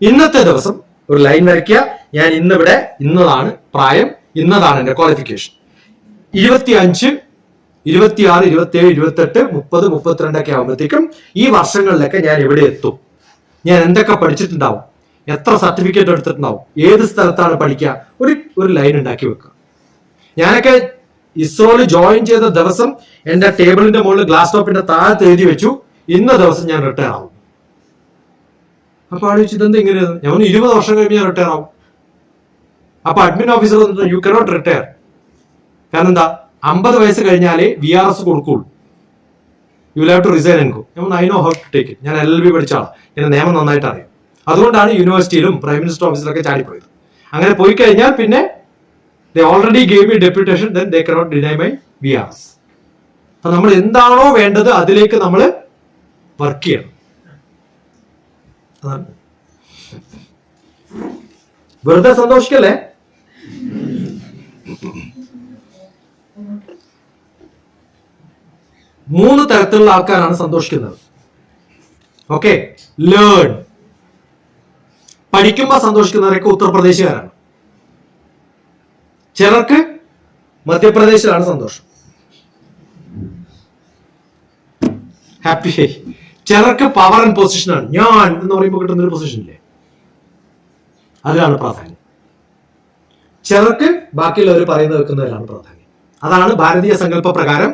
[SPEAKER 1] ഇന്നത്തെ ദിവസം ഒരു ലൈൻ വരയ്ക്കുക. ഞാൻ ഇന്നിവിടെ ഇന്നതാണ് പ്രായം, ഇന്നതാണ് എന്റെ ക്വാളിഫിക്കേഷൻ. 25, 26, 27, 28, 30, 32 ഒക്കെ ആകുമ്പോഴത്തേക്കും ഈ വർഷങ്ങളിലൊക്കെ ഞാൻ എവിടെ എത്തും? ഞാൻ എന്തൊക്കെ പഠിച്ചിട്ടുണ്ടാവും? എത്ര സർട്ടിഫിക്കറ്റ് എടുത്തിട്ടുണ്ടാവും? ഏത് സ്ഥലത്താണ് പഠിക്കുക? ഒരു ലൈൻ ഉണ്ടാക്കി വെക്കുക. ഞാനൊക്കെ ഇസ്രോയിൽ ജോയിൻ ചെയ്ത ദിവസം എന്റെ ടേബിളിന്റെ മുകളിൽ ഗ്ലാസ് ടോപ്പിന്റെ താഴത്ത് എഴുതി വെച്ചു, ഇന്ന ദിവസം ഞാൻ റിട്ടയർ ആവും. അപ്പൊ ആലോചിച്ചു, ഇതെന്താ ഇങ്ങനെ? ഞാൻ 20 വർഷം കഴിയുമ്പോൾ ഞാൻ റിട്ടയർ ആവും. അപ്പൊ admin officer you cannot retire. കാരണം എന്താ? 50 വയസ്സ് കഴിഞ്ഞാലേ VRS കൊടുക്കുള്ളൂ. You have to resign and go. I know how to take it. ഞാൻ LLB പഠിച്ച ആളാണ്, എന്നെ നിയമം നന്നായിട്ട് അറിയാം. അതുകൊണ്ടാണ് യൂണിവേഴ്സിറ്റിയിലും പ്രൈം മിനിസ്റ്റർ ഓഫീസിലൊക്കെ ചാടിപ്പോയത്. അങ്ങനെ പോയി കഴിഞ്ഞാൽ പിന്നെ they already gave me deputation, then they cannot deny my VRS. അപ്പൊ നമ്മൾ എന്താണോ വേണ്ടത് അതിലേക്ക് നമ്മൾ വർക്ക് ചെയ്യണം. വെറുതെ സന്തോഷിക്കല്ലേ. മൂന്ന് തരത്തിലുള്ള ആൾക്കാരാണ് സന്തോഷിക്കുന്നത്. Okay, learn. പഠിക്കുമ്പോൾ സന്തോഷിക്കുന്നവരൊക്കെ ഉത്തർപ്രദേശുകാരാണ്. ചിലർക്ക് മധ്യപ്രദേശിലാണ് സന്തോഷം, ഹാപ്പി. ചിലർക്ക് പവർ ആൻഡ് പൊസിഷനാണ്. ഞാൻ എന്ന് പറയുമ്പോൾ കിട്ടുന്ന ഒരു പൊസിഷൻ ഇല്ലേ, അതിലാണ് പ്രാധാന്യം. ചിലർക്ക് ബാക്കിയുള്ളവർ പറയുന്നത് വെക്കുന്നതിലാണ് പ്രാധാന്യം. അതാണ് ഭാരതീയ സങ്കല്പ പ്രകാരം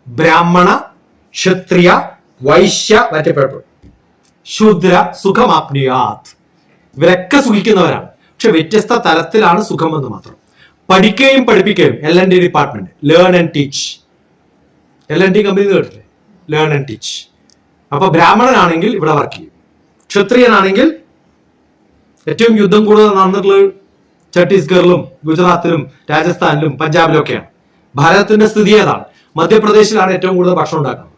[SPEAKER 1] ബ്രാഹ്മണ, ക്ഷത്രിയ, വൈശ്യ, ശൂദ്ര സുഖമാപ്നുയാത്. ഇവരൊക്കെ സുഖിക്കുന്നവരാണ്, പക്ഷെ വ്യത്യസ്ത തലത്തിലാണ് സുഖം എന്ന് മാത്രം. പഠിക്കുകയും പഠിപ്പിക്കുകയും L&D department, learn and teach. L&D company കേട്ടില്ലേ? Learn and teach. അപ്പൊ ബ്രാഹ്മണനാണെങ്കിൽ ഇവിടെ വർക്ക് ചെയ്യും, ക്ഷത്രിയനാണെങ്കിൽ ഏറ്റവും യുദ്ധം കൂടുതൽ നടന്നിട്ടുള്ളത് ഛത്തീസ്ഗഡിലും ഗുജറാത്തിലും രാജസ്ഥാനിലും പഞ്ചാബിലും ഒക്കെയാണ്. ഭാരതത്തിന്റെ സ്ഥിതി ഏതാണ്? മധ്യപ്രദേശിലാണ് ഏറ്റവും കൂടുതൽ ഭക്ഷണം ഉണ്ടാക്കുന്നത്.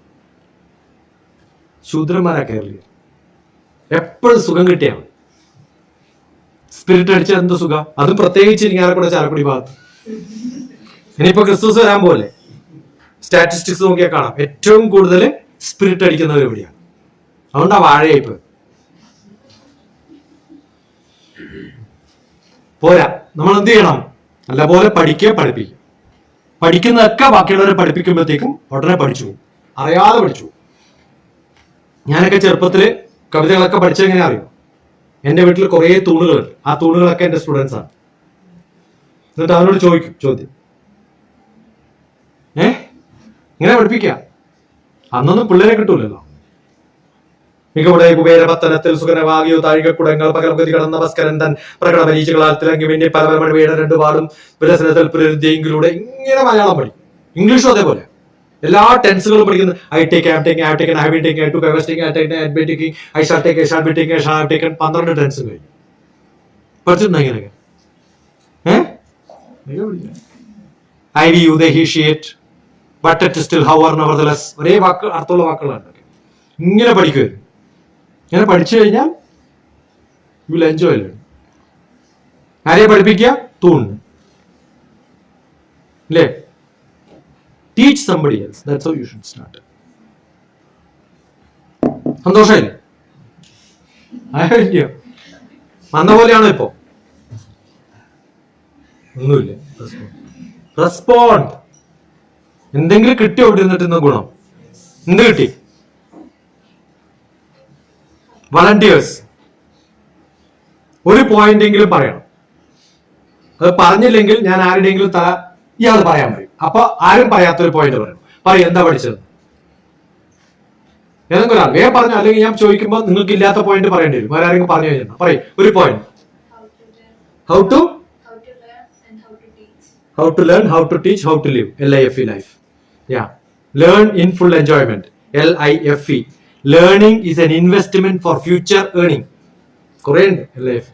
[SPEAKER 1] ശൂദ്രന്മാരാ കേരളീയർ. എപ്പോഴും സുഖം കിട്ടിയാൽ മതി. സ്പിരിറ്റ് അടിച്ചാൽ എന്ത് സുഖം. അതും പ്രത്യേകിച്ച് ഇരിങ്ങാലക്കുട ചാലക്കുടി ഭാഗത്ത്. ഇനിയിപ്പോ ക്രിസ്മസ് വരാൻ പോലെ സ്റ്റാറ്റിസ്റ്റിക്സ് നോക്കിയാൽ കാണാം, ഏറ്റവും കൂടുതൽ സ്പിരിറ്റ് അടിക്കുന്നവർ എവിടെയാണ്. അതുകൊണ്ടാ വാഴയായിപ്പ്. പോരാ, നമ്മൾ എന്ത് ചെയ്യണം? നല്ലപോലെ പഠിക്കുക, പഠിപ്പിക്കുക. പഠിക്കുന്നതൊക്കെ ബാക്കിയുള്ളവരെ പഠിപ്പിക്കുമ്പോഴത്തേക്കും ഉടനെ പഠിച്ചു പോകും, അറിയാതെ പഠിച്ചു പോകും. ഞാനൊക്കെ ചെറുപ്പത്തില് കവിതകളൊക്കെ പഠിച്ചത് എങ്ങനെ അറിയും? എന്റെ വീട്ടിൽ കുറേ തൂണുകളുണ്ട്. ആ തൂണുകളൊക്കെ എന്റെ സ്റ്റുഡൻസ് ആണ്. എന്നിട്ട് അവരോട് ചോദിക്കും ചോദ്യം, ഇങ്ങനെ പഠിപ്പിക്കുക. അന്നൊന്നും പിള്ളേരെ കിട്ടൂലല്ലോ. മികവുടെ കുബേരപത്തനത്തിൽ സുഖനവാകിയോ താഴികക്കുടങ്ങൾ പകർഗതി കടന്ന ഭാസ്കരന്തൻ പ്രകട പരീക്ഷകളാൽ തിളങ്ങി പിന്നെ പല പല മഴ രണ്ടു പാടും വികസനത്തിൽ പുനരുദ്ധിയിലൂടെ ഇങ്ങനെ മലയാളം പഠിക്കും. ഇംഗ്ലീഷും അതേപോലെ എല്ലാ ടെൻസുകളും പഠിക്കുന്നത്. I take, I take, I taken, I been taking, I to I was taking, I taken, I B taking, I shawl take, I shall be taking, I shall have taken. 12 ടെൻസും കഴിഞ്ഞു. പഠിച്ചിട്ടുണ്ടോ ഇങ്ങനെയൊക്കെ? I V you the he sheet but still hour നെവർദലെസ്, ഒരേ വാക്ക് അർത്ഥമുള്ള വാക്കുകളാണ്. ഇങ്ങനെ പഠിക്കുമായിരുന്നു. ഇങ്ങനെ പഠിച്ചു കഴിഞ്ഞാൽ യു വിൽ എൻജോയ് ലേണിംഗ്. ആരെയെ പഠിപ്പിക്കുക? തൂണ് അല്ലേ? Teach somebody else. That's how you should start. സന്തോഷമില്ലേ? ആയോ വന്ന പോലെയാണോ ഇപ്പോ? ഒന്നുമില്ല. റെസ്പോണ്ട്. എന്തെങ്കിലും കിട്ടിയോ ഇവിടെ നിന്നിട്ട് ഇന്ന് ഗുണം? എന്ത് കിട്ടി? വളണ്ടിയേഴ്സ് ഒരു പോയിന്റ് എങ്കിലും പറയണം. അത് പറഞ്ഞില്ലെങ്കിൽ ഞാൻ ആരുടെയെങ്കിലും തല ഇയാൾ പറയാൻ പറയും. അപ്പൊ ആരും പറയാത്തൊരു പോയിന്റ് പറയണം. പറയും എന്താ പഠിച്ചത് ഏതെങ്കിലും ഒരാൾ വേഗം പറഞ്ഞു. അല്ലെങ്കിൽ ഞാൻ ചോദിക്കുമ്പോൾ നിങ്ങൾക്ക് ഇല്ലാത്ത പോയിന്റ് പറയേണ്ടി വരും. വേറെ ആരെങ്കിലും പറഞ്ഞു കഴിഞ്ഞാൽ പറയും ഒരു point. How to learn, how to teach, how to live. LIFE life. Learn in full enjoyment. LIFE. Learning is an investment for future earning. കുറെ ഉണ്ട് LIFE.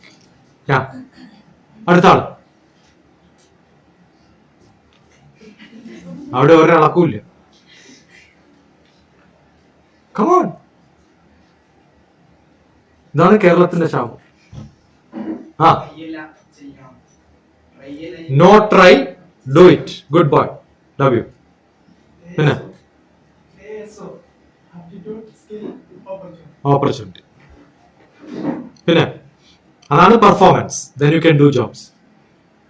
[SPEAKER 1] അടുത്ത ആള്. അവിടെ ഒരളക്കൂല്ല. കമോൺ. ഇതാണ് കേരളത്തിന്റെ ശാപം. No try, do it. Good boy, love you. പിന്നെ opportunity. പിന്നെ അതാണ് performance. Then you can do jobs.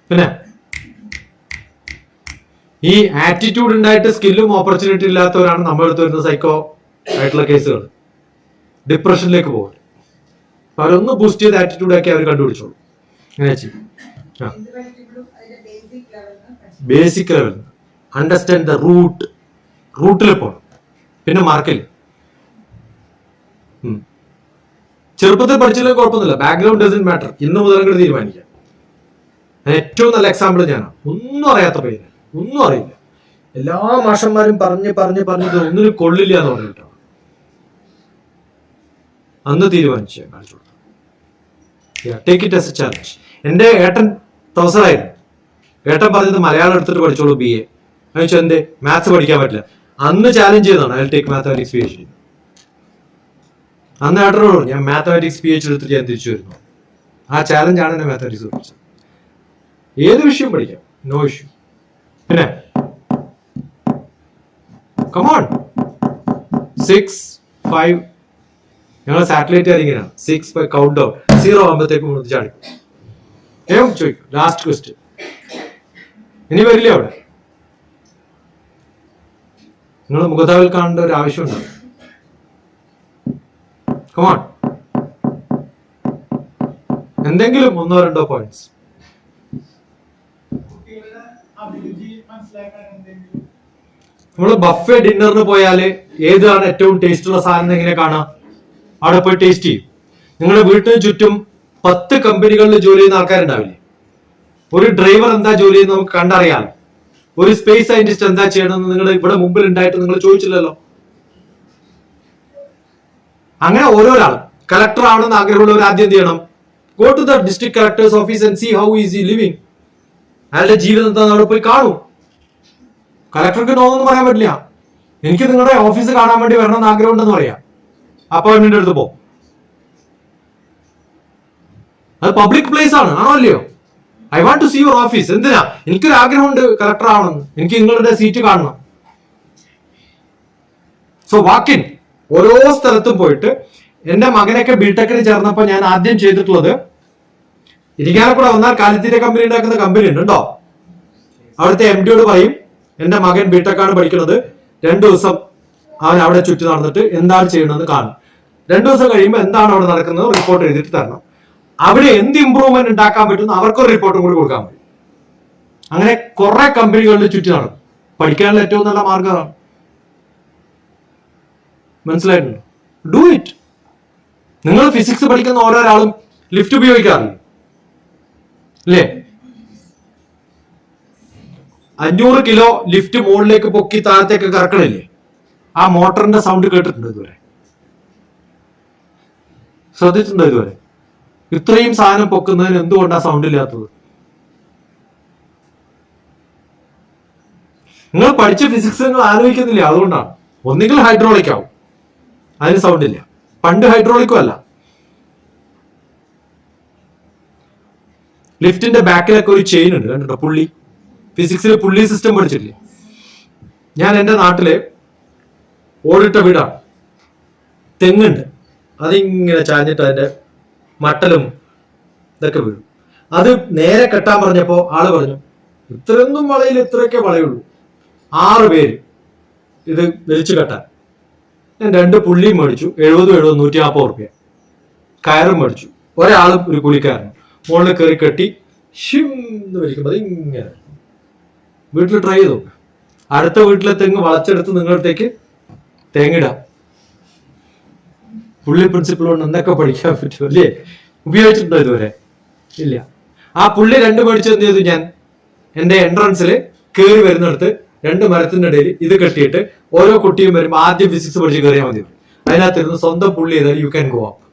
[SPEAKER 1] പിന്നെ ഈ ആറ്റിറ്റ്യൂഡ് ഉണ്ടായിട്ട് സ്കില്ലും ഓപ്പർച്യൂണിറ്റി ഇല്ലാത്തവരാണ് നമ്മൾ എടുത്ത് വരുന്ന സൈക്കോ ആയിട്ടുള്ള കേസുകൾ. ഡിപ്രഷനിലേക്ക് പോകും. അവരൊന്ന് ബൂസ്റ്റ് ചെയ്ത് ആറ്റിറ്റ്യൂഡ് ആക്കി അവർ കണ്ടുപിടിച്ചോളൂ. അങ്ങനെ ചെയ്യും. ബേസിക് ലെവൽ അണ്ടർസ്റ്റാൻഡ് ദ റൂട്ടിൽ പോകണം. പിന്നെ മാർക്കിൽ ചെറുപ്പത്തിൽ പഠിച്ചില്ലെങ്കിൽ കുഴപ്പമൊന്നുമില്ല. Background doesn't matter. ഇന്ന് മുതൽ അങ്ങോട്ട് തീരുമാനിക്കാം. ഏറ്റവും നല്ല എക്സാമ്പിൾ ഞാനാണ്. ഒന്നും അറിയാത്ത പയ്യന്, ഒന്നും അറിയില്ല. എല്ലാ മാഷന്മാരും പറഞ്ഞ് ഒന്നിനും കൊള്ളില്ല എന്ന് പറഞ്ഞിട്ടാണ് അന്ന് തീരുമാനിച്ചു കാണിച്ചു കൊടുത്തു. Take it as A challenge. എന്റെ ഏട്ടൻ പ്രൊഫസറായിരുന്നു. ഏട്ടൻ പറഞ്ഞത് മലയാളം എടുത്തിട്ട് പഠിച്ചോളൂ BA. എന്ന് വെച്ചാൽ എന്തേ മാത്സ് പഠിക്കാൻ പറ്റില്ല. അന്ന് ചാലഞ്ച് ചെയ്തതാണ് ഐ ടേക്ക് മാത്തമാറ്റിക്സ് PhD. അന്ന് ഏട്ടനോട് ഞാൻ മാത്തമാറ്റിക്സ് PhD എടുത്തിട്ട് ഞാൻ തിരിച്ചു വരുന്നു. ആ ചാലഞ്ചാണ് എന്നെ മാത്തമാറ്റിക്സ് പഠിച്ചത്. ഏത് വിഷയം പഠിക്കാം, നോ ഇഷ്യൂ. പിന്നെ കമോൺ 6 5. ഞങ്ങൾ സാറ്റലൈറ്റ് കാര്യങ്ങനെയാണ്. 6 5 count down. 0 ആകുമ്പോഴത്തേക്കും ചാടി ചോദിക്കും. Last question. ഇനി വരില്ലേ അവിടെ? നിങ്ങൾ മുഖതാവിൽ കാണേണ്ട ഒരു ആവശ്യമുണ്ടോ? കമോൺ. എന്തെങ്കിലും 1 or 2 പോയിന്റ്സ്. നമ്മള് ബഫേ ഡിന്നറിന് പോയാല് ഏതാണ് ഏറ്റവും ടേസ്റ്റ് ഉള്ള സാധനം എങ്ങനെ കാണാം? അവിടെ പോയി ടേസ്റ്റ് ചെയ്യും. നിങ്ങളുടെ വീട്ടിന് ചുറ്റും 10 കമ്പനികളിൽ ജോലി ചെയ്യുന്ന ആൾക്കാരുണ്ടാവില്ലേ? ഒരു ഡ്രൈവർ എന്താ ജോലി ചെയ്യുന്നത് നമുക്ക് കണ്ടറിയാം. ഒരു സ്പേസ് സയന്റിസ്റ്റ് എന്താ ചെയ്യണമെന്ന് നിങ്ങൾ ഇവിടെ മുമ്പിൽ ഉണ്ടായിട്ട് നിങ്ങൾ ചോദിച്ചില്ലല്ലോ. അങ്ങനെ ഓരോരാളും കളക്ടർ ആവണമെന്ന് ആഗ്രഹമുള്ളവർ ആദ്യം എന്ത് ചെയ്യണം? Go to the district collector's office and see how is he living. അയാളുടെ ജീവിതം എന്താണെന്ന് അവിടെ പോയി കാണും. കളക്ടർക്ക് നോ എന്ന് പറയാൻ പറ്റില്ല. എനിക്ക് നിങ്ങളുടെ ഓഫീസ് കാണാൻ വേണ്ടി വരണമെന്ന് ആഗ്രഹം ഉണ്ടെന്ന് പറയാം. അപ്പോയിന്റ്മെന്റ് എടുത്ത് പോ. അത് പബ്ലിക് പ്ലേസ് ആണ്, ആണോ അല്ലയോ? I want to see your office. എന്തിനാ? എനിക്കൊരു ആഗ്രഹമുണ്ട് കളക്ടർ ആവണമെന്ന്. എനിക്ക് നിങ്ങളുടെ സീറ്റ് കാണണം. സോ വാക്കിൻ ഓരോ സ്ഥലത്തും പോയിട്ട് എന്റെ മകനൊക്കെ ബിടെക്കിന് ചേർന്നപ്പോ ഞാൻ ആദ്യം ചെയ്തിട്ടുള്ളത്, ഇരിക്കാനക്കൂടെ വന്നാൽ കാലിത്തീറ്റ കമ്പനി ഉണ്ടാക്കുന്ന കമ്പനി ഉണ്ട് കേട്ടോ. അവിടുത്തെ MDയോട് പറയും എന്റെ മകൻ ബിടെക്കാണ് പഠിക്കുന്നത്. 2 ദിവസം അവൻ അവിടെ ചുറ്റി നടന്നിട്ട് എന്താണ് ചെയ്യണമെന്ന് കാണും. 2 ദിവസം കഴിയുമ്പോൾ എന്താണ് അവിടെ നടക്കുന്നത് റിപ്പോർട്ട് എഴുതിയിട്ട് തരണം. അവിടെ എന്ത് ഇമ്പ്രൂവ്മെന്റ് ഉണ്ടാക്കാൻ പറ്റുന്ന അവർക്കൊരു റിപ്പോർട്ടും കൂടി കൊടുക്കാൻ പറ്റും. അങ്ങനെ കുറെ കമ്പനികളിൽ ചുറ്റി നടക്കും. പഠിക്കാനുള്ള ഏറ്റവും നല്ല മാർഗമാണ്. മനസ്സിലായിട്ടുണ്ടോ? Do it. നിങ്ങൾ ഫിസിക്സ് പഠിക്കുന്ന ഓരോരാളും ലിഫ്റ്റ് ഉപയോഗിക്കാറില്ല അല്ലേ? 500 കിലോ ലിഫ്റ്റ് മുകളിലേക്ക് പൊക്കി താഴത്തേക്ക് കറക്കണില്ലേ? ആ മോട്ടറിന്റെ സൗണ്ട് കേട്ടിട്ടുണ്ടോ ഇതുവരെ? ശ്രദ്ധിച്ചിട്ടുണ്ടോ ഇതുവരെ? ഇത്രയും സാധനം പൊക്കുന്നതിന് എന്തുകൊണ്ടാണ് സൗണ്ട് ഇല്ലാത്തത്? നിങ്ങൾ പഠിച്ച ഫിസിക്സ് നിങ്ങൾ ആലോചിക്കുന്നില്ല, അതുകൊണ്ടാണ്. ഒന്നുകിൽ ഹൈഡ്രോളിക് ആവും, അതിന് സൗണ്ട് ഇല്ല. പണ്ട് ഹൈഡ്രോളിക്കും അല്ല. ലിഫ്റ്റിന്റെ ബാക്കിലൊക്കെ ഒരു ചെയിൻ ഉണ്ട്, കണ്ടിട്ടോ? പുള്ളി. ഫിസിക്സിൽ പുള്ളി സിസ്റ്റം പഠിച്ചില്ലേ? ഞാൻ എൻ്റെ നാട്ടില് ഓടിട്ട വീടാണ്, തെങ്ങുണ്ട്, അതിങ്ങനെ ചാഞ്ഞിട്ട് അതിന്റെ മട്ടലും ഇതൊക്കെ വീഴും. അത് നേരെ കെട്ടാൻ പറഞ്ഞപ്പോ ആള് പറഞ്ഞു, ഇത്രയൊന്നും വളയില്ല, ഇത്രയൊക്കെ വളയുള്ളൂ. 6 പേര് ഇത് വലിച്ചു കെട്ടാൻ. ഞാൻ 2 പുള്ളിയും മേടിച്ചു, 70 140 റുപ്യ. കയറും മേടിച്ചു. ഒരാളും ഒരു കുളിക്കാരനും മുകളിൽ കയറി കെട്ടി ഷിന്ന് വലിക്കുമ്പോൾ ഇങ്ങനെ. വീട്ടിൽ ട്രൈ ചെയ്തു. അടുത്ത വീട്ടിലെ തെങ്ങ് വളച്ചെടുത്ത് നിങ്ങളടുത്തേക്ക് തേങ്ങിടാം. പുള്ളി പ്രിൻസിപ്പിൾ കൊണ്ട് എന്തൊക്കെ പഠിക്കാൻ പറ്റും അല്ലേ? ഉപയോഗിച്ചിട്ടുണ്ടോ ഇതുവരെ? ഇല്ല. ആ പുള്ളി 2 മേടിച്ച് എന്ത് ചെയ്തു, ഞാൻ എന്റെ എൻട്രൻസിൽ കയറി വരുന്നിടത്ത് 2 മരത്തിന്റെ ഇടയിൽ ഇത് കെട്ടിയിട്ട് ഓരോ കുട്ടിയും വരുമ്പോൾ ആദ്യം ഫിസിക്സ് പഠിച്ച് കയറിയാൽ മതി. അതിനകത്തിരുന്ന് സ്വന്തം പുള്ളി ചെയ്താൽ you can go up,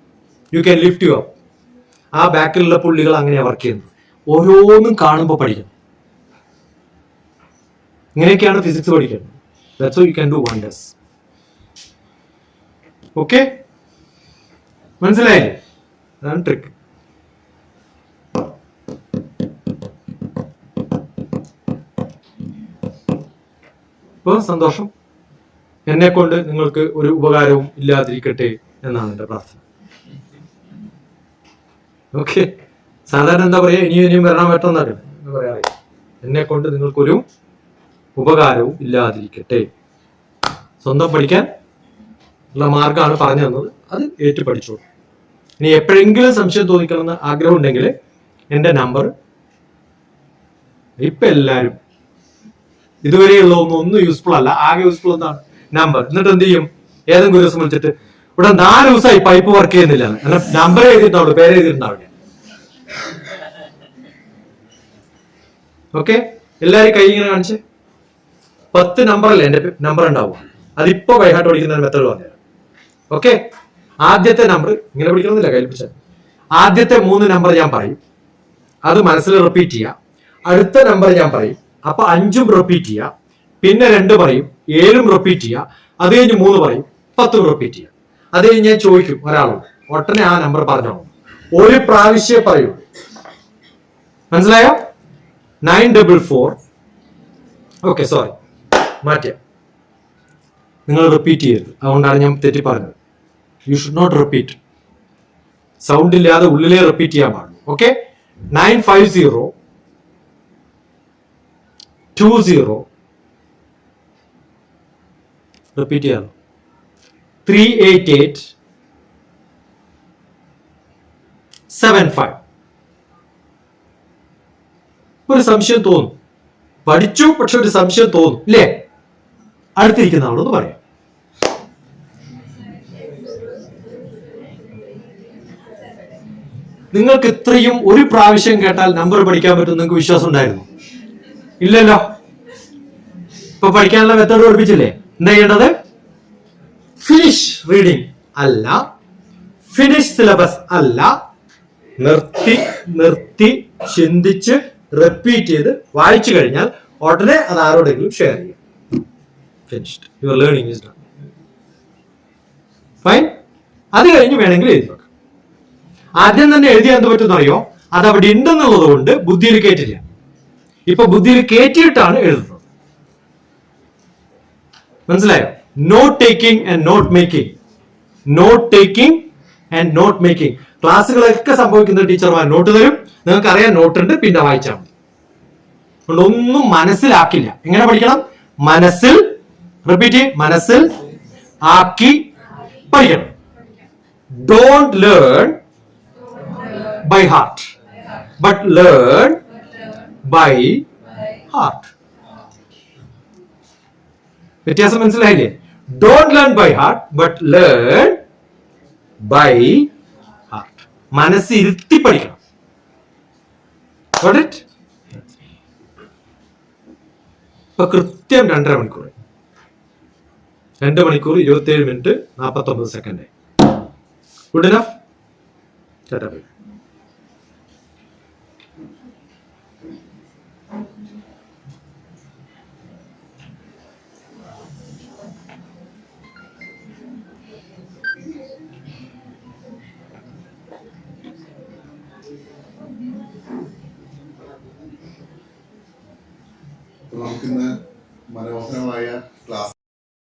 [SPEAKER 1] you can lift U up. ആ ബാക്കിലുള്ള പുള്ളികൾ അങ്ങനെയാണ് വർക്ക് ചെയ്യുന്നത്. ഓരോന്നും കാണുമ്പോൾ പഠിക്കണം. ഇങ്ങനെയൊക്കെയാണ് ഫിസിക്സ് പഠിക്കുന്നത്. That's how you can do wonders. Okay, മനസ്സിലായില്ലേ? അതാണ് ട്രിക്ക്. ഇപ്പൊ സന്തോഷം. എന്നെ കൊണ്ട് നിങ്ങൾക്ക് ഒരു ഉപകാരവും ഇല്ലാതിരിക്കട്ടെ എന്നാണ് എന്റെ പ്രാർത്ഥന. ഓക്കെ, സാധാരണ എന്താ പറയാ, ഇനിയും വരാൻ പറ്റുന്നറിയാം എന്ന് പറയാറ്. എന്നെ കൊണ്ട് നിങ്ങൾക്കൊരു ഉപകാരവും ഇല്ലാതിരിക്കട്ടെ. സ്വന്തം പഠിക്കാൻ ഉള്ള മാർഗമാണ് പറഞ്ഞു തന്നത്, അത് ഏറ്റു പഠിച്ചോളൂ. ഇനി എപ്പോഴെങ്കിലും സംശയം തോന്നിക്കണമെന്ന് ആഗ്രഹം ഉണ്ടെങ്കിൽ എൻ്റെ നമ്പർ, ഇപ്പൊ എല്ലാവരും ഇതുവരെയുള്ള ഒന്നും യൂസ്ഫുൾ അല്ല, ആകെ യൂസ്ഫുൾ എന്താണ് നമ്പർ. എന്നിട്ട് എന്ത് ചെയ്യും, ഏതെങ്കിലും ഒരു ദിവസം വിളിച്ചിട്ട് ഇവിടെ 4 ദിവസമായി പൈപ്പ് വർക്ക് ചെയ്യുന്നില്ല, നമ്പർ എഴുതിയിട്ടുണ്ടാവുള്ളൂ, പേര് എഴുതിയിട്ടുണ്ടാവില്ല. ഓക്കെ, എല്ലാവരും കൈ ഇങ്ങനെ കാണിച്ച് 10 നമ്പറല്ലേ എന്റെ നമ്പർ ഉണ്ടാവും. അതിപ്പോ ബൈഹാർട്ട് പഠിക്കുന്ന മെത്തേഡ് പറഞ്ഞുതരാം. ഓക്കെ, ആദ്യത്തെ നമ്പർ ഇങ്ങനെ പഠിക്കണമെന്നില്ല, കയ്യിൽ പിടിച്ചാൽ ആദ്യത്തെ 3 നമ്പർ ഞാൻ പറയും, അത് മനസ്സിൽ റിപ്പീറ്റ് ചെയ്യുക. അടുത്ത നമ്പർ ഞാൻ പറയും, അപ്പൊ 5ഉം റിപ്പീറ്റ് ചെയ്യുക. പിന്നെ 2 പറയും, 7ഉം റിപ്പീറ്റ് ചെയ്യുക. അത് കഴിഞ്ഞ് 3 പറയും, 10ഉം റിപ്പീറ്റ് ചെയ്യുക. അത് കഴിഞ്ഞ് ഞാൻ ചോദിക്കും ഒരാളോട്, ഒട്ടനെ ആ നമ്പർ പറഞ്ഞോ. ഒരു പ്രാവശ്യം പറയൂ. മനസ്സിലായോ? 944. ഓക്കെ, സോറി, മാറ്റിയ. നിങ്ങൾ റിപ്പീറ്റ് ചെയ്യരുത്, അതുകൊണ്ടാണ് ഞാൻ തെറ്റി പറഞ്ഞത്. You should not repeat. Sound ഇല്ലാതെ ഉള്ളിലേ റിപ്പീറ്റ് ചെയ്യാൻ പാടുള്ളൂ. ഓക്കെ, 950 20 റിപ്പീറ്റ് ചെയ്യാമോ? 388 75. ഒരു സംശയം തോന്നും, പഠിച്ചു പക്ഷെ ഒരു സംശയം തോന്നും ഇല്ലേ? അടുത്തിരിക്കുന്ന ആളോട് പറയാം. നിങ്ങൾക്ക് ഇത്രയും ഒരു പ്രാവശ്യം കേട്ടാൽ നമ്പർ പഠിക്കാൻ പറ്റും നിങ്ങൾക്ക് വിശ്വാസം ഉണ്ടായിരുന്നു? ഇല്ലല്ലോ. ഇപ്പൊ പഠിക്കാനുള്ള മെത്തേഡ് പഠിപ്പിച്ചില്ലേ? എന്താ ചെയ്യേണ്ടത്? ഫിനിഷ് റീഡിങ് അല്ല, ഫിനിഷ് സിലബസ് അല്ല, നിർത്തി ചിന്തിച്ച് റിപ്പീറ്റ് ചെയ്ത് വായിച്ചു കഴിഞ്ഞാൽ ഉടനെ അത് ആരോടെങ്കിലും ഷെയർ ചെയ്യാം. Finished, your learning is done. Fine. അത് കഴിഞ്ഞ് വേണമെങ്കിൽ എഴുതി വെക്കാം. ആദ്യം തന്നെ എഴുതിയാൽ എന്ത് പറ്റുമെന്ന് അറിയോ? അത് അവിടെ ഉണ്ടെന്നുള്ളത് കൊണ്ട് ബുദ്ധിയിൽ കയറ്റില്ല. ഇപ്പൊ ബുദ്ധിയിൽ കയറ്റിയിട്ടാണ് എഴുതുന്നത്. മനസ്സിലായോ? Note taking and note making, note taking and note making. ക്ലാസ്സുകളൊക്കെ സംഭവിക്കുന്ന ടീച്ചർമാർ നോട്ട് തരും, നിങ്ങൾക്ക് അറിയാൻ നോട്ടുണ്ട്, പിന്നെ വായിച്ചാൽ മതി. അതുകൊണ്ട് ഒന്നും മനസ്സിലാക്കില്ല. എങ്ങനെ പഠിക്കണം? മനസ്സിൽ, റിപ്പീറ്റ്, മനസ്സിൽ ആക്കി പഠിക്കണം. Don't learn by heart, but learn by heart. വ്യത്യാസം മനസ്സിലായില്ലേ? Don't learn by heart, but learn by heart. മനസ്സിരുത്തി പഠിക്കണം. Got it? ഇപ്പൊ കൃത്യം 2.5 മണിക്കൂർ, 2 മണിക്കൂർ 27 മിനിറ്റ് 49 സെക്കൻഡ്. Good enough.
[SPEAKER 2] നമുക്കിന്ന് മനോഹരമായ ക്ലാസ്